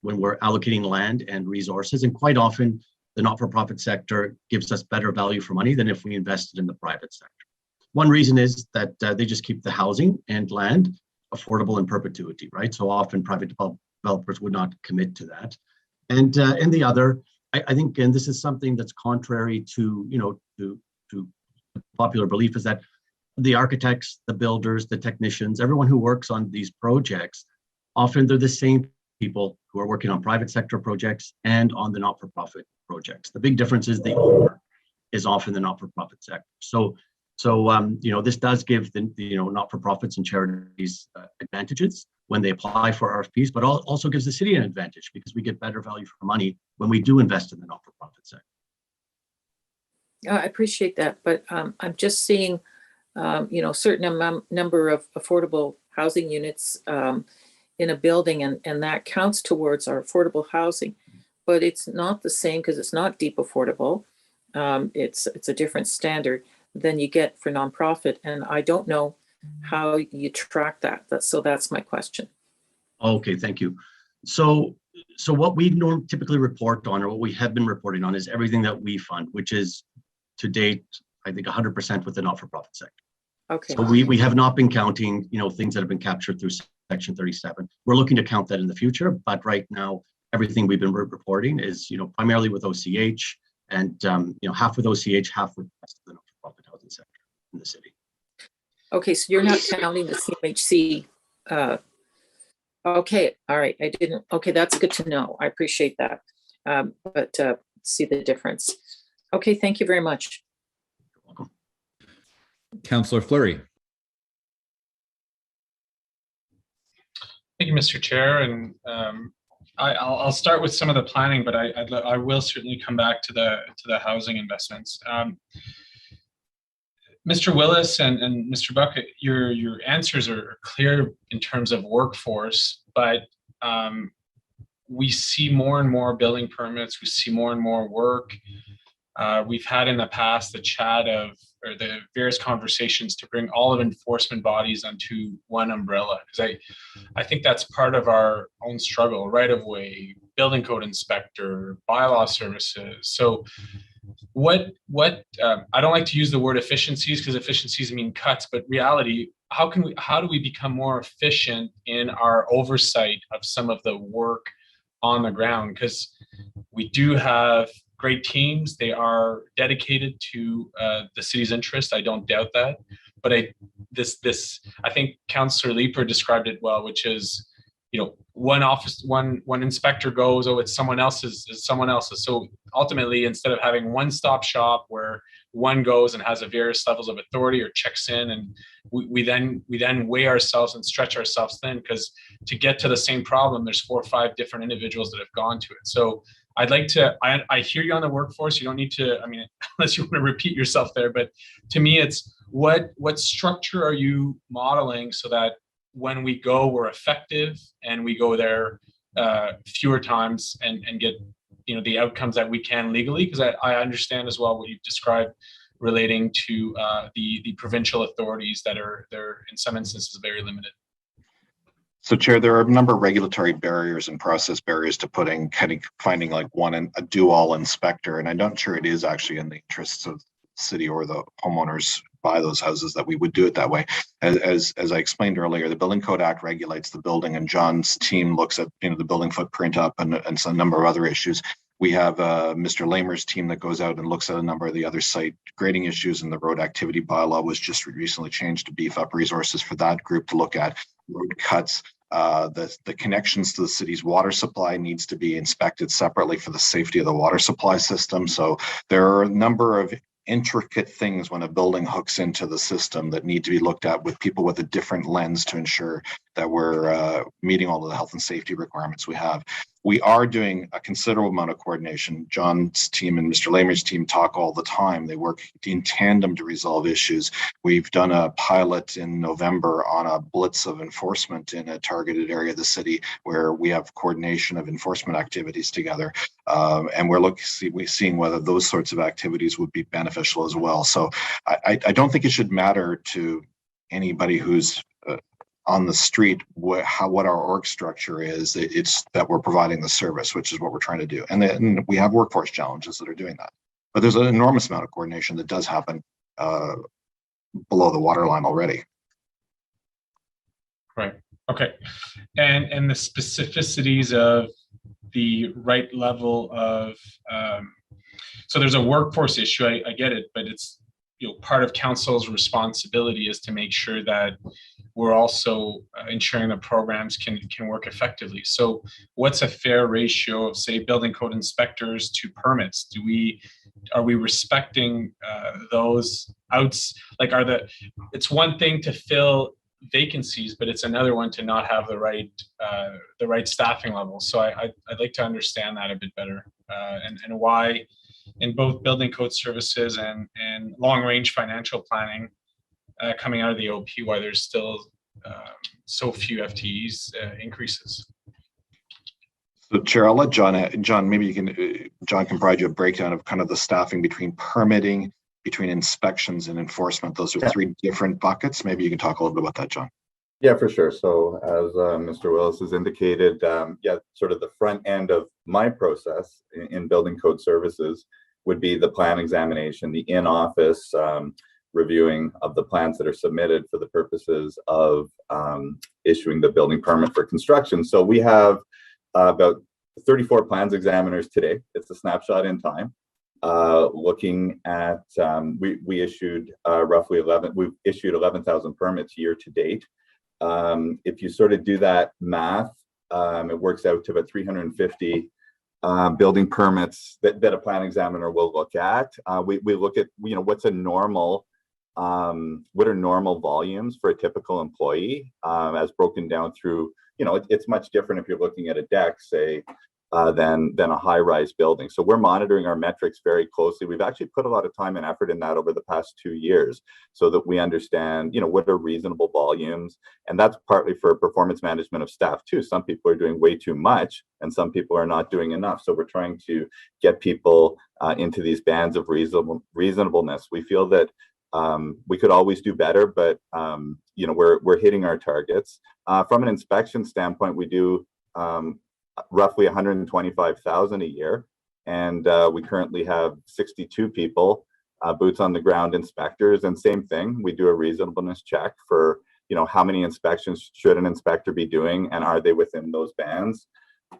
when we're allocating land and resources. And quite often, the not-for-profit sector gives us better value for money than if we invested in the private sector. One reason is that they just keep the housing and land affordable in perpetuity, right? So often private developers would not commit to that. And the other, I think, and this is something that's contrary to popular belief, is that the architects, the builders, the technicians, everyone who works on these projects, often they're the same people who are working on private sector projects and on the not-for-profit projects. The big difference is the owner is often the not-for-profit sector. So this does give the not-for-profits and charities advantages when they apply for RFPs, but also gives the city an advantage because we get better value for money when we do invest in the not-for-profit sector. I appreciate that, but I'm just seeing, certain number of affordable housing units in a building and that counts towards our affordable housing, but it's not the same because it's not deep affordable. It's a different standard than you get for nonprofit. And I don't know how you track that. So that's my question. Okay, thank you. So what we typically report on, or what we have been reporting on, is everything that we fund, which is to date, I think 100% with the not-for-profit sector. Okay. So we have not been counting, things that have been captured through Section 37. We're looking to count that in the future, but right now, everything we've been reporting is, primarily with OCH, and half with OCH, half with the rest of the not-for-profit housing sector in the city. Okay, so you're not counting the CMHC. Okay, all right. Okay, that's good to know. I appreciate that. But see the difference. Okay, thank you very much. You're welcome. Councillor Fleury. Thank you, Mr. Chair. And I'll start with some of the planning, but I will certainly come back to the housing investments. Mr. Willis and Mr. Bucket, your answers are clear in terms of workforce, but we see more and more building permits. We see more and more work. We've had in the past the various conversations to bring all of enforcement bodies onto one umbrella, because I think that's part of our own struggle: right of way, building code inspector, bylaw services. So what I don't like to use the word efficiencies, because efficiencies mean cuts, but reality, how do we become more efficient in our oversight of some of the work on the ground? Because we do have great teams. They are dedicated to the city's interest. I don't doubt that. But I think Councillor Leeper described it well, which is, one inspector goes, oh, it's someone else's, So ultimately, instead of having one-stop shop where one goes and has a various levels of authority or checks in, and we then weigh ourselves and stretch ourselves thin, because to get to the same problem, there's 4 or 5 different individuals that have gone to it. So I'd like to, I hear you on the workforce. You don't need to, unless you want to repeat yourself there, but to me, it's what structure are you modeling so that when we go, we're effective and we go there fewer times and get, the outcomes that we can legally, because I understand as well what you've described relating to the provincial authorities that they're in some instances very limited. So, Chair, there are a number of regulatory barriers and process barriers to finding like a do-all inspector, and I'm not sure it is actually in the interests of the city or the homeowners buy those houses that we would do it that way. As I explained earlier, the Building Code Act regulates the building, and John's team looks at the building footprint up and a number of other issues. We have Mr. Lamer's team that goes out and looks at a number of the other site grading issues, and the road activity bylaw was just recently changed to beef up resources for that group to look at road cuts. The connections to the city's water supply needs to be inspected separately for the safety of the water supply system. So there are a number of intricate things when a building hooks into the system that need to be looked at with people with a different lens to ensure that we're meeting all of the health and safety requirements we have. We are doing a considerable amount of coordination. John's team and Mr. Lamer's team talk all the time. They work in tandem to resolve issues. We've done a pilot in November on a blitz of enforcement in a targeted area of the city where we have coordination of enforcement activities together. And we're seeing whether those sorts of activities would be beneficial as well. So I don't think it should matter to anybody who's on the street what our org structure is. It's that we're providing the service, which is what we're trying to do. And then we have workforce challenges that are doing that. But there's an enormous amount of coordination that does happen below the waterline already. Right. Okay. And the specificities of the right level of so there's a workforce issue. I get it, but it's part of council's responsibility is to make sure that we're also ensuring the programs can work effectively. So what's a fair ratio of, say, building code inspectors to permits? Are we respecting those outs? Like, it's one thing to fill vacancies, but it's another one to not have the right staffing level. So I'd like to understand that a bit better, and why in both building code services and long range financial planning coming out of the OP, why there's still so few FTEs increases. So Chair, I'll let John, maybe you can, John can provide you a breakdown of kind of the staffing between permitting, between inspections and enforcement. Those are three different buckets. Maybe you can talk a little bit about that, John. Yeah, for sure. So as Mr. Willis has indicated, yeah, sort of the front end of my process in building code services would be the plan examination, the in-office reviewing of the plans that are submitted for the purposes of issuing the building permit for construction. So we have about 34 plans examiners today. It's a snapshot in time. Looking at, we issued roughly we've issued 11,000 permits year to date. If you sort of do that math, it works out to about 350 building permits that a plan examiner will look at. We look at, you know, what's a normal, what are normal volumes for a typical employee, as broken down through, you know, it's much different if you're looking at a deck, say, than a high-rise building. So we're monitoring our metrics very closely. We've actually put a lot of time and effort in that over the past 2 years so that we understand, you know, what are reasonable volumes. And that's partly for performance management of staff too. Some people are doing way too much and some people are not doing enough. So we're trying to get people into these bands of reasonableness. We feel that we could always do better, but you know, we're hitting our targets. From an inspection standpoint, we do roughly 125,000 a year, and we currently have 62 people, boots on the ground inspectors. And same thing, we do a reasonableness check for, you know, how many inspections should an inspector be doing, and are they within those bands?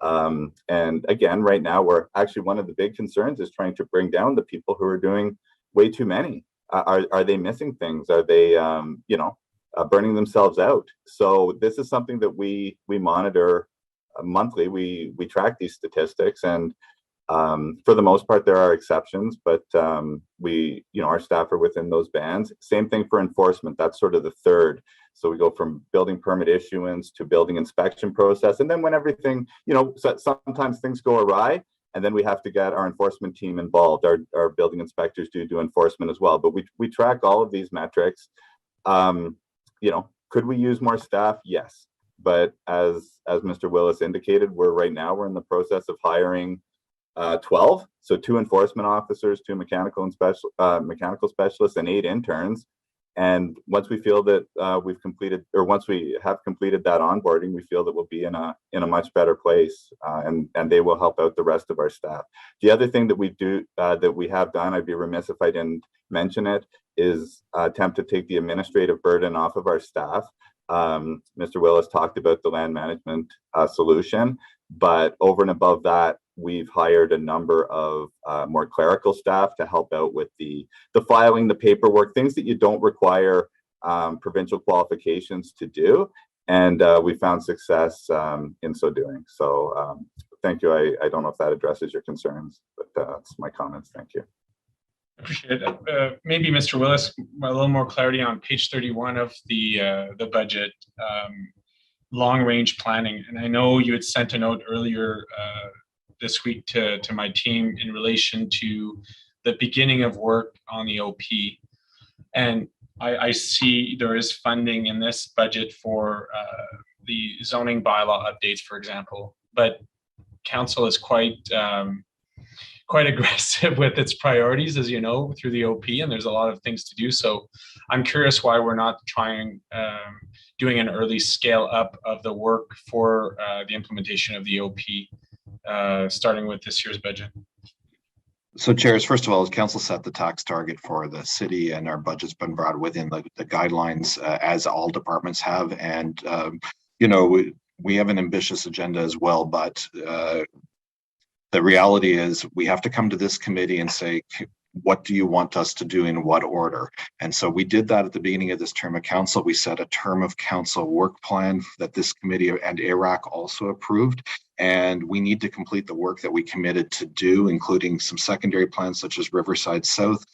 And again, right now, we're actually, one of the big concerns is trying to bring down the people who are doing way too many. Are they missing things? Are they, you know, burning themselves out? So this is something that we monitor monthly. We track these statistics, and for the most part, there are exceptions, but we, you know, our staff are within those bands. Same thing for enforcement. That's sort of the third. So we go from building permit issuance to building inspection process, and then when everything, you know, so sometimes things go awry, and then we have to get our enforcement team involved. Our building inspectors do enforcement as well, but we track all of these metrics. You know, could we use more staff? Yes, but as Mr. Willis indicated, we're in the process of hiring 12, so 2 enforcement officers, 2 mechanical specialists, and 8 interns. And once we feel that we've completed, or once we have completed that onboarding, we feel that we'll be in a much better place, and they will help out the rest of our staff. The other thing that we have done, I'd be remiss if I didn't mention it, is attempt to take the administrative burden off of our staff. Mr. Willis talked about the land management solution, but over and above that, we've hired a number of more clerical staff to help out with the filing, the paperwork, things that you don't require provincial qualifications to do. And we found success in so doing. So thank you. I don't know if that addresses your concerns, but that's my comments. Thank you. Appreciate it. Maybe Mr. Willis, a little more clarity on page 31 of the budget, long-range planning. And I know you had sent a note earlier this week to my team in relation to the beginning of work on the OP. And I see there is funding in this budget for the zoning bylaw updates, for example, but council is quite aggressive with its priorities, as you know, through the OP, and there's a lot of things to do. So I'm curious why we're not doing an early scale up of the work for the implementation of the OP, starting with this year's budget. So chairs, first of all, council set the tax target for the city, and our budget's been brought within the guidelines, as all departments have. And, you know, we have an ambitious agenda as well, but the reality is we have to come to this committee and say, what do you want us to do in what order? And so we did that at the beginning of this term of council. We set a term of council work plan that this committee and ARAC also approved. And we need to complete the work that we committed to do, including some secondary plans such as Riverside South.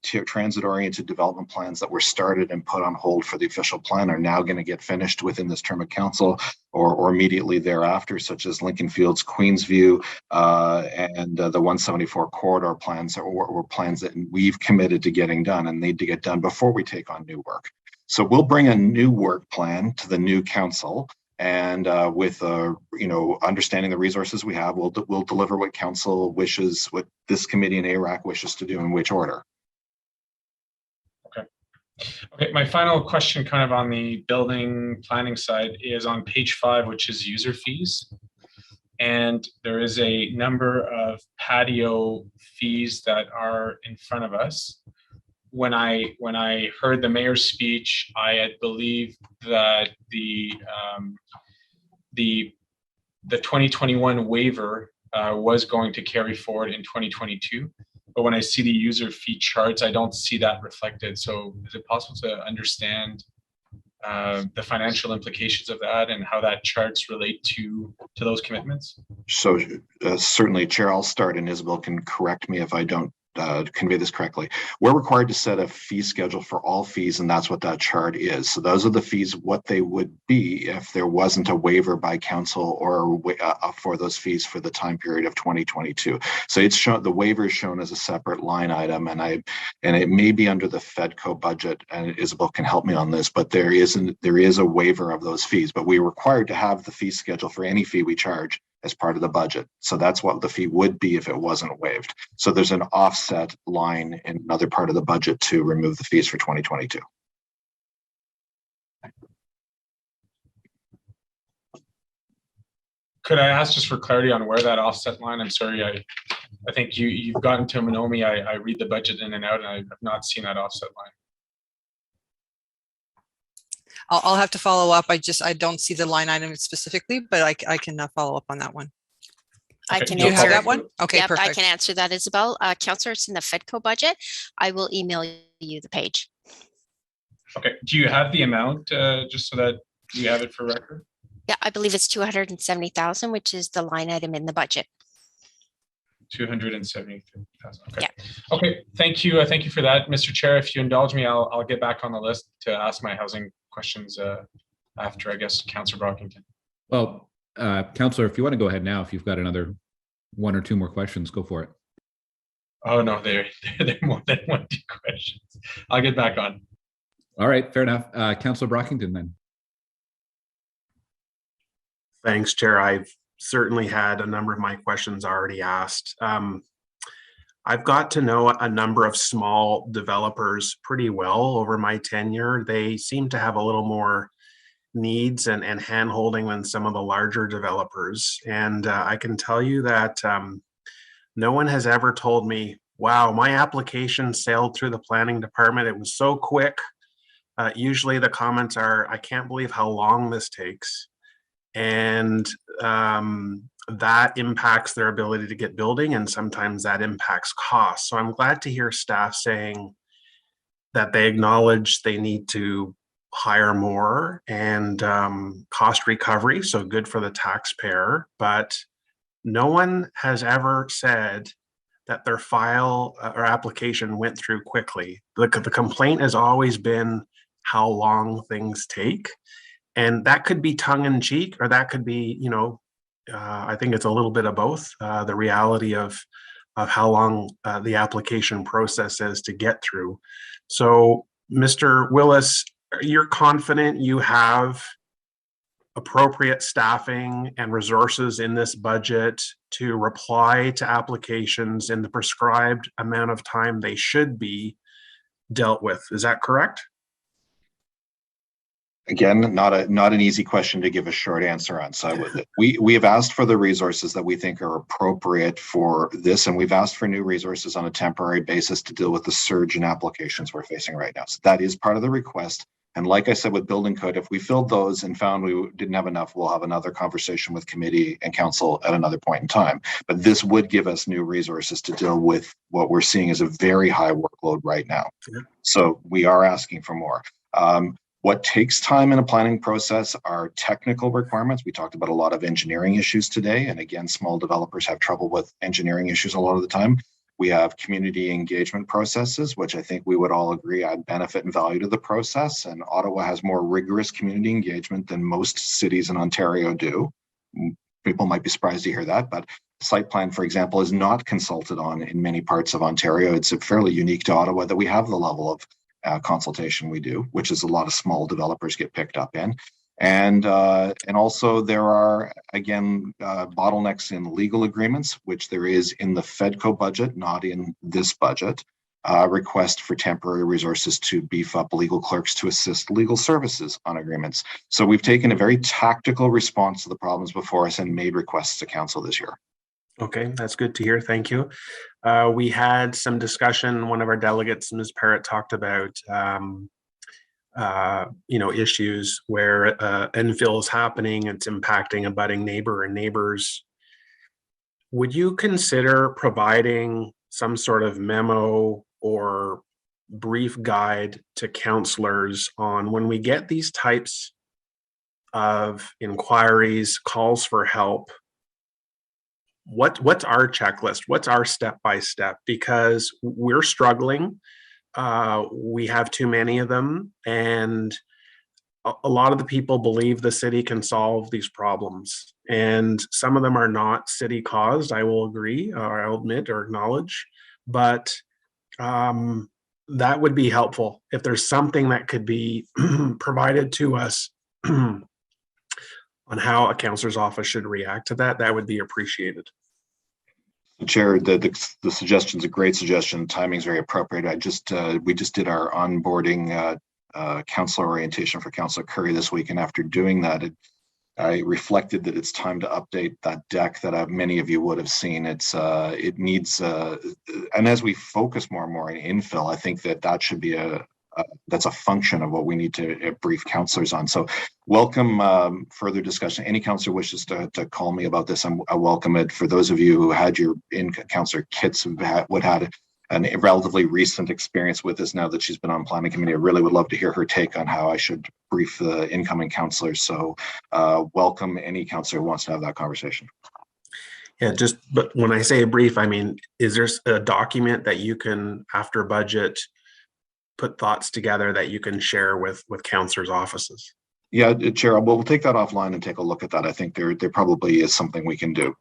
Transit-oriented development plans that were started and put on hold for the official plan are now going to get finished within this term of council or immediately thereafter, such as Lincoln Fields, Queensview, and the 174 corridor plans or plans that we've committed to getting done and need to get done before we take on new work. So we'll bring a new work plan to the new council, and with understanding the resources we have, we'll deliver what council wishes, what this committee and ARAC wishes to do in which order. Okay, my final question kind of on the building planning side is on page 5, which is user fees. And there is a number of patio fees that are in front of us. When I heard the mayor's speech, I had believed that the 2021 waiver was going to carry forward in 2022. But when I see the user fee charts, I don't see that reflected. So is it possible to understand the financial implications of that and how that charts relate to those commitments? So certainly, Chair, I'll start, and Isabel can correct me if I don't convey this correctly. We're required to set a fee schedule for all fees, and that's what that chart is. So those are the fees, what they would be if there wasn't a waiver by council or for those fees for the time period of 2022. So it's shown, the waiver is shown as a separate line item, and it may be under the FEDCO budget, and Isabel can help me on this, but there is a waiver of those fees, but we're required to have the fee schedule for any fee we charge as part of the budget. So that's what the fee would be if it wasn't waived. So there's an offset line in another part of the budget to remove the fees for 2022. Could I ask just for clarity on where that offset line? I'm sorry, I think you've gotten to know me. I read the budget in and out, and I've not seen that offset line. I'll have to follow up. I don't see the line item specifically, but I can follow up on that one. I can Do you have answer that one? Okay, yep, perfect. I can answer that, Isabel. Councillor, it's in the FEDCO budget. I will email you the page. Okay. Do you have the amount just so that we have it for record? Yeah, I believe it's 270,000, which is the line item in the budget. 270,000. Okay. Yeah. Okay. Thank you. Thank you for that, Mr. Chair. If you indulge me, I'll get back on the list to ask my housing questions after, I guess, Councillor Brockington. Well, Councillor, if you want to go ahead now, if you've got another one or two more questions, go for it. Oh no, they're more than 1 2 questions. I'll get back on. All right, fair enough. Councillor Brockington then. Thanks, Chair. I've certainly had a number of my questions already asked. I've got to know a number of small developers pretty well over my tenure. They seem to have a little more needs and hand-holding than some of the larger developers. And I can tell you that no one has ever told me, wow, my application sailed through the planning department. It was so quick. Usually the comments are, I can't believe how long this takes. And that impacts their ability to get building, and sometimes that impacts costs. So I'm glad to hear staff saying that they acknowledge they need to hire more and cost recovery, so good for the taxpayer. But no one has ever said that their file or application went through quickly. The complaint has always been how long things take. And that could be tongue in cheek, or that could be, I think it's a little bit of both, the reality of how long the application process is to get through. So, Mr. Willis, you're confident you have appropriate staffing and resources in this budget to reply to applications in the prescribed amount of time they should be dealt with. Is that correct? Again, not an easy question to give a short answer on. So we have asked for the resources that we think are appropriate for this, and we've asked for new resources on a temporary basis to deal with the surge in applications we're facing right now. So that is part of the request. And like I said, with building code, if we filled those and found we didn't have enough, we'll have another conversation with committee and council at another point in time. But this would give us new resources to deal with what we're seeing as a very high workload right now. Yeah. So we are asking for more. What takes time in a planning process are technical requirements. We talked about a lot of engineering issues today. And again, small developers have trouble with engineering issues a lot of the time. We have community engagement processes, which I think we would all agree add benefit and value to the process. And Ottawa has more rigorous community engagement than most cities in Ontario do. People might be surprised to hear that, but site plan, for example, is not consulted on in many parts of Ontario. It's fairly unique to Ottawa that we have the level of consultation we do, which is a lot of small developers get picked up in. And also there are, again, bottlenecks in legal agreements, which there is in the FEDCO budget, not in this budget. Request for temporary resources to beef up legal clerks to assist legal services on agreements. So we've taken a very tactical response to the problems before us and made requests to council this year. Okay, that's good to hear. Thank you. We had some discussion. One of our delegates, Ms. Parrott, talked about issues where infill is happening. It's impacting a budding neighbor and neighbors. Would you consider providing some sort of memo or brief guide to councillors on when we get these types of inquiries, calls for help? What's our checklist? What's our step-by-step? Because we're struggling. We have too many of them, and a lot of the people believe the city can solve these problems, and some of them are not city caused. I will agree, or I'll admit or acknowledge, but that would be helpful if there's something that could be provided to us on how a councillor's office should react to that. That would be appreciated. Chair, the suggestion's a great suggestion. Timing's very appropriate. We just did our onboarding councillor orientation for Councillor Curry this week, and after doing that, I reflected that it's time to update that deck that many of you would have seen. It needs, and as we focus more and more on infill, I think that should be that's a function of what we need to brief councillors on. So welcome further discussion. Any councillor wishes to call me about this, I welcome it. For those of you who had your councillor Kitts would had a relatively recent experience with this now that she's been on planning committee, I really would love to hear her take on how I should brief the incoming councillors. So welcome any councillor who wants to have that conversation. Yeah, but when I say a brief, I mean, is there a document that you can, after budget, put thoughts together that you can share with councillors' offices? Yeah, Chair, we'll take that offline and take a look at that. I think there probably is something we can do.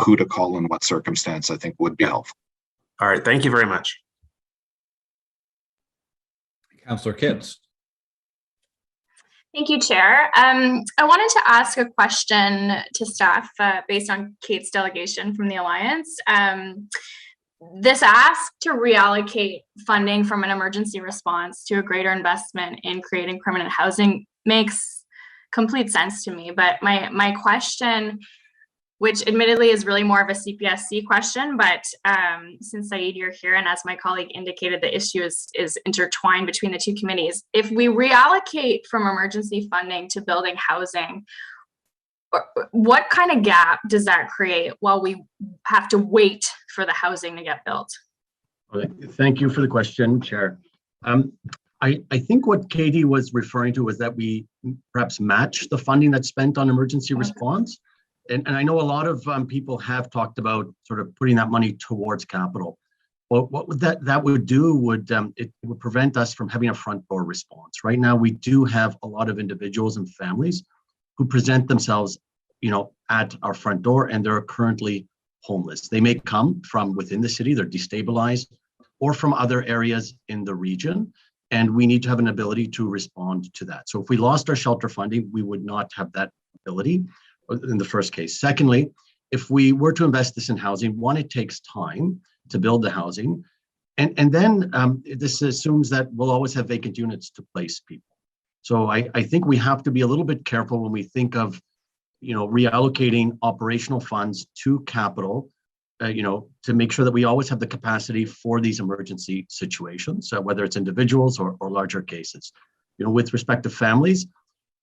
Who to call in what circumstance, I think would be helpful. All right, thank you very much. Councillor Kitts. Thank you, Chair. I wanted to ask a question to staff based on Kate's delegation from the Alliance. This ask to reallocate funding from an emergency response to a greater investment in creating permanent housing makes complete sense to me. But my question, which admittedly is really more of a CPSC question, but since Saeed, you're here, and as my colleague indicated, the issue is intertwined between the two committees. If we reallocate from emergency funding to building housing, what kind of gap does that create while we have to wait for the housing to get built? Thank you for the question, Chair. I think what Katie was referring to was that we perhaps match the funding that's spent on emergency response. And I know a lot of people have talked about sort of putting that money towards capital. Well, what would that would do would it would prevent us from having a front door response. Right now, we do have a lot of individuals and families who present themselves, at our front door, and they're currently homeless. They may come from within the city, they're destabilized, or from other areas in the region, and we need to have an ability to respond to that. So if we lost our shelter funding, we would not have that ability in the first case. Secondly, if we were to invest this in housing, one, it takes time to build the housing, and then this assumes that we'll always have vacant units to place people. So I think we have to be a little bit careful when we think of, reallocating operational funds to capital, to make sure that we always have the capacity for these emergency situations, whether it's individuals or larger cases. With respect to families,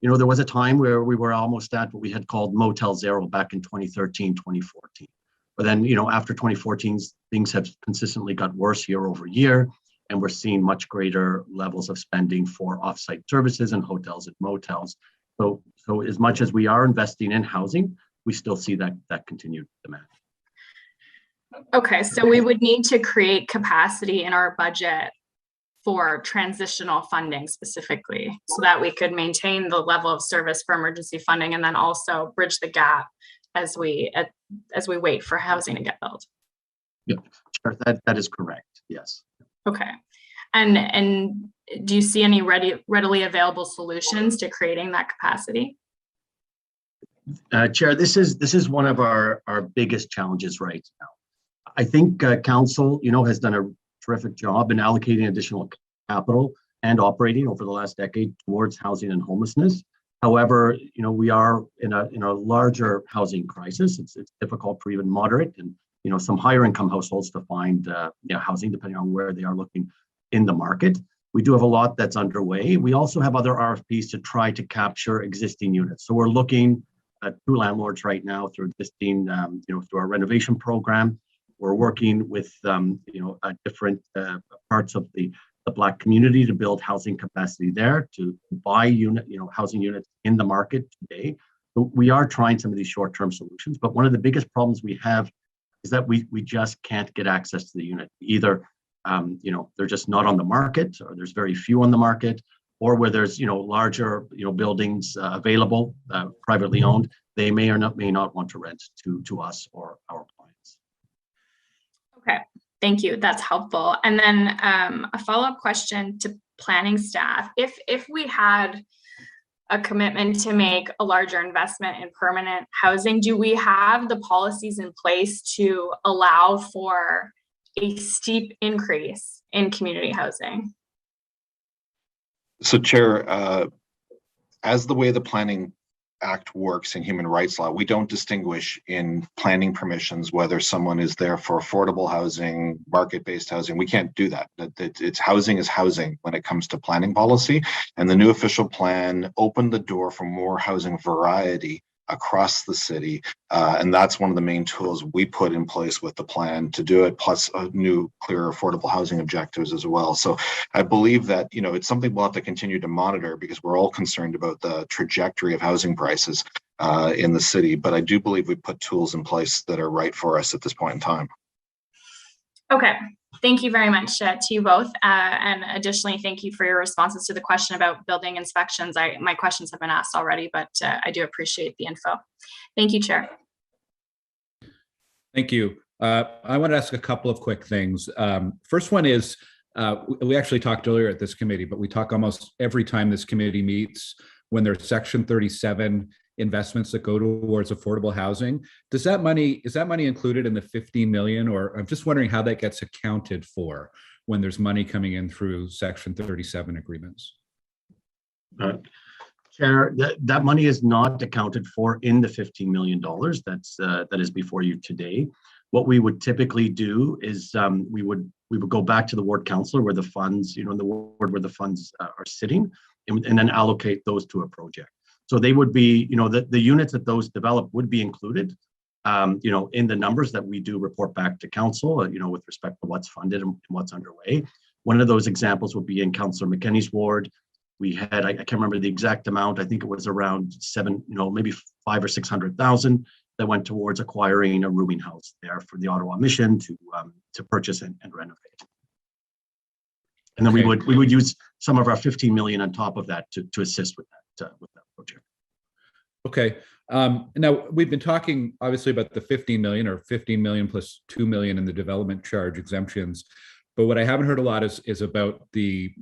there was a time where we were almost at what we had called Motel Zero back in 2013, 2014. But then, after 2014, things have consistently got worse year over year, and we're seeing much greater levels of spending for offsite services and hotels and motels. So as much as we are investing in housing, we still see that continued demand. Okay, so we would need to create capacity in our budget for transitional funding specifically, so that we could maintain the level of service for emergency funding, and then also bridge the gap as we wait for housing to get built. Yeah, sure, that is correct. Yes. Okay, and do you see any readily available solutions to creating that capacity? Chair, this is one of our biggest challenges right now. I think council, has done a terrific job in allocating additional capital and operating over the last decade towards housing and homelessness. However, we are in a larger housing crisis. It's difficult for even moderate and some higher income households to find housing depending on where they are looking in the market. We do have a lot that's underway. We also have other RFPs to try to capture existing units. So we're looking at two landlords right now through existing, through our renovation program. We're working with, different parts of the Black community to build housing capacity there, to buy housing units in the market today. But we are trying some of these short-term solutions. But one of the biggest problems we have is that we just can't get access to the unit. Either, they're just not on the market, or there's very few on the market, or where there's, larger, buildings available, privately owned, they may not want to rent to us or our clients. Okay, thank you. That's helpful. And then a follow-up question to planning staff. If we had a commitment to make a larger investment in permanent housing, do we have the policies in place to allow for a steep increase in community housing? So, Chair, as the way the Planning Act works in human rights law, we don't distinguish in planning permissions whether someone is there for affordable housing, market-based housing. We can't do that. It's housing is housing when it comes to planning policy. And the new official plan opened the door for more housing variety across the city. And that's one of the main tools we put in place with the plan to do it, plus a new, clear, affordable housing objectives as well. So I believe that, it's something we'll have to continue to monitor because we're all concerned about the trajectory of housing prices in the city. But I do believe we put tools in place that are right for us at this point in time. Okay. Thank you very much to you both. And additionally, thank you for your responses to the question about building inspections. My questions have been asked already, but I do appreciate the info. Thank you, Chair. Thank you. I want to ask a couple of quick things. First one is, we actually talked earlier at this committee, but we talk almost every time this committee meets when there's Section 37 investments that go towards affordable housing. Is that money included in the 15 million, or I'm just wondering how that gets accounted for when there's money coming in through Section 37 agreements? Chair, that money is not accounted for in the $15 million that is before you today. What we would typically do is we would go back to the ward councilor where the funds, in the ward where the funds are sitting, and then allocate those to a project. So they would be, the units that those develop would be included, in the numbers that we do report back to council, with respect to what's funded and what's underway. One of those examples would be in Councillor McKinney's ward. We had, I can't remember the exact amount. I think it was around maybe 500,000 or 600,000 that went towards acquiring a rooming house there for the Ottawa Mission to purchase and renovate. And then we would use some of our 15 million on top of that to assist with that project. Okay. Now we've been talking obviously about the 15 million or 15 million plus 2 million in the development charge exemptions. But what I haven't heard a lot is about the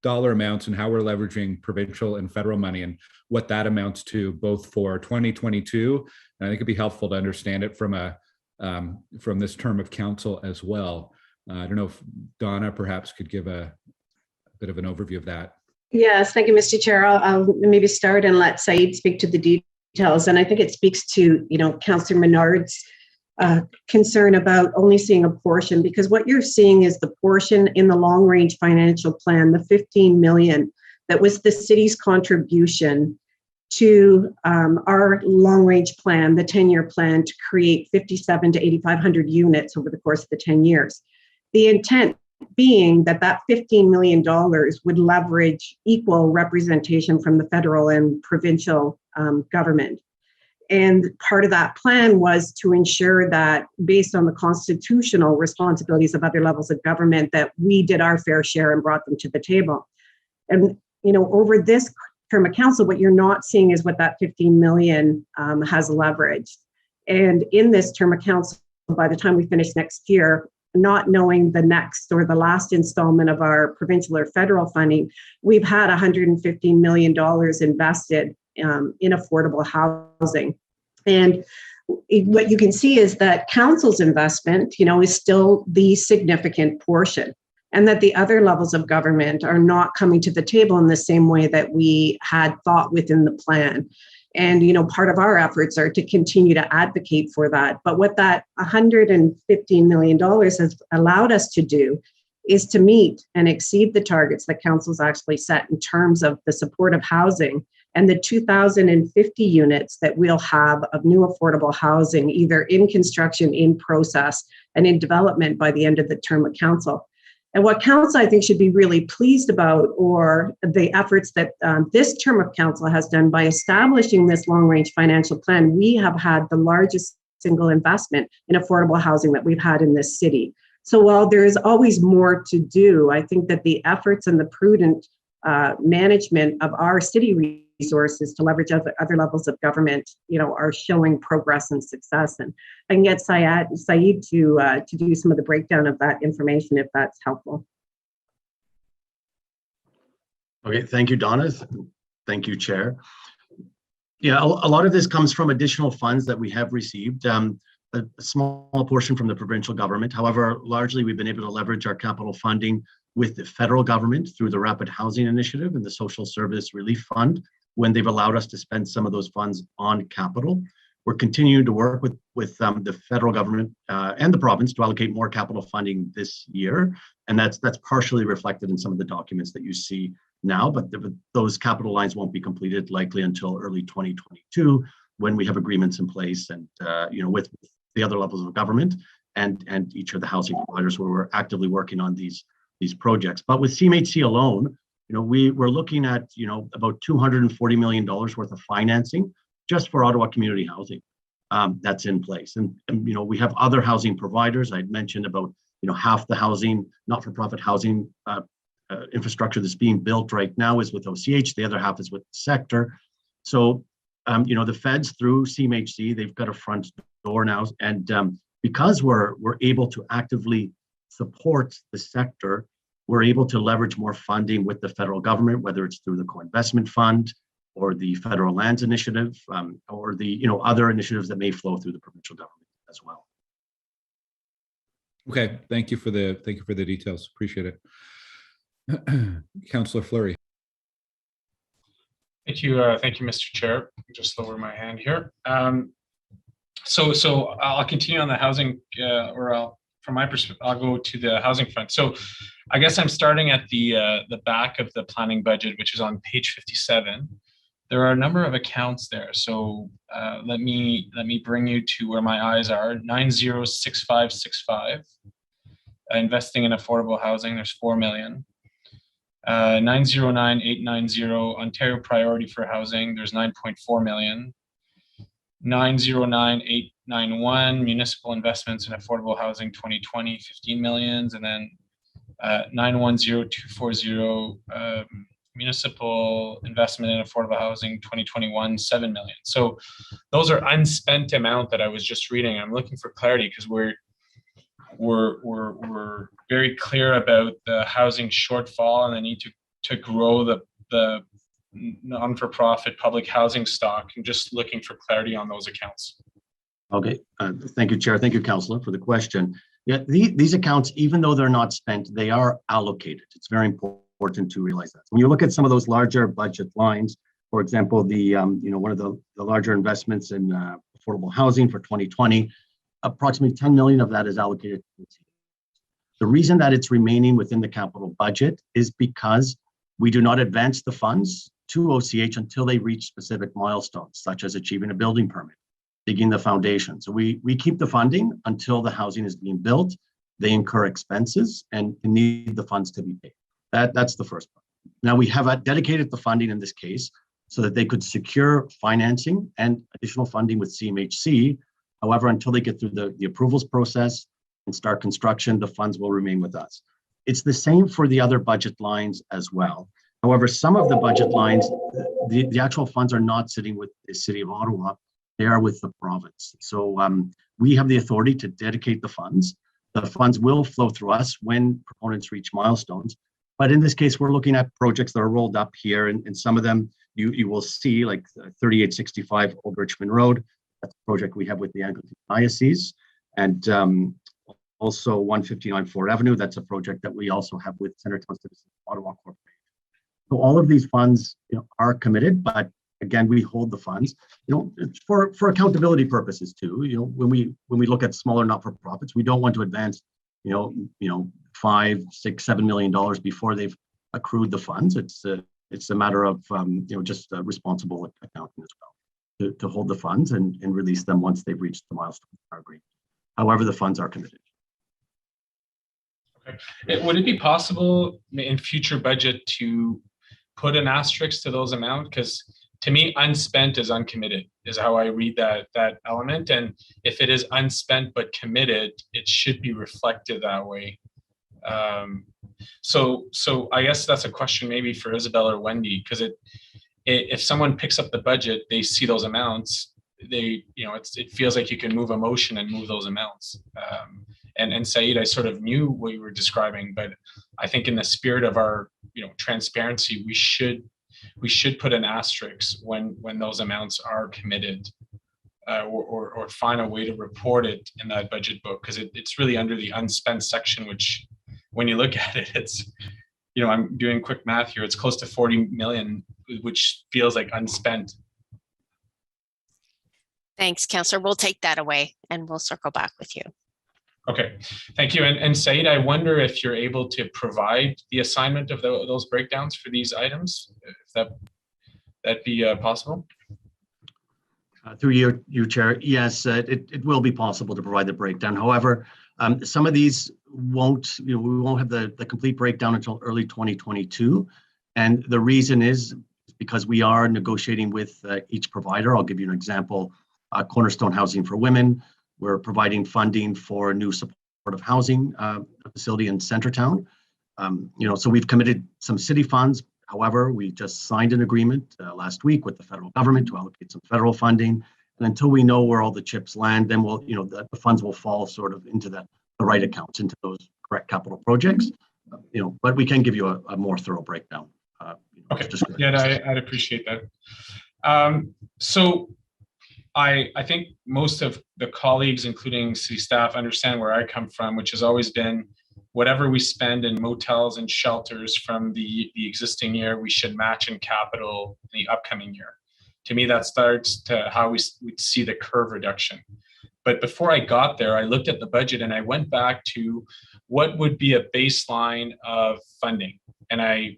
dollar amounts and how we're leveraging provincial and federal money and what that amounts to both for 2022. And I think it'd be helpful to understand it from this term of council as well. I don't know if Donna perhaps could give a bit of an overview of that. Yes, thank you, Mr. Chair. I'll maybe start and let Said speak to the details. And I think it speaks to, Councillor Menard's concern about only seeing a portion, because what you're seeing is the portion in the long range financial plan, the 15 million, that was the city's contribution to our long range plan, the 10-year plan to create 57 to 8,500 units over the course of the 10 years. The intent being that $15 million would leverage equal representation from the federal and provincial government. And part of that plan was to ensure that, based on the constitutional responsibilities of other levels of government, that we did our fair share and brought them to the table. And, over this term of council, what you're not seeing is what that 15 million has leveraged. And in this term of council, by the time we finish next year, not knowing the next or the last installment of our provincial or federal funding, we've had $115 million invested in affordable housing. And what you can see is that council's investment, is still the significant portion, and that the other levels of government are not coming to the table in the same way that we had thought within the plan. And, part of our efforts are to continue to advocate for that. But what that $115 million has allowed us to do is to meet and exceed the targets that council's actually set in terms of the supportive housing and the 2,050 units that we'll have of new affordable housing, either in construction, in process, and in development by the end of the term of council. And what council, I think, should be really pleased about, or the efforts that this term of council has done by establishing this long-range financial plan, we have had the largest single investment in affordable housing that we've had in this city. So while there is always more to do, I think that the efforts and the prudent management of our city resources to leverage other levels of government, are showing progress and success. And I can get Saeed to do some of the breakdown of that information if that's helpful. Okay, thank you, Donna. Thank you, Chair. Yeah, a lot of this comes from additional funds that we have received. A small portion from the provincial government. However, largely we've been able to leverage our capital funding with the federal government through the Rapid Housing Initiative and the Social Service Relief Fund, when they've allowed us to spend some of those funds on capital. We're continuing to work with the federal government and the province to allocate more capital funding this year. And that's partially reflected in some of the documents that you see now, but those capital lines won't be completed likely until early 2022, when we have agreements in place and with the other levels of government and each of the housing providers, where we're actively working on these projects. But with CMHC alone, we're looking at about $240 million worth of financing just for Ottawa community housing that's in place. And we have other housing providers. I'd mentioned about half the housing, not-for-profit housing infrastructure that's being built right now is with OCH. The other half is with the sector. So the feds through CMHC, they've got a front door now, and because we're able to actively support the sector, we're able to leverage more funding with the federal government, whether it's through the Co-Investment Fund or the Federal Lands Initiative, or the other initiatives that may flow through the provincial government as well. Okay, thank you for the details. Appreciate it. Councillor Fleury. Thank you, Mr. Chair. Just lower my hand here. So I'll continue on the housing, from my perspective, I'll go to the housing front. So I guess I'm starting at the back of the planning budget, which is on page 57. There are a number of accounts there. So let me bring you to where my eyes are. 906565, investing in affordable housing. There's 4 million. 909890, Ontario Priority for Housing. There's 9.4 million. 909891, municipal investments in affordable housing 2020, 15 millions, and then 910240, municipal investment in affordable housing 2021, 7 million. So those are unspent amount that I was just reading. I'm looking for clarity because we're very clear about the housing shortfall and the need to grow the non-for-profit public housing stock, and just looking for clarity on those accounts. Okay, thank you, Chair. Thank you, Councillor, for the question. Yeah, these accounts, even though they're not spent, they are allocated. It's very important to realize that. When you look at some of those larger budget lines, for example, the one of the larger investments in affordable housing for 2020, approximately 10 million of that is allocated. The reason that it's remaining within the capital budget is because we do not advance the funds to OCH until they reach specific milestones, such as achieving a building permit, digging the foundation. So we keep the funding until the housing is being built. They incur expenses and need the funds to be paid. That's the first part. Now we have dedicated the funding in this case so that they could secure financing and additional funding with CMHC. However, until they get through the approvals process and start construction, the funds will remain with us. It's the same for the other budget lines as well. However, some of the budget lines, the actual funds are not sitting with the City of Ottawa, they are with the province. So we have the authority to dedicate the funds. the funds will flow through us when proponents reach milestones. But in this case, we're looking at projects that are rolled up here, and some of them you will see, like 3865 Old Richmond Road. That's a project we have with the Anglican Diocese, and also 159 Fort Avenue. That's a project that we also have with Centertown Citizens Ottawa Corporation. So all of these funds, are committed, but again, we hold the funds, it's for accountability purposes too. When we look at smaller not-for-profits, we don't want to advance, $5, $6, $7 million before they've accrued the funds. It's a matter of just responsible accounting as well to hold the funds and release them once they've reached the milestone agreement. However, the funds are committed. Okay. Would it be possible in future budget to put an asterisk to those amounts? Because to me, unspent is uncommitted, is how I read that element. And if it is unspent but committed, it should be reflected that way. So I guess that's a question maybe for Isabel or Wendy, because if someone picks up the budget, they see those amounts, it feels like you can move a motion and move those amounts. And Said, I sort of knew what you were describing, but I think in the spirit of our transparency, we should put an asterisk when those amounts are committed, or find a way to report it in that budget book, because it's really under the unspent section, which when you look at it, it's, I'm doing quick math here, it's close to 40 million, which feels like unspent. Thanks, Councillor. We'll take that away and we'll circle back with you. Okay, thank you. And Said, I wonder if you're able to provide the assignment of those breakdowns for these items, if that'd be possible. Through you, Chair, yes, it will be possible to provide the breakdown. However, some of these won't, we won't have the complete breakdown until early 2022. And the reason is because we are negotiating with each provider. I'll give you an example. Cornerstone Housing for Women. We're providing funding for a new supportive housing facility in Centertown. So we've committed some city funds. However, we just signed an agreement last week with the federal government to allocate some federal funding. And until we know where all the chips land, then we'll, the funds will fall sort of into the right accounts, into those correct capital projects. But we can give you a more thorough breakdown. Okay. Yeah, I'd appreciate that. So I think most of the colleagues, including city staff, understand where I come from, which has always been whatever we spend in motels and shelters from the existing year, we should match in capital in the upcoming year. To me, that starts to how we see the curve reduction. But before I got there, I looked at the budget and I went back to what would be a baseline of funding. And I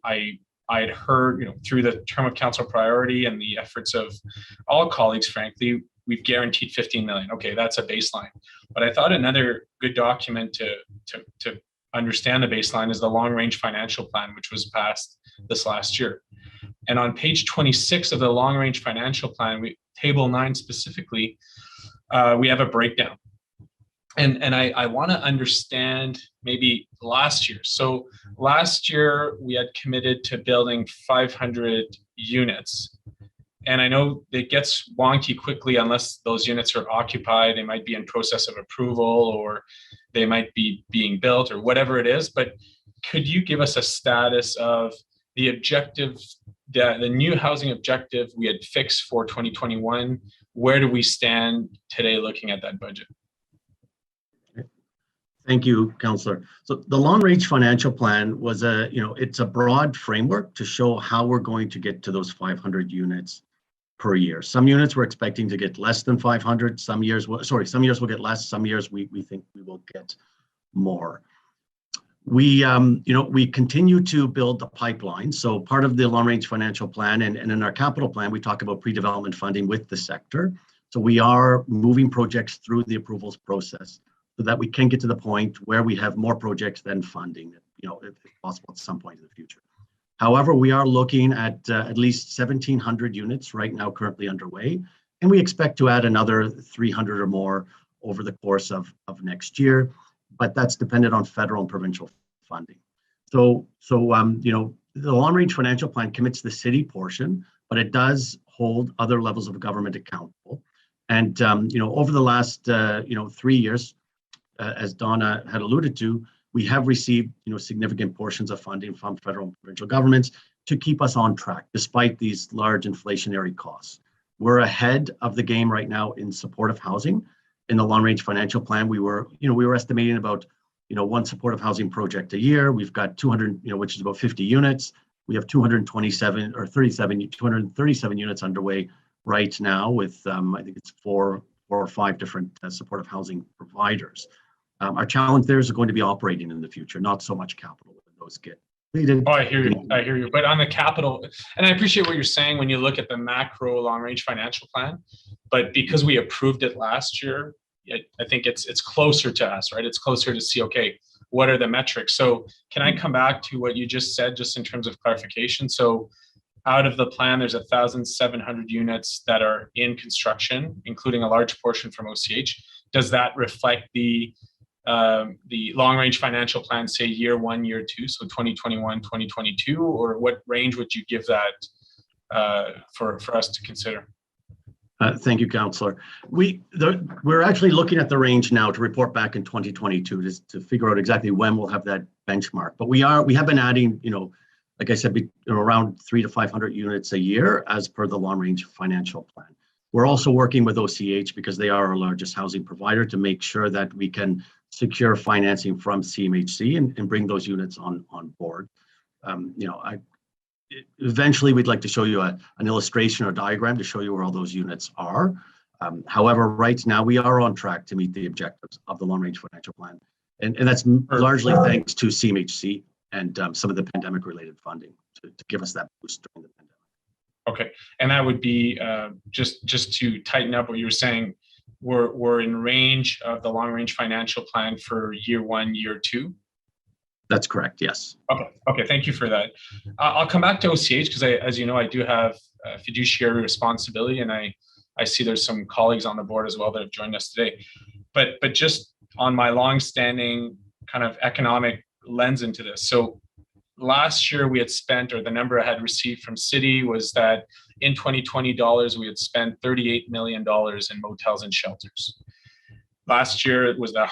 had heard, through the term of council priority and the efforts of all colleagues, frankly, we've guaranteed 15 million. Okay, that's a baseline. But I thought another good document to understand the baseline is the long range financial plan, which was passed this last year. And on page 26 of the long range financial plan, table 9 specifically, we have a breakdown. And I want to understand maybe last year. So last year we had committed to building 500 units. And I know it gets wonky quickly unless those units are occupied. They might be in process of approval, or they might be being built, or whatever it is. But could you give us a status of the objective, the new housing objective we had fixed for 2021? Where do we stand today looking at that budget? Thank you, Councillor. So the long range financial plan was it's a broad framework to show how we're going to get to those 500 units per year. Some units we're expecting to get less than 500. Some years we'll get less. Some years we think we will get more. We continue to build the pipeline. So part of the long range financial plan and in our capital plan, we talk about pre-development funding with the sector. So we are moving projects through the approvals process so that we can get to the point where we have more projects than funding, if possible at some point in the future. However, we are looking at least 1,700 units right now currently underway, and we expect to add another 300 or more over the course of next year, but that's dependent on federal and provincial funding. So the long range financial plan commits the city portion, but it does hold other levels of government accountable. And over the last 3 years, as Donna had alluded to, we have received significant portions of funding from federal and provincial governments to keep us on track despite these large inflationary costs. We're ahead of the game right now in supportive housing. In the long range financial plan, we were estimating about one supportive housing project a year. We've got 200, which is about 50 units. We have 237 units underway right now with I think it's four or five different supportive housing providers. Our challenge there is going to be operating in the future, not so much capital when those get completed. Oh, I hear you. But on the capital, and I appreciate what you're saying when you look at the macro long-range financial plan, but because we approved it last year, I think it's closer to us, right? It's closer to see, okay, what are the metrics? So can I come back to what you just said, just in terms of clarification? So out of the plan, there's 1,700 units that are in construction, including a large portion from OCH. Does that reflect the long-range financial plan, say year 1, year 2, so 2021, 2022, or what range would you give that for us to consider? Thank you, Councillor. We're actually looking at the range now to report back in 2022 to figure out exactly when we'll have that benchmark. But we have been adding, like I said, around 300 to 500 units a year as per the long-range financial plan. We're also working with OCH because they are our largest housing provider to make sure that we can secure financing from CMHC and bring those units on board. Eventually, we'd like to show you an illustration or diagram to show you where all those units are. However, right now we are on track to meet the objectives of the long-range financial plan, and that's largely thanks to CMHC and some of the pandemic-related funding to give us that boost during the pandemic. Okay, and that would be just to tighten up what you were saying. We're in range of the long-range financial plan for year 1, year 2. That's correct, yes. Okay, thank you for that. I'll come back to OCH because, as you know, I do have a fiduciary responsibility, and I see there's some colleagues on the board as well that have joined us today. But just on my long-standing kind of economic lens into this. So last year we had spent, or the number I had received from City was that in 2020 dollars, we had spent $38 million in motels and shelters. Last year it was the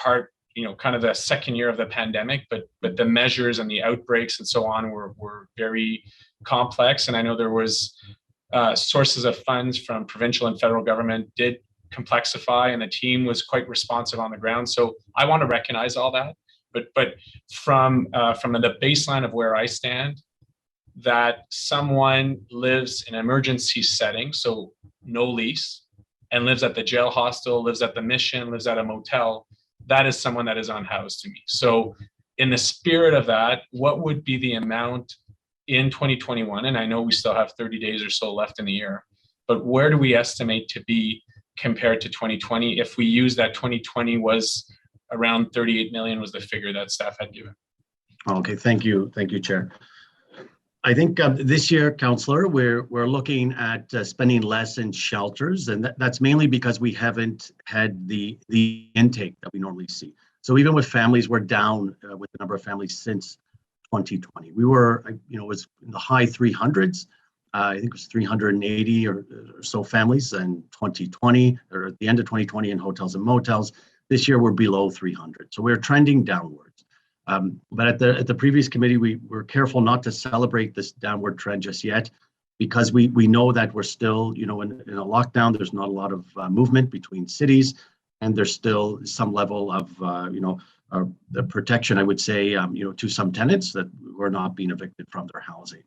kind of the second year of the pandemic, but the measures and the outbreaks and so on were very complex. And I know there was sources of funds from provincial and federal government did complexify, and the team was quite responsive on the ground. So I want to recognize all that. But from the baseline of where I stand, that someone lives in an emergency setting, so no lease, and lives at the jail hostel, lives at the Mission, lives at a motel, that is someone that is unhoused to me. So in the spirit of that, what would be the amount in 2021? And I know we still have 30 days or so left in the year, but where do we estimate to be compared to 2020 if we use that 2020 was around 38 million was the figure that staff had given? Okay, thank you, Chair. I think this year, Councillor, we're looking at spending less in shelters, and that's mainly because we haven't had the intake that we normally see. So even with families, we're down with the number of families since 2020. We were, it was in the high 300s. I think it was 380 or so families in 2020, or at the end of 2020 in hotels and motels. This year, we're below 300. So we're trending downwards. But at the previous committee, we were careful not to celebrate this downward trend just yet, because we know that we're still, in a lockdown. There's not a lot of movement between cities, and there's still some level of, the protection, I would say, to some tenants that were not being evicted from their housing.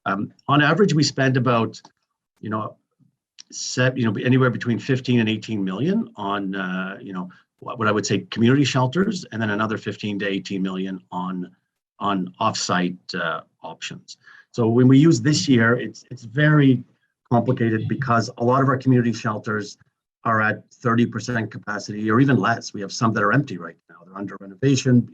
On average, we spend about, anywhere between 15 and 18 million on, what I would say community shelters, and then another 15 to 18 million on offsite options. So when we use this year, it's very complicated because a lot of our community shelters are at 30% capacity or even less. We have some that are empty right now. They're under renovation.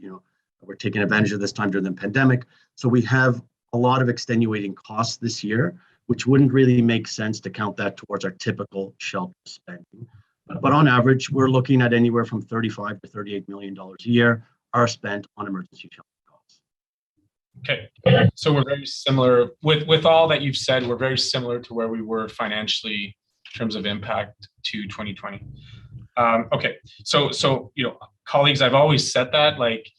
We're taking advantage of this time during the pandemic. So we have a lot of extenuating costs this year, which wouldn't really make sense to count that towards our typical shelter spending. But on average, we're looking at anywhere from $35 to $38 million a year are spent on emergency shelter costs. Okay, so we're very similar with all that you've said. We're very similar to where we were financially in terms of impact to 2020. Okay, so colleagues, I've always said that, like,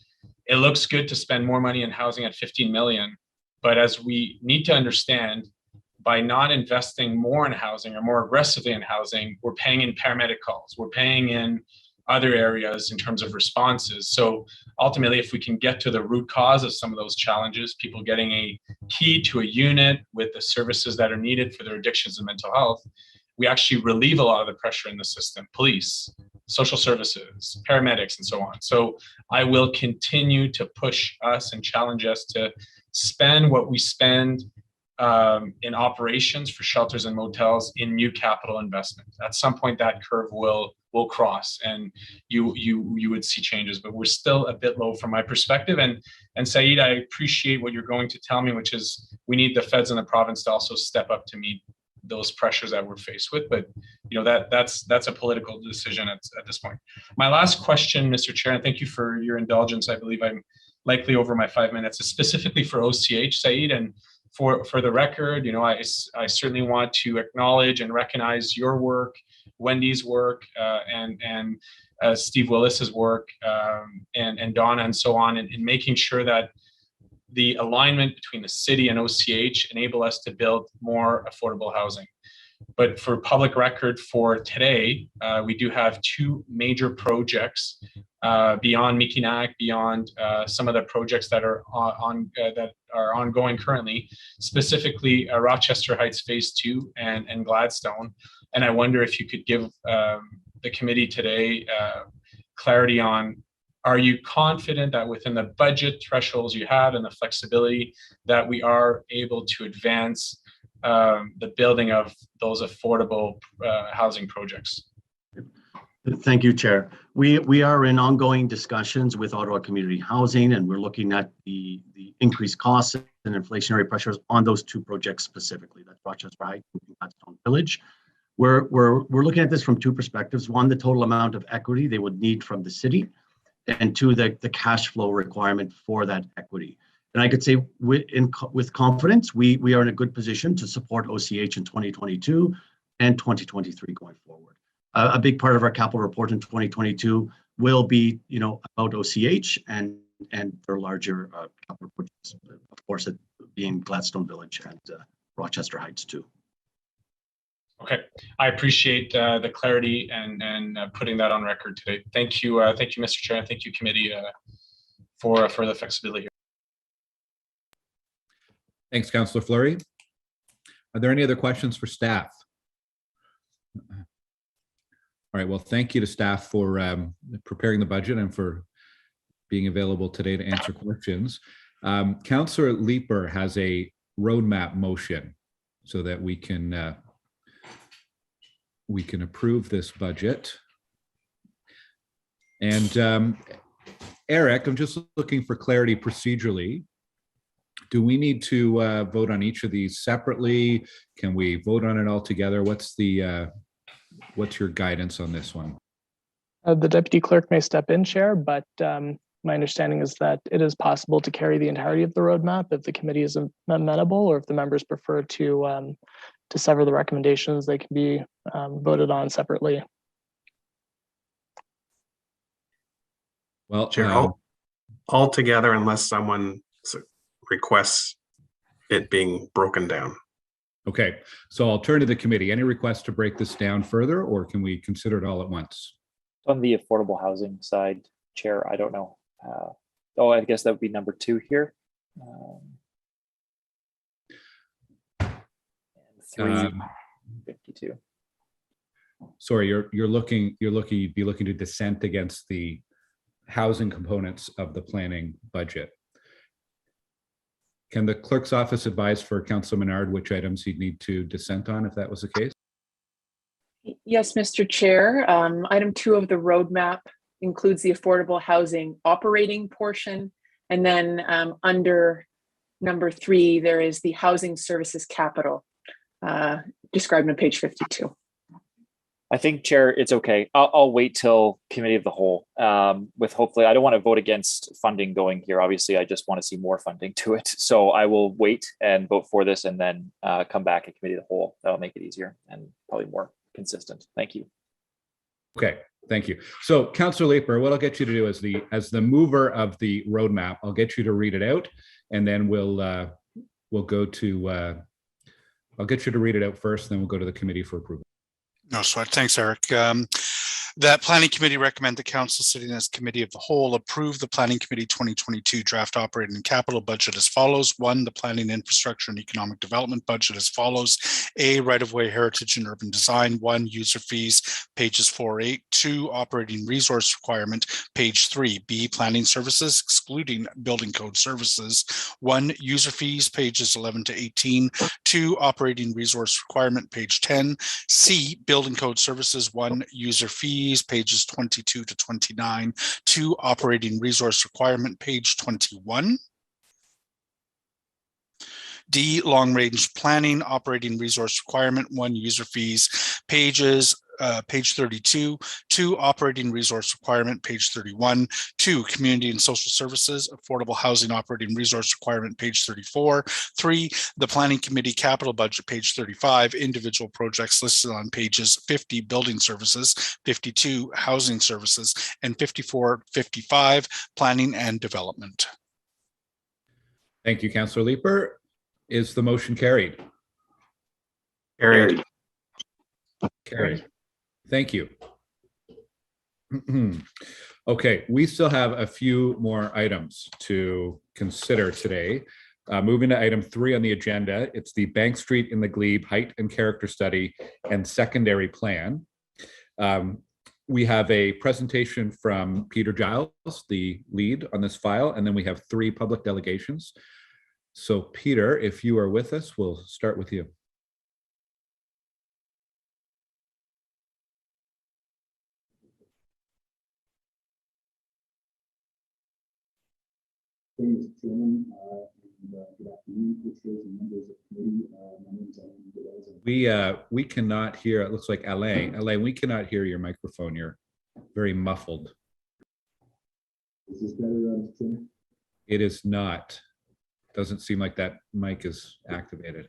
it looks good to spend more money in housing at 15 million, but as we need to understand, by not investing more in housing or more aggressively in housing, we're paying in paramedic calls, we're paying in other areas in terms of responses. So ultimately, if we can get to the root cause of some of those challenges, people getting a key to a unit with the services that are needed for their addictions and mental health, we actually relieve a lot of the pressure in the system, police, social services, paramedics, and so on. So I will continue to push us and challenge us to spend what we spend in operations for shelters and motels in new capital investment. At some point, that curve will cross, and you would see changes. But we're still a bit low from my perspective. And Saeed, I appreciate what you're going to tell me, which is we need the feds and the province to also step up to meet those pressures that we're faced with. But that's a political decision at this point. My last question, Mr. Chair, and thank you for your indulgence. I believe I'm likely over my 5 minutes, is specifically for OCH, Saeed. And for the record, I certainly want to acknowledge and recognize your work, Wendy's work, and Steve Willis's work, and Donna and so on, in making sure that the alignment between the city and OCH enable us to build more affordable housing. But for public record for today, we do have two major projects beyond Mikinak, beyond some of the projects that are ongoing currently, specifically Rochester Heights Phase 2 and Gladstone. And I wonder if you could give the committee today clarity on, are you confident that within the budget thresholds you have and the flexibility that we are able to advance the building of those affordable housing projects? Thank you, Chair. We are in ongoing discussions with Ottawa Community Housing, and we're looking at the increased costs and inflationary pressures on those two projects specifically. That's Rochester Heights and Gladstone Village. We're looking at this from two perspectives. One, the total amount of equity they would need from the city, and two, the cash flow requirement for that equity. And I could say with confidence, we are in a good position to support OCH in 2022 and 2023 going forward. A big part of our capital report in 2022 will be, about OCH and their larger capital projects, of course, it being Gladstone Village and Rochester Heights too. Okay, I appreciate the clarity and putting that on record today. Thank you, Mr. Chair, and thank you, committee, for the flexibility here. Thanks, Councillor Fleury. Are there any other questions for staff? All right, well, thank you to staff for preparing the budget and for being available today to answer questions. Councillor Leeper has a roadmap motion so that we can approve this budget. And Eric, I'm just looking for clarity procedurally. Do we need to vote on each of these separately? Can we vote on it all together? What's your guidance on this one? The deputy clerk may step in, Chair, but my understanding is that it is possible to carry the entirety of the roadmap if the committee is amenable, or if the members prefer to sever the recommendations, they can be voted on separately. Well, Chair, all together unless someone requests it being broken down. Okay, so I'll turn to the committee. Any requests to break this down further, or can we consider it all at once? On the affordable housing side, Chair, I don't know. I guess that would be number 2 here. 352. Sorry, you'd be looking to dissent against the housing components of the planning budget. Can the clerk's office advise for Councillor Menard which items he'd need to dissent on if that was the case? Yes, Mr. Chair. Item 2 of the roadmap includes the affordable housing operating portion. And then under number 3, there is the housing services capital described on page 52. I think, Chair, it's okay. I'll wait till committee of the whole with hopefully, I don't want to vote against funding going here. Obviously, I just want to see more funding to it. So I will wait and vote for this and then come back at committee of the whole. That'll make it easier and probably more consistent. Thank you. Okay, Thank you. So, Councillor Leeper, what I'll get you to do as the mover of the roadmap, I'll get you to read it out, and then we'll go to. I'll get you to read it out first, then we'll go to the committee for approval. No sweat. Thanks, Eric. That Planning Committee recommend the Council sitting as Committee of the Whole approve the Planning Committee 2022 draft operating and capital budget as follows. 1, the Planning, Infrastructure and Economic Development budget as follows. A, right-of-way, heritage and urban design. 1, user fees, pages 4-8. 2, operating resource requirement, page 3. B, planning services, excluding building code services. 1, user fees, pages 11 to 18. 2, operating resource requirement, page 10. C, building code services. 1, user fees, pages 22 to 29. 2, operating resource requirement, page 21. D, long range planning, operating resource requirement. 1, user fees, page 32. 2, operating resource requirement, page 31. 2, community and social services, affordable housing operating resource requirement, page 34. 3, the planning committee capital budget, page 35. Individual projects listed on pages 50, building services, 52, housing services, and 54, 55, planning and development. Thank you, Councillor Leeper. Is the motion carried? Carried. Carried. Thank you. Okay, we still have a few more items to consider today. Moving to item 3 on the agenda, it's the Bank Street in the Glebe height and character study and secondary plan. We have a presentation from Peter Giles, the lead on this file, and then we have 3 public delegations. So Peter, if you are with us, we'll start with you. Thank you, Mr. Chairman, good afternoon, commissioners and members of the committee. My name is Alain. We cannot hear. It looks like Alain. Alain, we cannot hear your microphone. You're very muffled. Is this better, Mr. Chairman? It is not. Doesn't seem like that mic is activated.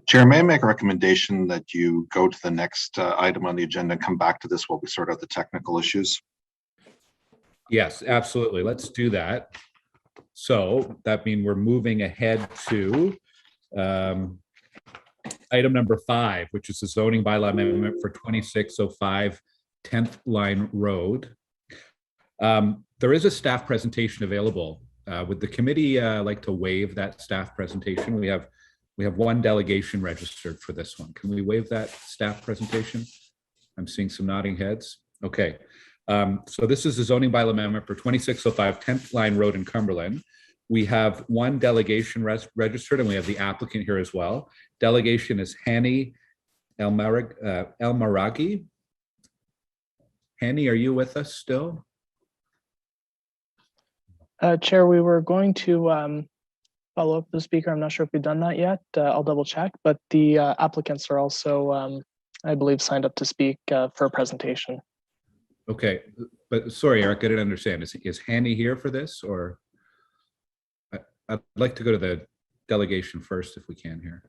Chair, may I make a recommendation that you go to the next item on the agenda and come back to this while we sort out the technical issues? Yes, absolutely. Let's do that. So that means we're moving ahead to item number 5, which is the zoning bylaw amendment for 2605 10th Line Road. There is a staff presentation available. Would the committee like to waive that staff presentation? We have 1 delegation registered for this one. Can we waive that staff presentation? I'm seeing some nodding heads. Okay. So this is the zoning bylaw amendment for 2605 10th Line Road in Cumberland. We have 1 delegation registered, and we have the applicant here as well. Delegation is Hani El-Maragi. Hani, are you with us still? Chair, we were going to follow up with the speaker. I'm not sure if we've done that yet. I'll double check, but the applicants are also, I believe, signed up to speak for a presentation. Okay, but sorry, Eric, I didn't understand. Is Hani here for this, or? I'd like to go to the delegation first if we can here.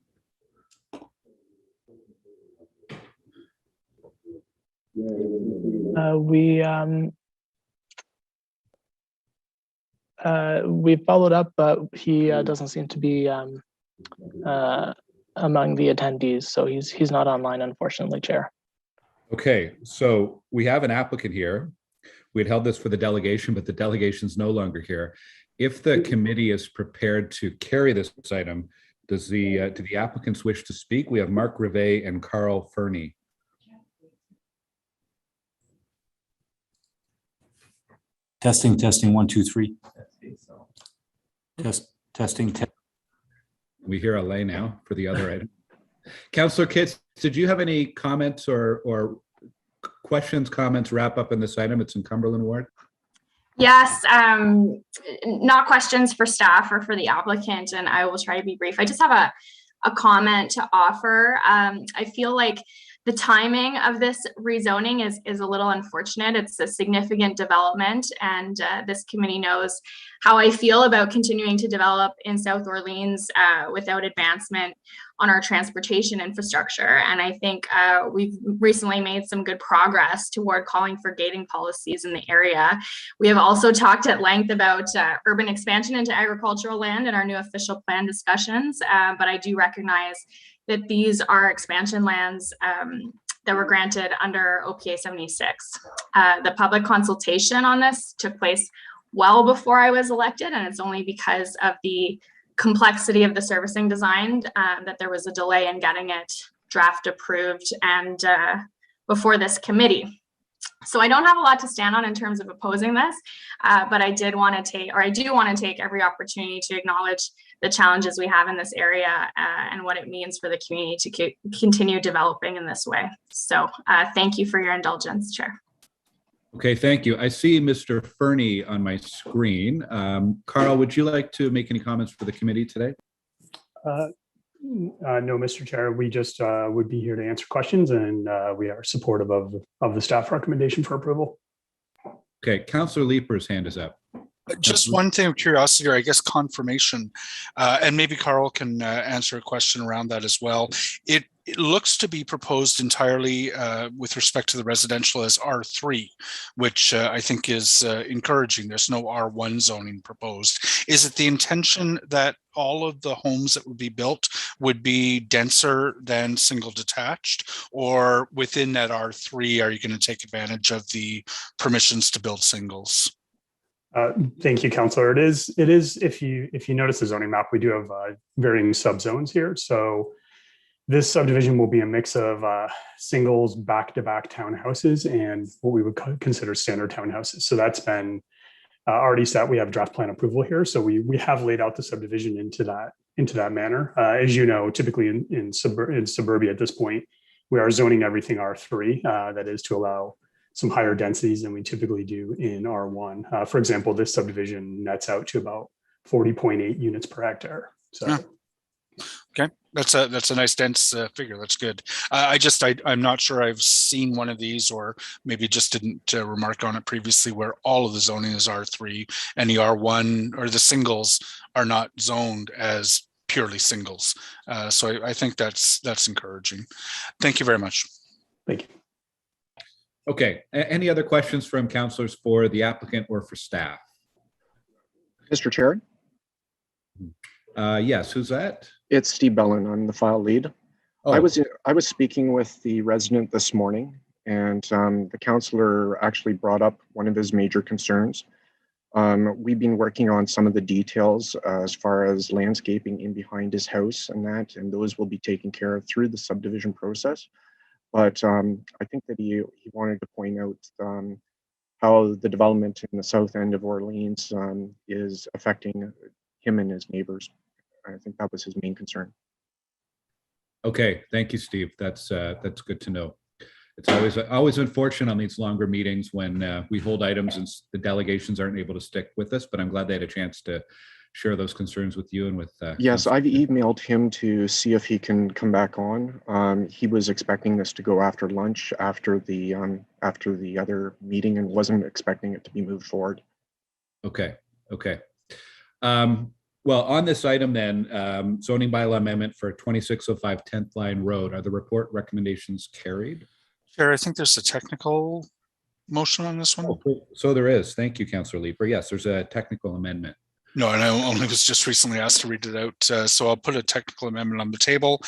We followed up, but he doesn't seem to be among the attendees, so he's not online, unfortunately, Chair. Okay, so we have an applicant here. We had held this for the delegation, but the delegation's no longer here. If the committee is prepared to carry this item, do the applicants wish to speak? We have Mark Rivet and Carl Fernie. Testing, 1, 2, 3. Testing. We hear Alain now for the other item. Councillor Kitts, did you have any comments or questions, comments, wrap up in this item? It's in Cumberland Ward. Yes, not questions for staff or for the applicant, and I will try to be brief. I just have a comment to offer. I feel like The timing of this rezoning is a little unfortunate. It's a significant development, and this committee knows how I feel about continuing to develop in South Orleans without advancement on our transportation infrastructure. And I think we've recently made some good progress toward calling for gating policies in the area. We have also talked at length about urban expansion into agricultural land in our new official plan discussions, but I do recognize that these are expansion lands that were granted under OPA 76. The public consultation on this took place well before I was elected, and it's only because of the complexity of the servicing design that there was a delay in getting it draft approved and before this committee. So I don't have a lot to stand on in terms of opposing this, but I do want to take every opportunity to acknowledge the challenges we have in this area and what it means for the community to continue developing in this way. So thank you for your indulgence, Chair. Okay, thank you. I see Mr. Fernie on my screen. Carl, would you like to make any comments for the committee today? No, Mr. Chair, we just would be here to answer questions, and we are supportive of the staff recommendation for approval. Okay, Councillor Leeper's hand is up. Just one thing of curiosity, or I guess confirmation, and maybe Carl can answer a question around that as well. It looks to be proposed entirely with respect to the residential as R3, which I think is encouraging. There's no R1 zoning proposed. Is it the intention that all of the homes that would be built would be denser than single detached, or within that R3, are you going to take advantage of the permissions to build singles? Thank you, Councillor. It is. If you notice the zoning map, we do have varying subzones here. So this subdivision will be a mix of singles, back-to-back townhouses, and what we would consider standard townhouses. So that's been already set. We have draft plan approval here, so we have laid out the subdivision into that manner. As you know, typically in suburbia at this point, we are zoning everything R3. That is to allow some higher densities than we typically do in R1. For example, this subdivision nets out to about 40.8 units per hectare. So, yeah. Okay, that's a nice dense figure. That's good. I'm not sure I've seen one of these, or maybe just didn't remark on it previously, where all of the zoning is R3 and the R1 or the singles are not zoned as purely singles. So I think that's encouraging. Thank you very much. Thank you. Okay, any other questions from councillors for the applicant or for staff? Mr. Chair? Yes, who's that? It's Steve Bellin. I'm the file lead. Oh. I was speaking with the resident this morning, and the councillor actually brought up one of his major concerns. We've been working on some of the details as far as landscaping in behind his house and those will be taken care of through the subdivision process. But I think that he wanted to point out how the development in the south end of Orleans is affecting him and his neighbors. I think that was his main concern. Okay, thank you, Steve. That's good to know. It's always unfortunate on these longer meetings when we hold items and the delegations aren't able to stick with us, but I'm glad they had a chance to share those concerns with you and with yes, I've emailed him to see if he can come back on. He was expecting this to go after lunch, after the other meeting, and wasn't expecting it to be moved forward. Okay. Well, on this item then, zoning bylaw amendment for 2605 10th Line Road, are the report recommendations carried? Chair, I think there's a technical motion on this one. Oh, so there is. Thank you, Councillor Leeper. Yes, there's a technical amendment. No, and I only was just recently asked to read it out, so I'll put a technical amendment on the table.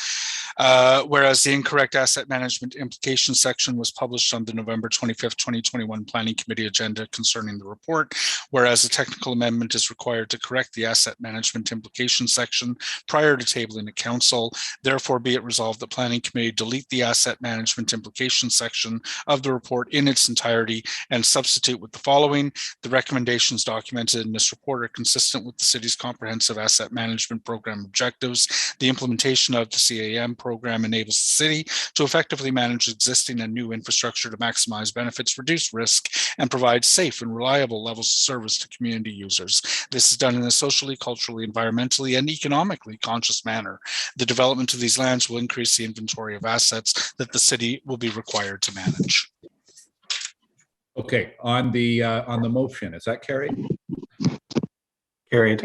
Whereas the incorrect asset management implication section was published on the November 25th, 2021 Planning Committee agenda concerning the report, whereas a technical amendment is required to correct the asset management implication section prior to tabling to council. Therefore, be it resolved that Planning Committee delete the asset management implication section of the report in its entirety and substitute with the following: the recommendations documented in this report are consistent consistent with the city's comprehensive asset management program objectives. The implementation of the CAM program enables the city to effectively manage existing and new infrastructure to maximize benefits, reduce risk, and provide safe and reliable levels of service to community users. This is done in a socially, culturally, environmentally, and economically conscious manner. The development of these lands will increase the inventory of assets that the city will be required to manage. Okay, on the motion, is that carried? Carried.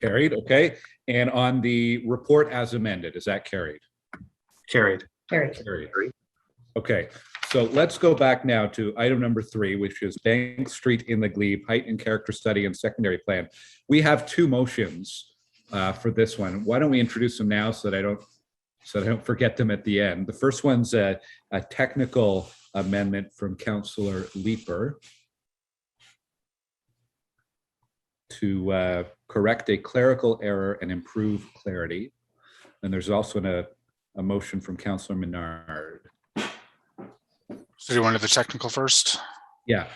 Carried, okay. And on the report as amended, is that carried? Carried. Carried. Okay, so let's go back now to item number 3, which is Bank Street in the Glebe Height and Character Study and Secondary Plan. We have 2 motions for this one. Why don't we introduce them now so that I don't forget them at the end. The first one's a technical amendment from Councillor Leeper to correct a clerical error and improve clarity. And there's also a motion from Councillor Menard. So do you want to do the technical first? Yeah.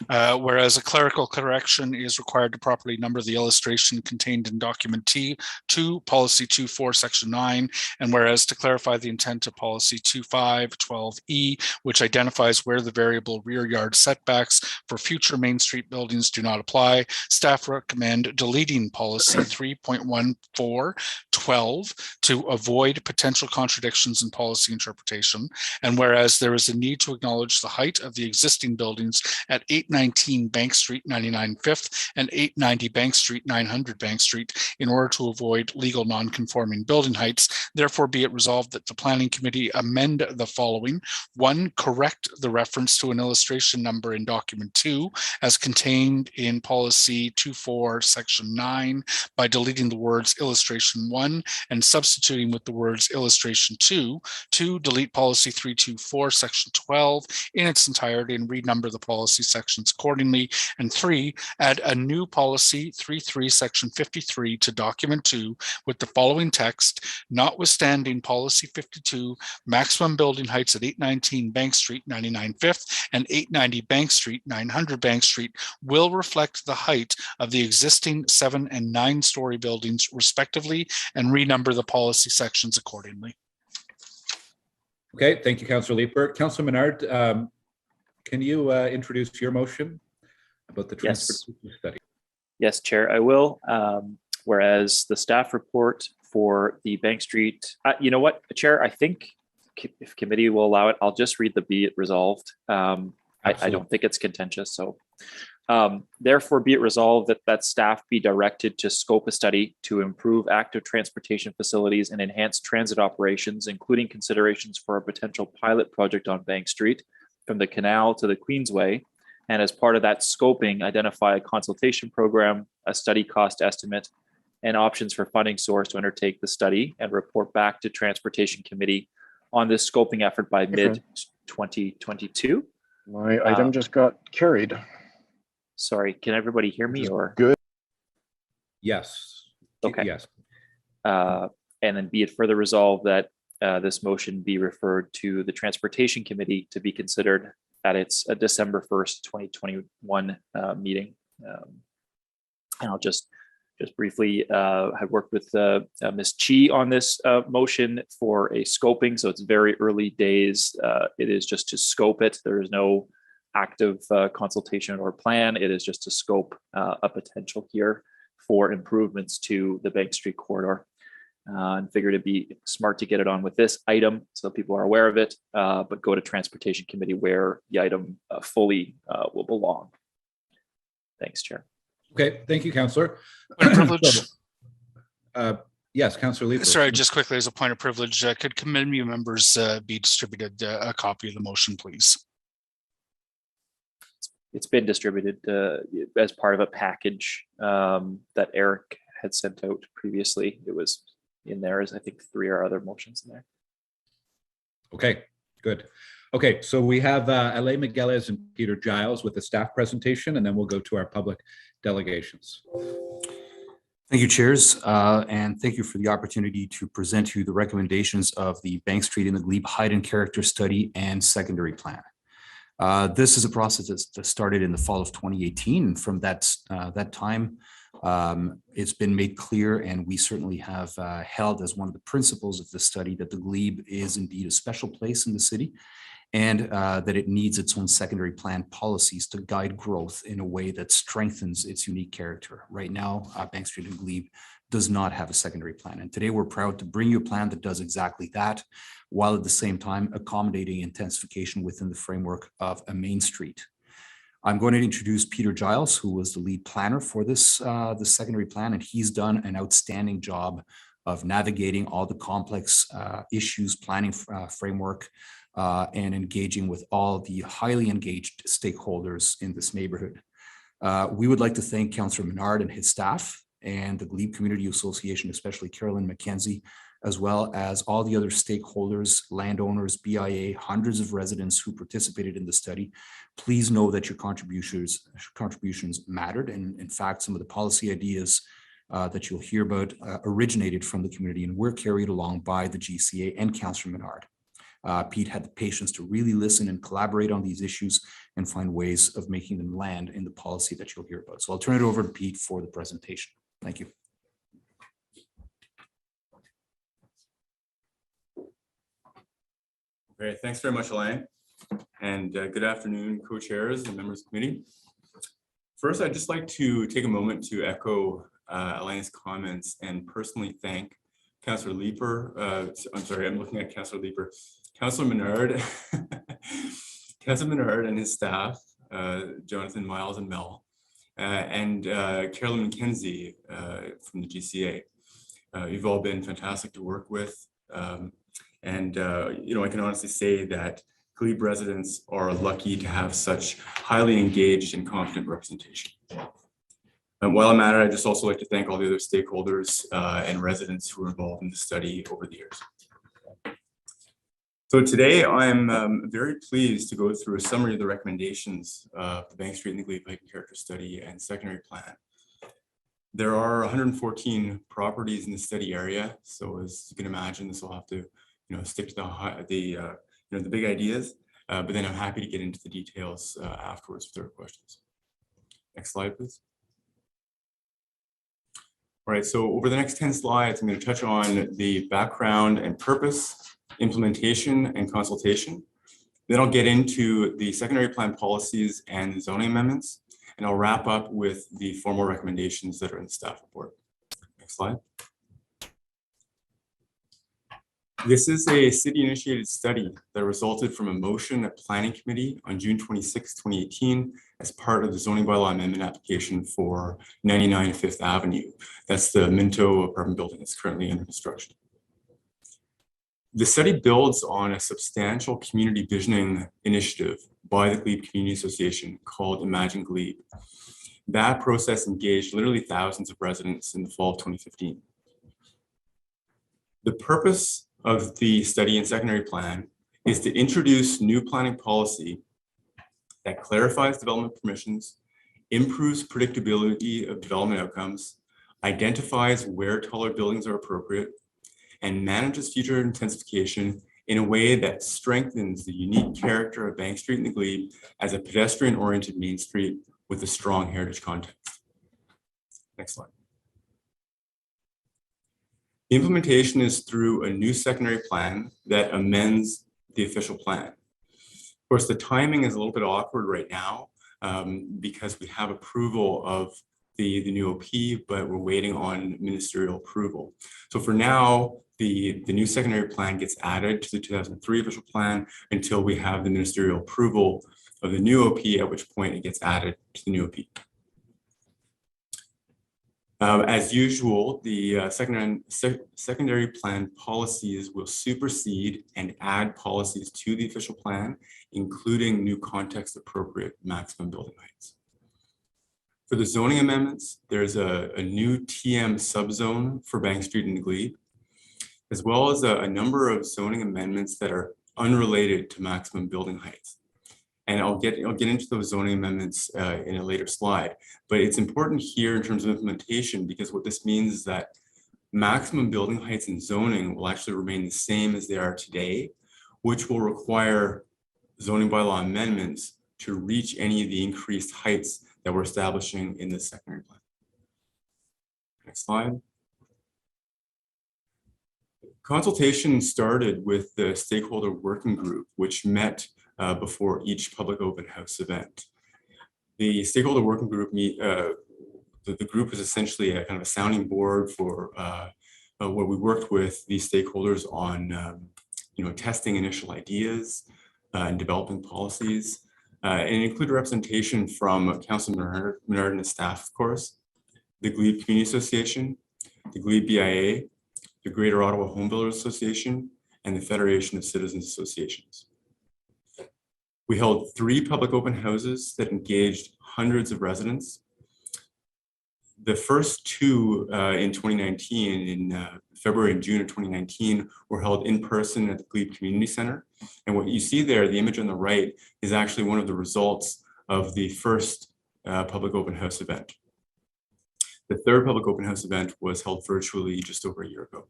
Whereas a clerical correction is required to properly number the illustration contained in document T2, policy 24, section 9, and whereas to clarify the intent of policy 2512E, which identifies where the variable rear yard setbacks for future Main Street buildings do not apply, staff recommend deleting policy 3.1412 to avoid potential contradictions in policy interpretation. And whereas there is a need to acknowledge the height of the existing buildings at 819 Bank Street 99 5th and 890 Bank Street 900 Bank Street in order to avoid legal non-conforming building heights. Therefore, be it resolved that the Planning Committee amend the following. 1, correct the reference to an illustration number in document 2 as contained in policy 24 section 9 by deleting the words illustration 1 and substituting with the words illustration 2. 2, delete policy 324 section 12 in its entirety and renumber the policy sections accordingly. And 3, add a new policy 33 section 53 to document 2 with the following text: notwithstanding policy 52, maximum building heights at 819 Bank Street 99 5th and 890 Bank Street 900 Bank Street will reflect the height of the existing 7- and 9-story buildings respectively, and renumber the policy sections accordingly. Okay, thank you, Councillor Leeper. Councillor Menard, can you introduce your motion about the transportation study? Yes, Chair, I will. Whereas the staff report for the Bank Street, you know what, Chair, I think if committee will allow it, I'll just read the be it resolved. I don't think it's contentious. So therefore be it resolved that staff be directed to scope a study to improve active transportation facilities and enhance transit operations, including considerations for a potential pilot project on Bank Street from the canal to the Queensway. And as part of that scoping, identify a consultation program, a study cost estimate, and options for funding source to undertake the study, and report back to Transportation Committee on this scoping effort by mid-2022. My item just got carried. Sorry, can everybody hear me or? Good. Yes. Okay. Yes. And then be it further resolved that this motion be referred to the Transportation Committee to be considered at its December 1st, 2021 meeting. And I'll just briefly have worked with Ms. Chi on this motion for a scoping. So it's very early days. It is just to scope it. There is no active consultation or plan. It is just to scope a potential here for improvements to the Bank Street corridor. And figured it'd be smart to get it on with this item so people are aware of it, but go to Transportation Committee where the item fully will belong. Thanks, Chair. Okay, thank you, Councillor. Point of privilege. Yes, Councillor Leeper. Sorry, just quickly as a point of privilege, could committee members be distributed a copy of the motion, please? It's been distributed as part of a package that Eric had sent out previously. It was in there as I think 3 or other motions in there. Okay, good. Okay, so we have Alain Migueles and Peter Giles with the staff presentation, and then we'll go to our public delegations. Thank you, chairs, and thank you for the opportunity to present to you the recommendations of the Bank Street in the Glebe Height and Character Study and Secondary Plan. This is a process that started in the fall of 2018, and from that time, It's been made clear, and we certainly have held as one of the principles of the study, that the glebe is indeed a special place in the city, and that it needs its own secondary plan policies to guide growth in a way that strengthens its unique character. Right now, Bank Street and Glebe does not have a secondary plan. And today we're proud to bring you a plan that does exactly that, while at the same time accommodating intensification within the framework of a main street. I'm going to introduce Peter Giles, who was the lead planner for this secondary plan, and he's done an outstanding job of navigating all the complex issues, planning framework, and engaging with all the highly engaged stakeholders in this neighborhood. We would like to thank Councillor Menard and his staff and the Glebe Community Association, especially Carolyn McKenzie, as well as all the other stakeholders, landowners, BIA, hundreds of residents who participated in the study. Please know that your contributions mattered. And in fact, some of the policy ideas that you'll hear about originated from the community and were carried along by the GCA and Councillor Menard. Pete had the patience to really listen and collaborate on these issues and find ways of making them land in the policy that you'll hear about. So I'll turn it over to Pete for the presentation. Thank you. Okay, thanks very much, Alain. And good afternoon, co-chairs and members of the committee. First, I'd just like to take a moment to echo Alain's comments and personally thank Councillor Leeper. I'm sorry, I'm looking at Councillor Leeper. Councillor Menard, Councillor Menard and his staff, Jonathan, Miles, and Mel, and Carolyn McKenzie from the GCA. You've all been fantastic to work with. And you know, I can honestly say that Glebe residents are lucky to have such highly engaged and competent representation. And while I'm at it, I'd just also like to thank all the other stakeholders and residents who were involved in the study over the years. So today I'm very pleased to go through a summary of the recommendations of the Bank Street and the Glebe Heightened Character Study and Secondary Plan. There are 114 properties in the study area, so as you can imagine, this will have to stick to the big ideas, but then I'm happy to get into the details afterwards if there are questions. Next slide, please. All right, so over the next 10 slides, I'm going to touch on the background and purpose, implementation, and consultation. Then I'll get into the secondary plan policies and the zoning amendments, and I'll wrap up with the formal recommendations that are in the staff report. Next slide. This is a city-initiated study that resulted from a motion at Planning Committee on June 26, 2018, as part of the zoning bylaw amendment application for 99 Fifth Avenue. That's the Minto apartment building that's currently under construction. The study builds on a substantial community visioning initiative by the Glebe Community Association called Imagine Glebe. That process engaged literally thousands of residents in the fall of 2015. The purpose of the study and secondary plan is to introduce new planning policy that clarifies development permissions, improves predictability of development outcomes, identifies where taller buildings are appropriate, and manages future intensification in a way that strengthens the unique character of Bank Street and the Glebe as a pedestrian-oriented main street with a strong heritage context. Next slide. The implementation is through a new secondary plan that amends the official plan. Of course, the timing is a little bit awkward right now because we have approval of the new OP, but we're waiting on ministerial approval. So for now, the new secondary plan gets added to the 2003 official plan until we have the ministerial approval of the new OP, at which point it gets added to the new OP. As usual, the secondary plan policies will supersede and add policies to the official plan, including new context-appropriate maximum building heights. For the zoning amendments, there's a new TM subzone for Bank Street and the Glebe, as well as a number of zoning amendments that are unrelated to maximum building heights. And I'll get into those zoning amendments in a later slide. But it's important here in terms of implementation, because what this means is that maximum building heights in zoning will actually remain the same as they are today, which will require zoning bylaw amendments to reach any of the increased heights that we're establishing in the secondary plan. Next slide. Consultation started with the stakeholder working group, which met before each public open house event. The stakeholder working group the group is essentially a kind of a sounding board for where we worked with these stakeholders on testing initial ideas and developing policies. And it included representation from Councillor Menard and his staff, of course, the Glebe Community Association, the Glebe BIA, the Greater Ottawa Home Builders Association, and the Federation of Citizens Associations. We held 3 public open houses that engaged hundreds of residents. The first 2 in 2019, in February and June of 2019, were held in person at the Glebe Community Center. And what you see there, the image on the right, is actually one of the results of the first public open house event. The third public open house event was held virtually just over a year ago.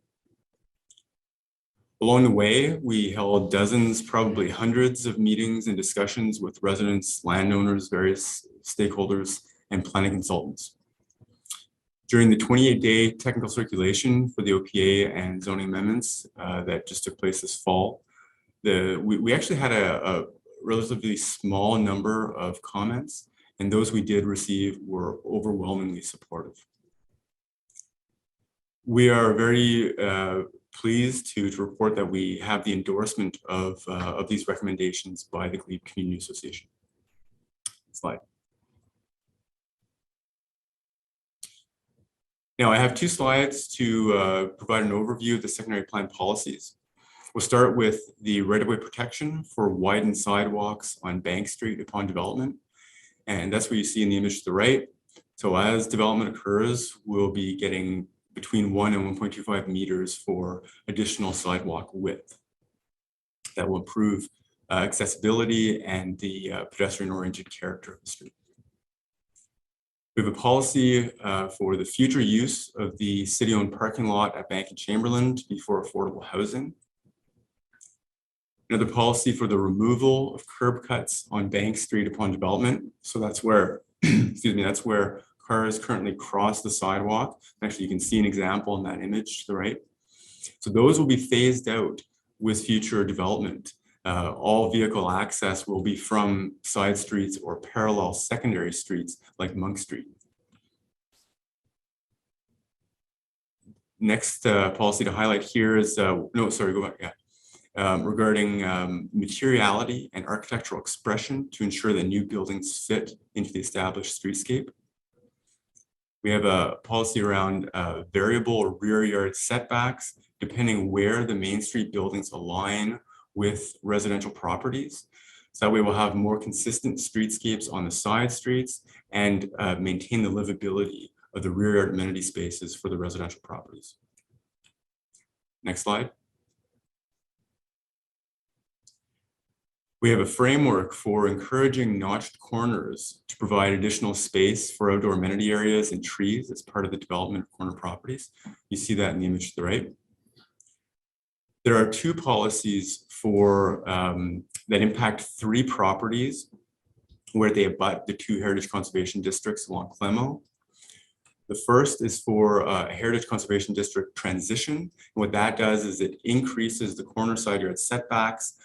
Along the way, we held dozens, probably hundreds of meetings and discussions with residents, landowners, various stakeholders, and planning consultants. During the 28-day technical circulation for the OPA and zoning amendments that just took place this fall, we actually had a relatively small number of comments, and those we did receive were overwhelmingly supportive. We are very pleased to report that we have the endorsement of these recommendations by the Glebe Community Association. Next slide. Now I have 2 slides to provide an overview of the secondary plan policies. We'll start with the right-of-way protection for widened sidewalks on Bank Street upon development. And that's what you see in the image to the right. So as development occurs, we'll be getting between 1 and 1.25 meters for additional sidewalk width. That will improve accessibility and the pedestrian-oriented character of the street. We have a policy for the future use of the city-owned parking lot at Bank and Chamberlain to be for affordable housing. Another policy for the removal of curb cuts on Bank Street upon development. So that's where, excuse me, that's where cars currently cross the sidewalk. Actually, you can see an example in that image to the right. So those will be phased out with future development. All vehicle access will be from side streets or parallel secondary streets like Monk Street. Next policy to highlight here is, no, sorry, go back, yeah. Regarding materiality and architectural expression to ensure that new buildings fit into the established streetscape. We have a policy around variable or rear yard setbacks, depending where the Main Street buildings align with residential properties. So that way we'll have more consistent streetscapes on the side streets and maintain the livability of the rear yard amenity spaces for the residential properties. Next slide. We have a framework for encouraging notched corners to provide additional space for outdoor amenity areas and trees as part of the development of corner properties. You see that in the image to the right. There are 2 policies for that impact 3 properties where they abut the 2 heritage conservation districts along Clemo. The first is for a heritage conservation district transition. And what that does is it increases the corner side yard setbacks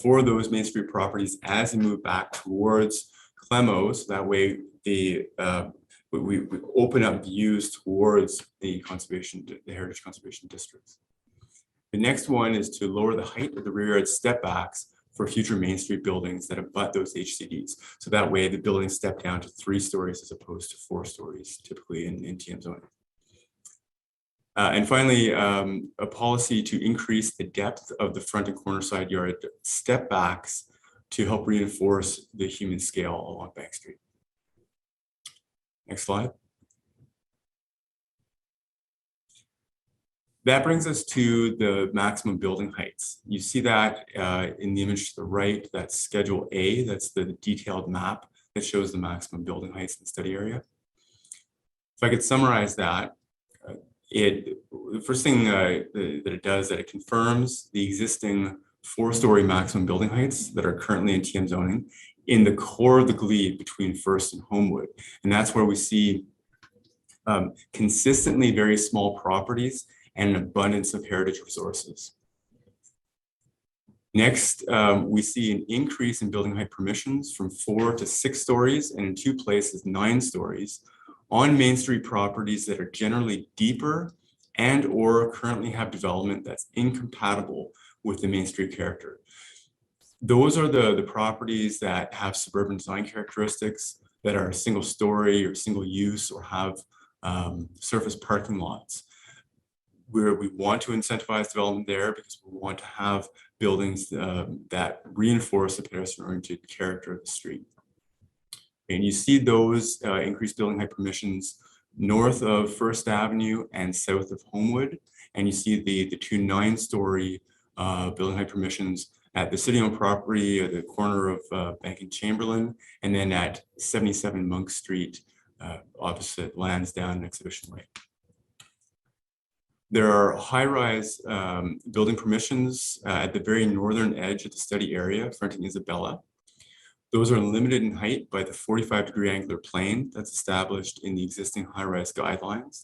for those Main Street properties as they move back towards Clemo. So that way we open up views towards the heritage conservation districts. The next one is to lower the height of the rear yard step backs for future Main Street buildings that abut those HCDs. So that way the buildings step down to 3 stories as opposed to 4 stories, typically in TM zoning. And finally, a policy to increase the depth of the front and corner side yard step backs to help reinforce the human scale along Bank Street. Next slide. That brings us to the maximum building heights. You see that in the image to the right, that's Schedule A, that's the detailed map that shows the maximum building heights in the study area. If I could summarize that, the first thing that it does, that it confirms the existing 4-story maximum building heights that are currently in TM zoning in the core of the glebe between First and Homewood. And that's where we see consistently very small properties, and an abundance of heritage resources. Next, we see an increase in building height permissions from 4 to 6 stories, and in 2 places 9 stories on Main Street properties that are generally deeper and or currently have development that's incompatible with the Main Street character. Those are the properties that have suburban design characteristics, that are single story or single use, or have surface parking lots, where we want to incentivize development there because we want to have buildings that reinforce the pedestrian-oriented character of the street. And you see those increased building height permissions north of First Avenue and south of Homewood. And you see the 2 9-story building height permissions at the city-owned property at the corner of Bank and Chamberlain, and then at 77 Monk Street, opposite Lansdowne and Exhibition Way. There are high-rise building permissions at the very northern edge of the study area, fronting Isabella. Those are limited in height by the 45-degree angular plane that's established in the existing high-rise guidelines,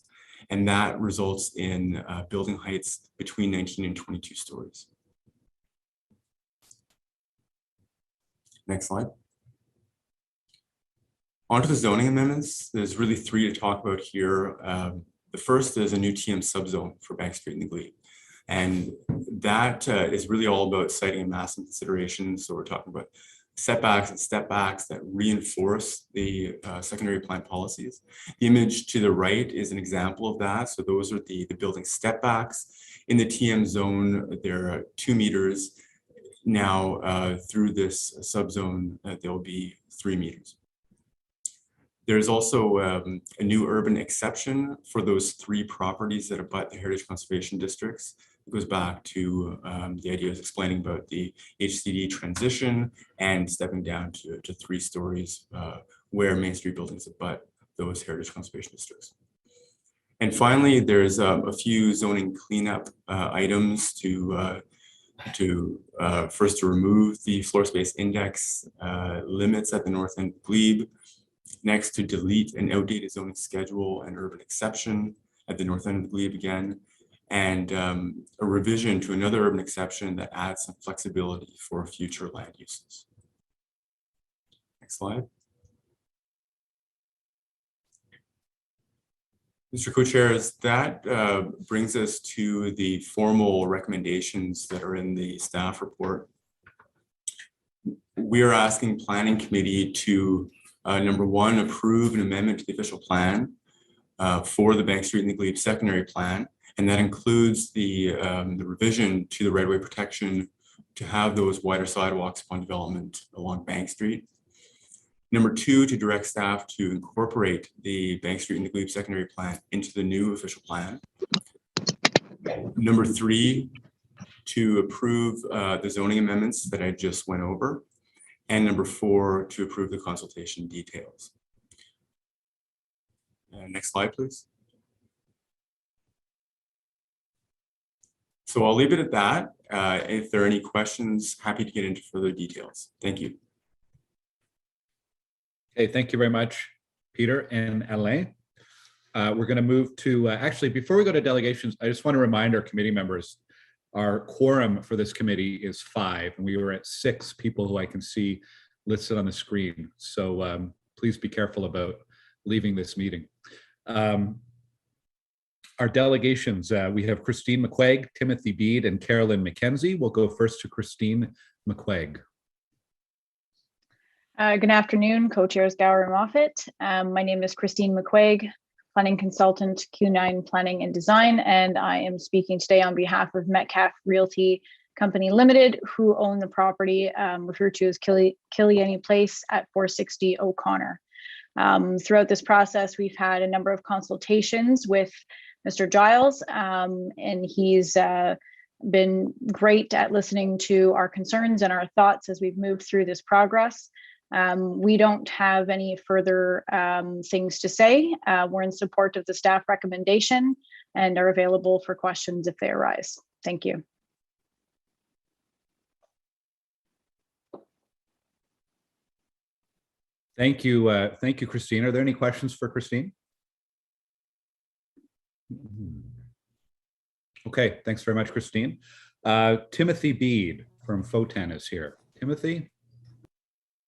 and that results in building heights between 19 and 22 stories. Next slide. On to the zoning amendments. There's really 3 to talk about here. The first is a new TM subzone for Bank Street and the Glebe. And that is really all about citing and massing considerations. So we're talking about setbacks and step backs that reinforce the secondary plan policies. The image to the right is an example of that. So those are the building step backs. In the TM zone, there are 2 meters. Now through this subzone, there'll be 3 meters. There's also a new urban exception for those 3 properties that abut the Heritage Conservation Districts. It goes back to the idea of explaining about the HCD transition and stepping down to 3 stories where Main Street buildings abut those Heritage Conservation Districts. And finally, there's a few zoning cleanup items to first to remove the floor space index limits at the north end of Glebe. Next, to delete an outdated zoning schedule and urban exception at the north end of the Glebe again, and a revision to another urban exception that adds some flexibility for future land uses. Next slide. Mr. Co-Chairs, that brings us to the formal recommendations that are in the staff report. We are asking Planning Committee to number 1, approve an amendment to the official plan for the Bank Street and the Glebe secondary plan, and that includes the revision to the right-of-way protection to have those wider sidewalks upon development along Bank Street. Number 2, to direct staff to incorporate the Bank Street and the Glebe secondary plan into the new official plan. Number 3, to approve the zoning amendments that I just went over. And number 4, to approve the consultation details. Next slide, please. So I'll leave it at that. If there are any questions, happy to get into further details. Thank you. Okay, thank you very much, Peter and Alain. We're going to move to, actually, before we go to delegations, I just want to remind our committee members, our quorum for this committee is 5, and we were at 6 people who I can see listed on the screen. So please be careful about leaving this meeting. Our delegations, we have Christine McQuaig, Timothy Bede, and Carolyn McKenzie. We'll go first to Christine McQuaig. Good afternoon, co-chairs Gower and Moffat. My name is Christine McQuaig, planning consultant, Q9 Planning and Design, and I am speaking today on behalf of Metcalf Realty Company Limited, who own the property referred to as Killiany Place at 460 O'Connor. Throughout this process, we've had a number of consultations with Mr. Giles, and he's been great at listening to our concerns and our thoughts as we've moved through this progress. We don't have any further things to say. We're in support of the staff recommendation and are available for questions if they arise. Thank you. Thank you, Christine. Are there any questions for Christine? Okay, thanks very much, Christine. Timothy Bede from FOTEN is here. Timothy?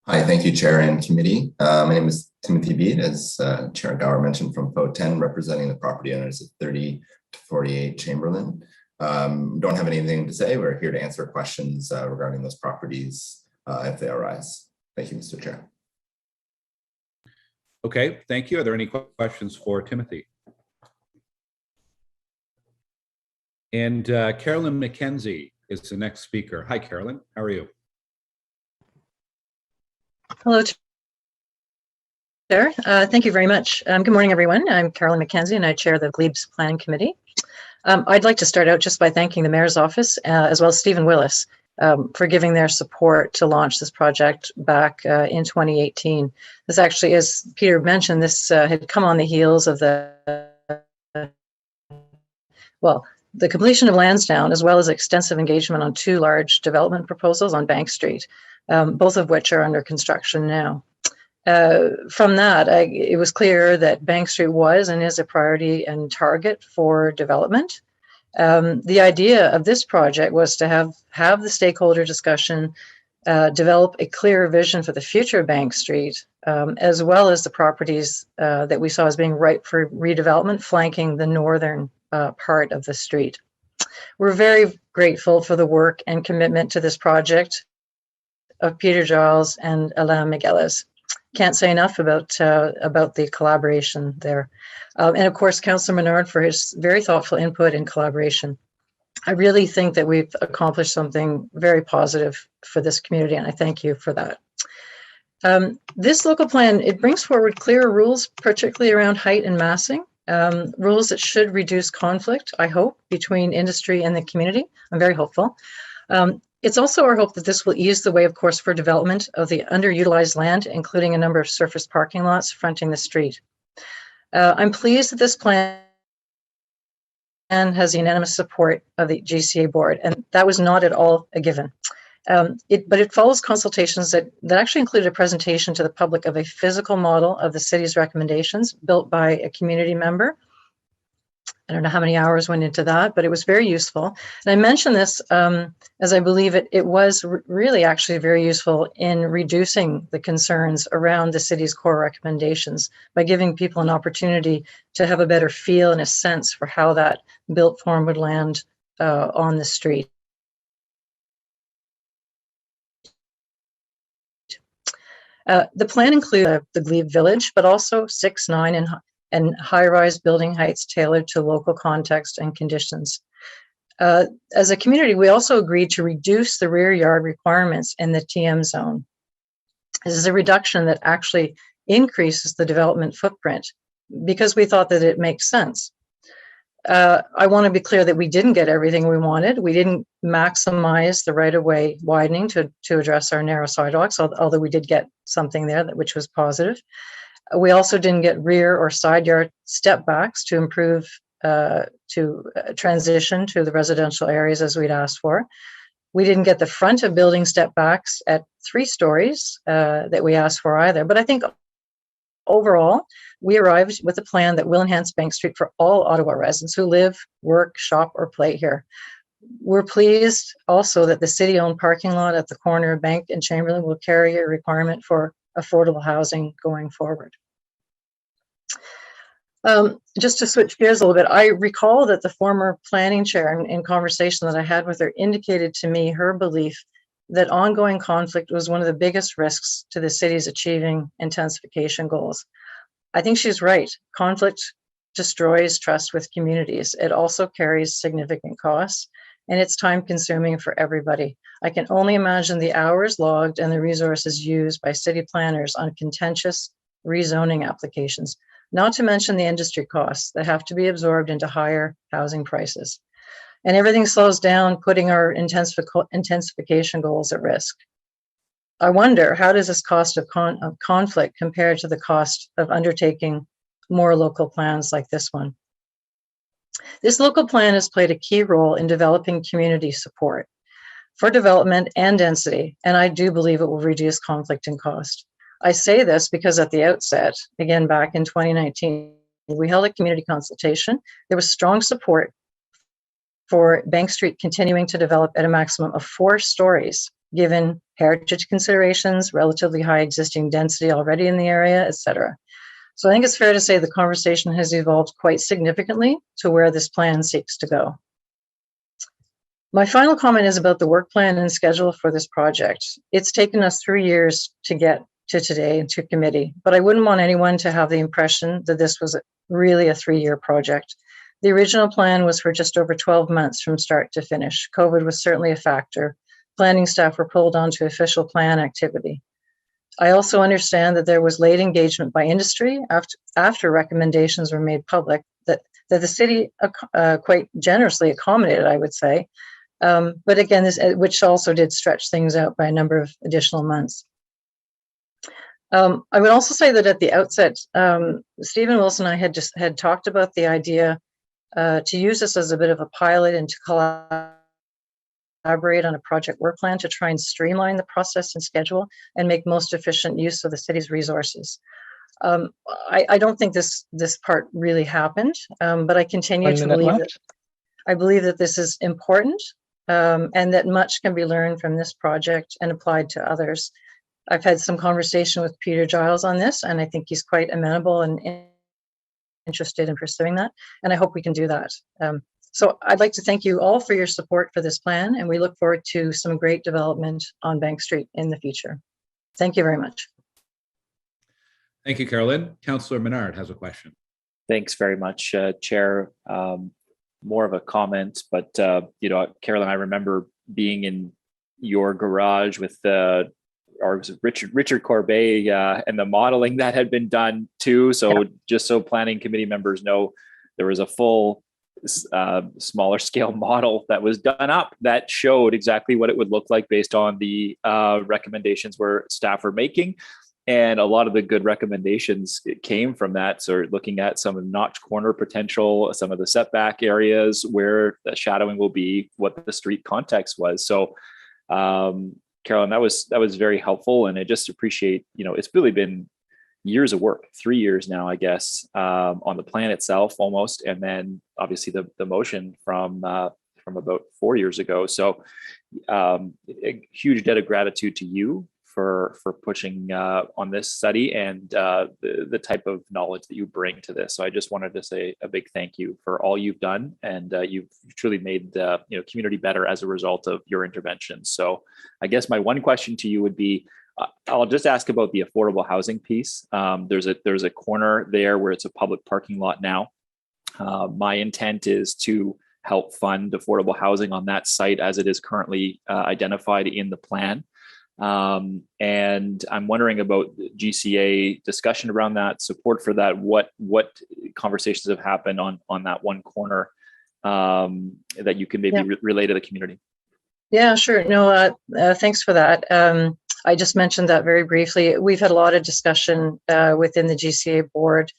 Hi, thank you, Chair and Committee. My name is Timothy Bede, as Chair Gower mentioned, from FOTEN, representing the property owners at 30 to 48 Chamberlain. Don't have anything to say. We're here to answer questions regarding those properties if they arise. Thank you, Mr. Chair. Okay, thank you. Are there any questions for Timothy? And Carolyn McKenzie is the next speaker. Hi, Carolyn. How are you? Hello, Chair. Thank you very much. Good morning, everyone. I'm Carolyn McKenzie, and I chair the GLEBE's Planning Committee. I'd like to start out just by thanking the Mayor's Office, as well as Stephen Willis, for giving their support to launch this project back in 2018. This actually, as Peter mentioned, this had come on the heels of the completion of Lansdowne, as well as extensive engagement on 2 large development proposals on Bank Street, both of which are under construction now. From that, it was clear that Bank Street was and is a priority and target for development. The idea of this project was to have the stakeholder discussion, develop a clearer vision for the future of Bank Street, as well as the properties that we saw as being ripe for redevelopment, flanking the northern part of the street. We're very grateful for the work and commitment to this project of Peter Giles and Alain Migueles. Can't say enough about the collaboration there. And of course, Councillor Menard for his very thoughtful input and collaboration. I really think that we've accomplished something very positive for this community, and I thank you for that. This local plan, it brings forward clearer rules, particularly around height and massing, rules that should reduce conflict, I hope, between industry and the community. I'm very hopeful. It's also our hope that this will ease the way, of course, for development of the underutilized land, including a number of surface parking lots fronting the street. I'm pleased that this plan has unanimous support of the GCA board, and that was not at all a given. But it follows consultations that actually included a presentation to the public of a physical model of the city's recommendations built by a community member. I don't know how many hours went into that, but it was very useful. And I mention this as I believe it was really actually very useful in reducing the concerns around the city's core recommendations by giving people an opportunity to have a better feel and a sense for how that built form would land on the street. The plan includes the Glebe Village, but also 6, 9, and high-rise building heights tailored to local context and conditions. As a community, we also agreed to reduce the rear yard requirements in the TM zone. This is a reduction that actually increases the development footprint because we thought that it makes sense. I want to be clear that we didn't get everything we wanted. We didn't maximize the right-of-way widening to address our narrow sidewalks, although we did get something there which was positive. We also didn't get rear or side yard step backs to improve transition to the residential areas as we'd asked for. We didn't get the front of building step backs at 3 stories that we asked for either. But I think overall, we arrived with a plan that will enhance Bank Street for all Ottawa residents who live, work, shop, or play here. We're pleased also that the city-owned parking lot at the corner of Bank and Chamberlain will carry a requirement for affordable housing going forward. Just to switch gears a little bit, I recall that the former planning chair in conversation that I had with her indicated to me her belief that ongoing conflict was one of the biggest risks to the city's achieving intensification goals. I think she's right. Conflict destroys trust with communities. It also carries significant costs, and it's time consuming for everybody. I can only imagine the hours logged and the resources used by city planners on contentious rezoning applications, not to mention the industry costs that have to be absorbed into higher housing prices. And everything slows down, putting our intensification goals at risk. I wonder, how does this cost of conflict compare to the cost of undertaking more local plans like this one? This local plan has played a key role in developing community support for development and density, and I do believe it will reduce conflict and cost. I say this because at the outset, again back in 2019, we held a community consultation. There was strong support for Bank Street continuing to develop at a maximum of 4 stories, given heritage considerations, relatively high existing density already in the area, etc. So I think it's fair to say the conversation has evolved quite significantly to where this plan seeks to go. My final comment is about the work plan and schedule for this project. It's taken us 3 years to get to today and to committee, but I wouldn't want anyone to have the impression that this was really a 3-year project. The original plan was for just over 12 months from start to finish. COVID was certainly a factor. Planning staff were pulled onto official plan activity. I also understand that there was late engagement by industry after recommendations were made public that the city quite generously accommodated, I would say. But again, which also did stretch things out by a number of additional months. I would also say that at the outset, Stephen Wilson and I had talked about the idea to use this as a bit of a pilot and to collaborate on a project work plan to try and streamline the process and schedule and make most efficient use of the city's resources. I don't think this part really happened, but I continue to believe that this is important and that much can be learned from this project and applied to others. I've had some conversation with Peter Giles on this, and I think he's quite amenable and interested in pursuing that, and I hope we can do that. So I'd like to thank you all for your support for this plan, and we look forward to some great development on Bank Street in the future. Thank you very much. Thank you, Carolyn. Councillor Menard has a question. Thanks very much, Chair. More of a comment, but Carolyn, I remember being in your garage with or was it Richard Corbet and the modeling that had been done too. So just so planning committee members know, there was a full smaller scale model that was done up that showed exactly what it would look like based on the recommendations where staff are making. And a lot of the good recommendations came from that. So looking at some of notch corner potential, some of the setback areas where the shadowing will be, what the street context was. So Carolyn, that was very helpful. And I just appreciate, it's really been years of work, 3 years now, I guess, on the plan itself almost. And then obviously the motion from about 4 years ago. So a huge debt of gratitude to you for pushing on this study and the type of knowledge that you bring to this. So I just wanted to say a big thank you for all you've done, and you've truly made community better as a result of your interventions. So I guess my one question to you would be, I'll just ask about the affordable housing piece. There's a corner there where it's a public parking lot now. My intent is to help fund affordable housing on that site as it is currently identified in the plan. And I'm wondering about GCA discussion around that, support for that. What conversations have happened on that one corner that you can maybe relay to the community? Yeah, sure. No, thanks for that. I just mentioned that very briefly. We've had a lot of discussion within the GCA board.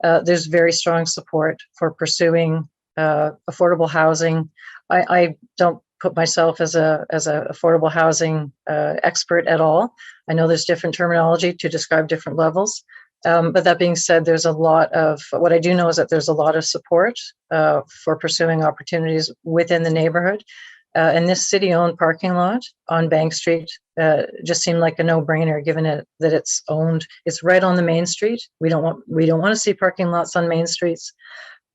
There's very strong support for pursuing affordable housing. I don't put myself as a affordable housing expert at all. I know there's different terminology to describe different levels. But that being said, there's a lot of, what I do know is that there's a lot of support for pursuing opportunities within the neighborhood. And this city-owned parking lot on Bank Street just seemed like a no-brainer, given that it's owned. It's right on the main street. We don't want to see parking lots on main streets,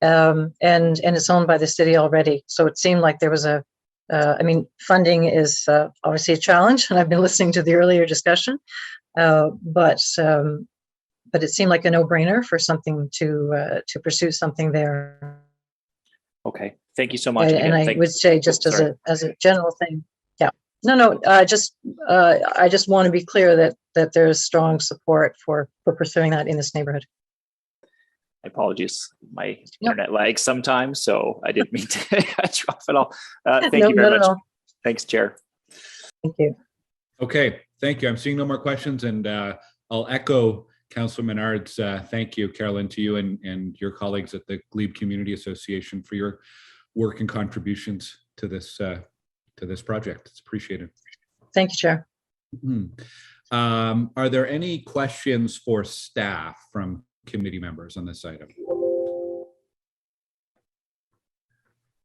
and it's owned by the city already. So it seemed like there was funding is obviously a challenge, and I've been listening to the earlier discussion, but it seemed like a no-brainer for something to pursue something there. Okay, thank you so much. And I would say, just as a general thing, I just want to be clear that there's strong support for pursuing that in this neighborhood. Apologies, my internet lags sometimes, so I didn't mean to cut you off at all. Thank you very much. Thanks, Chair. Thank you. Okay, thank you. I'm seeing no more questions, and I'll echo Councillor Menard's thank you, Carolyn, to you and your colleagues at the Glebe Community Association for your work and contributions to this project. It's appreciated. Thank you, Chair. Are there any questions for staff from committee members on this item?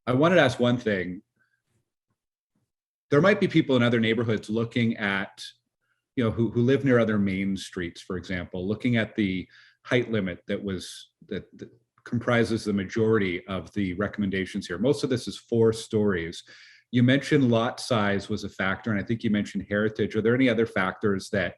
I wanted to ask one thing. There might be people in other neighborhoods looking at, who live near other main streets, for example, looking at the height limit that comprises the majority of the recommendations here. Most of this is 4 stories. You mentioned lot size was a factor, and I think you mentioned heritage. Are there any other factors that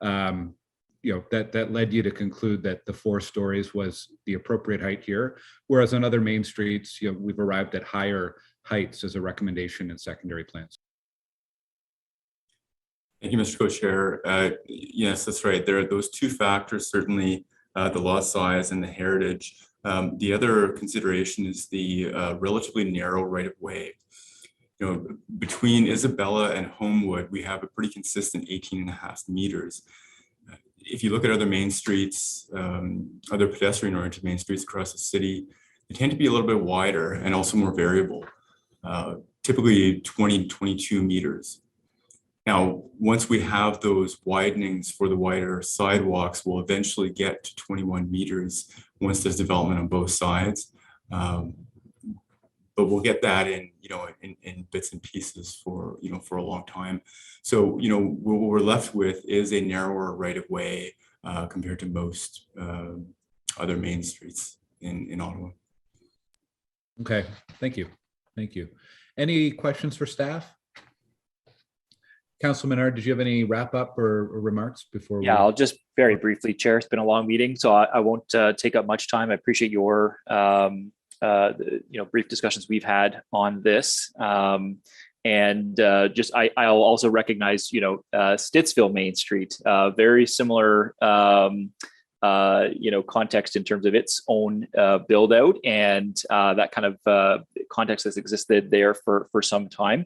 that led you to conclude that the 4 stories was the appropriate height here, whereas on other main streets, we've arrived at higher heights as a recommendation in secondary plans? Thank you, Mr. Co-Chair. Yes, that's right. There are those 2 factors, certainly the lot size and the heritage. The other consideration is the relatively narrow right-of-way. Between Isabella and Homewood, we have a pretty consistent 18.5 meters. If you look at other main streets, other pedestrian-oriented main streets across the city, they tend to be a little bit wider and also more variable, typically 20 to 22 meters. Now, once we have those widenings for the wider sidewalks, we'll eventually get to 21 meters once there's development on both sides. But we'll get that in bits and pieces for a long time. So what we're left with is a narrower right of way compared to most other main streets in Ottawa. Okay, thank you. Any questions for staff? Councilor Menard, did you have any wrap up or remarks before? Yeah, I'll just very briefly, Chair. It's been a long meeting, so I won't take up much time. I appreciate your brief discussions we've had on this. I'll also recognize, Stittsville Main Street, very similar, context in terms of its own build out, and that kind of context has existed there for some time.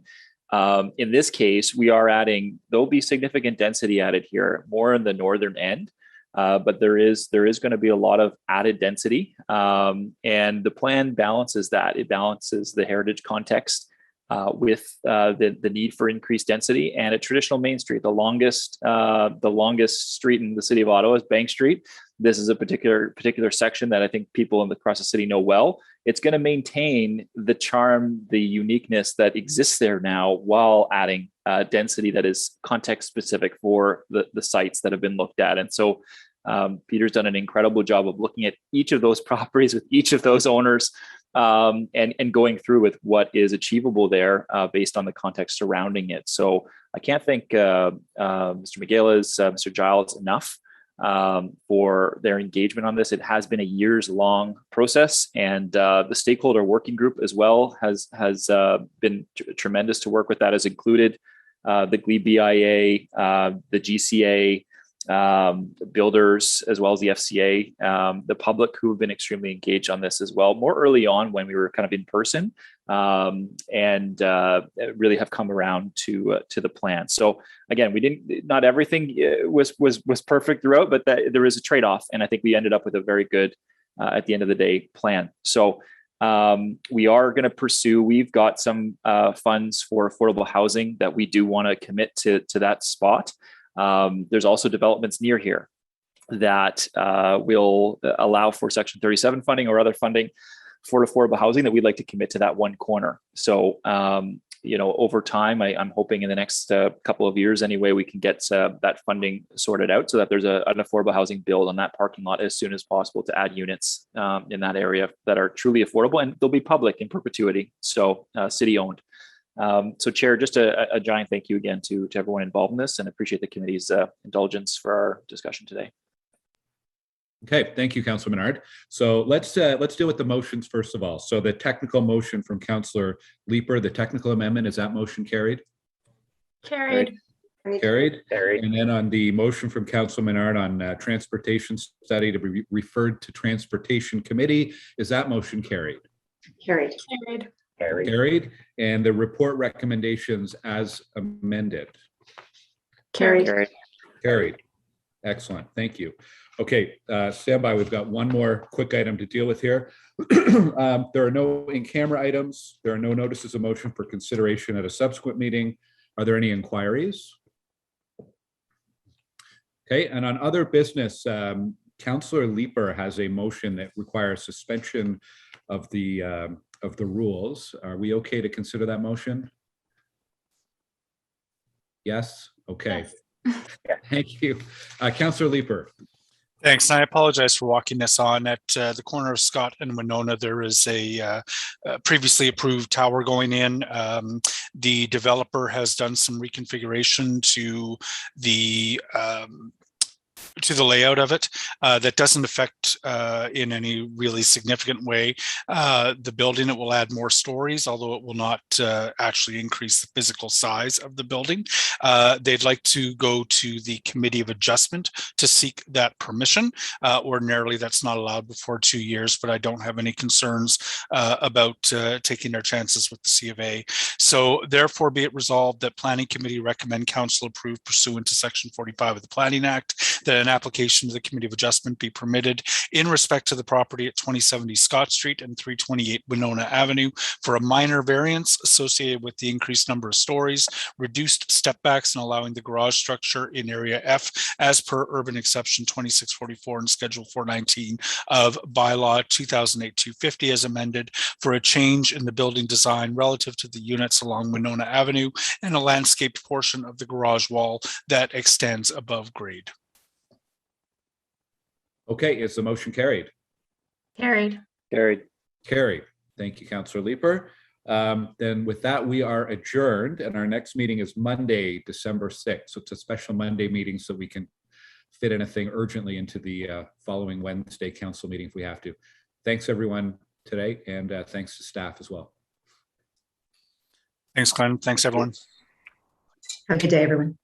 In this case, there'll be significant density added here, more in the northern end. But there is going to be a lot of added density, and the plan balances that. It balances the heritage context with the need for increased density. And a traditional main street, the longest street in the city of Ottawa is Bank Street. This is a particular section that I think people across the city know well. It's going to maintain the charm, the uniqueness that exists there now, while adding density that is context specific for the sites that have been looked at. And so Peter's done an incredible job of looking at each of those properties with each of those owners and going through with what is achievable there based on the context surrounding it. So I can't thank Mr. McGillis, Mr. Giles enough for their engagement on this. It has been a years-long process, and the stakeholder working group as well has been tremendous to work with. That has included the GLEBE BIA, the GCA, builders, as well as the FCA, the public, who have been extremely engaged on this as well, more early on when we were kind of in person, and really have come around to the plan. So again, not everything was perfect throughout, but there is a trade-off, and I think we ended up with a very good, at the end of the day, plan. So we are going to pursue, we've got some funds for affordable housing that we do want to commit to that spot. There's also developments near here that will allow for Section 37 funding or other funding for affordable housing that we'd like to commit to that one corner. So, over time, I'm hoping in the next couple of years anyway, we can get that funding sorted out so that there's an affordable housing build on that parking lot as soon as possible to add units in that area that are truly affordable, and they'll be public in perpetuity, so city owned. So Chair, just a giant thank you again to everyone involved in this, and appreciate the committee's indulgence for our discussion today. Okay, thank you, Councilor Menard. So let's deal with the motions first of all. So the technical motion from Councilor Leeper, the technical amendment, is that motion carried? Carried. Carried. And then on the motion from Councilor Menard on transportation study to be referred to Transportation Committee, is that motion carried? Carried. Carried. And the report recommendations as amended? Carried. Carried. Excellent. Thank you. Okay, stand by. We've got one more quick item to deal with here. There are no in-camera items. There are no notices of motion for consideration at a subsequent meeting. Are there any inquiries? Okay, and on other business, Councilor Leeper has a motion that requires suspension of the of the rules. Are we okay to consider that motion? Yes? Okay. Yes. Thank you. Councillor Leeper. Thanks. And I apologize for walking this on. At the corner of Scott and Winona, there is a previously approved tower going in. The developer has done some reconfiguration to the layout of it that doesn't affect in any really significant way the building. It will add more stories, although it will not actually increase the physical size of the building. They'd like to go to the Committee of Adjustment to seek that permission. Ordinarily, that's not allowed before 2 years, but I don't have any concerns about taking their chances with the C of A. So therefore, be it resolved that Planning Committee recommend Council approve pursuant to Section 45 of the Planning Act that an application to the Committee of Adjustment be permitted in respect to the property at 2070 Scott Street and 328 Winona Avenue for a minor variance associated with the increased number of stories, reduced step backs, and allowing the garage structure in Area F as per Urban Exception 2644 and Schedule 419 of Bylaw 2008-250 as amended for a change in the building design relative to the units along Winona Avenue and a landscaped portion of the garage wall that extends above grade. Okay, is the motion carried? Carried. Carried. Carried. Thank you, Councillor Leeper. Then with that, we are adjourned, and our next meeting is Monday, December 6th. So it's a special Monday meeting so we can fit anything urgently into the following Wednesday council meeting if we have to. Thanks everyone today, and thanks to staff as well. Thanks, Glenn. Thanks, everyone. Have a good day, everyone.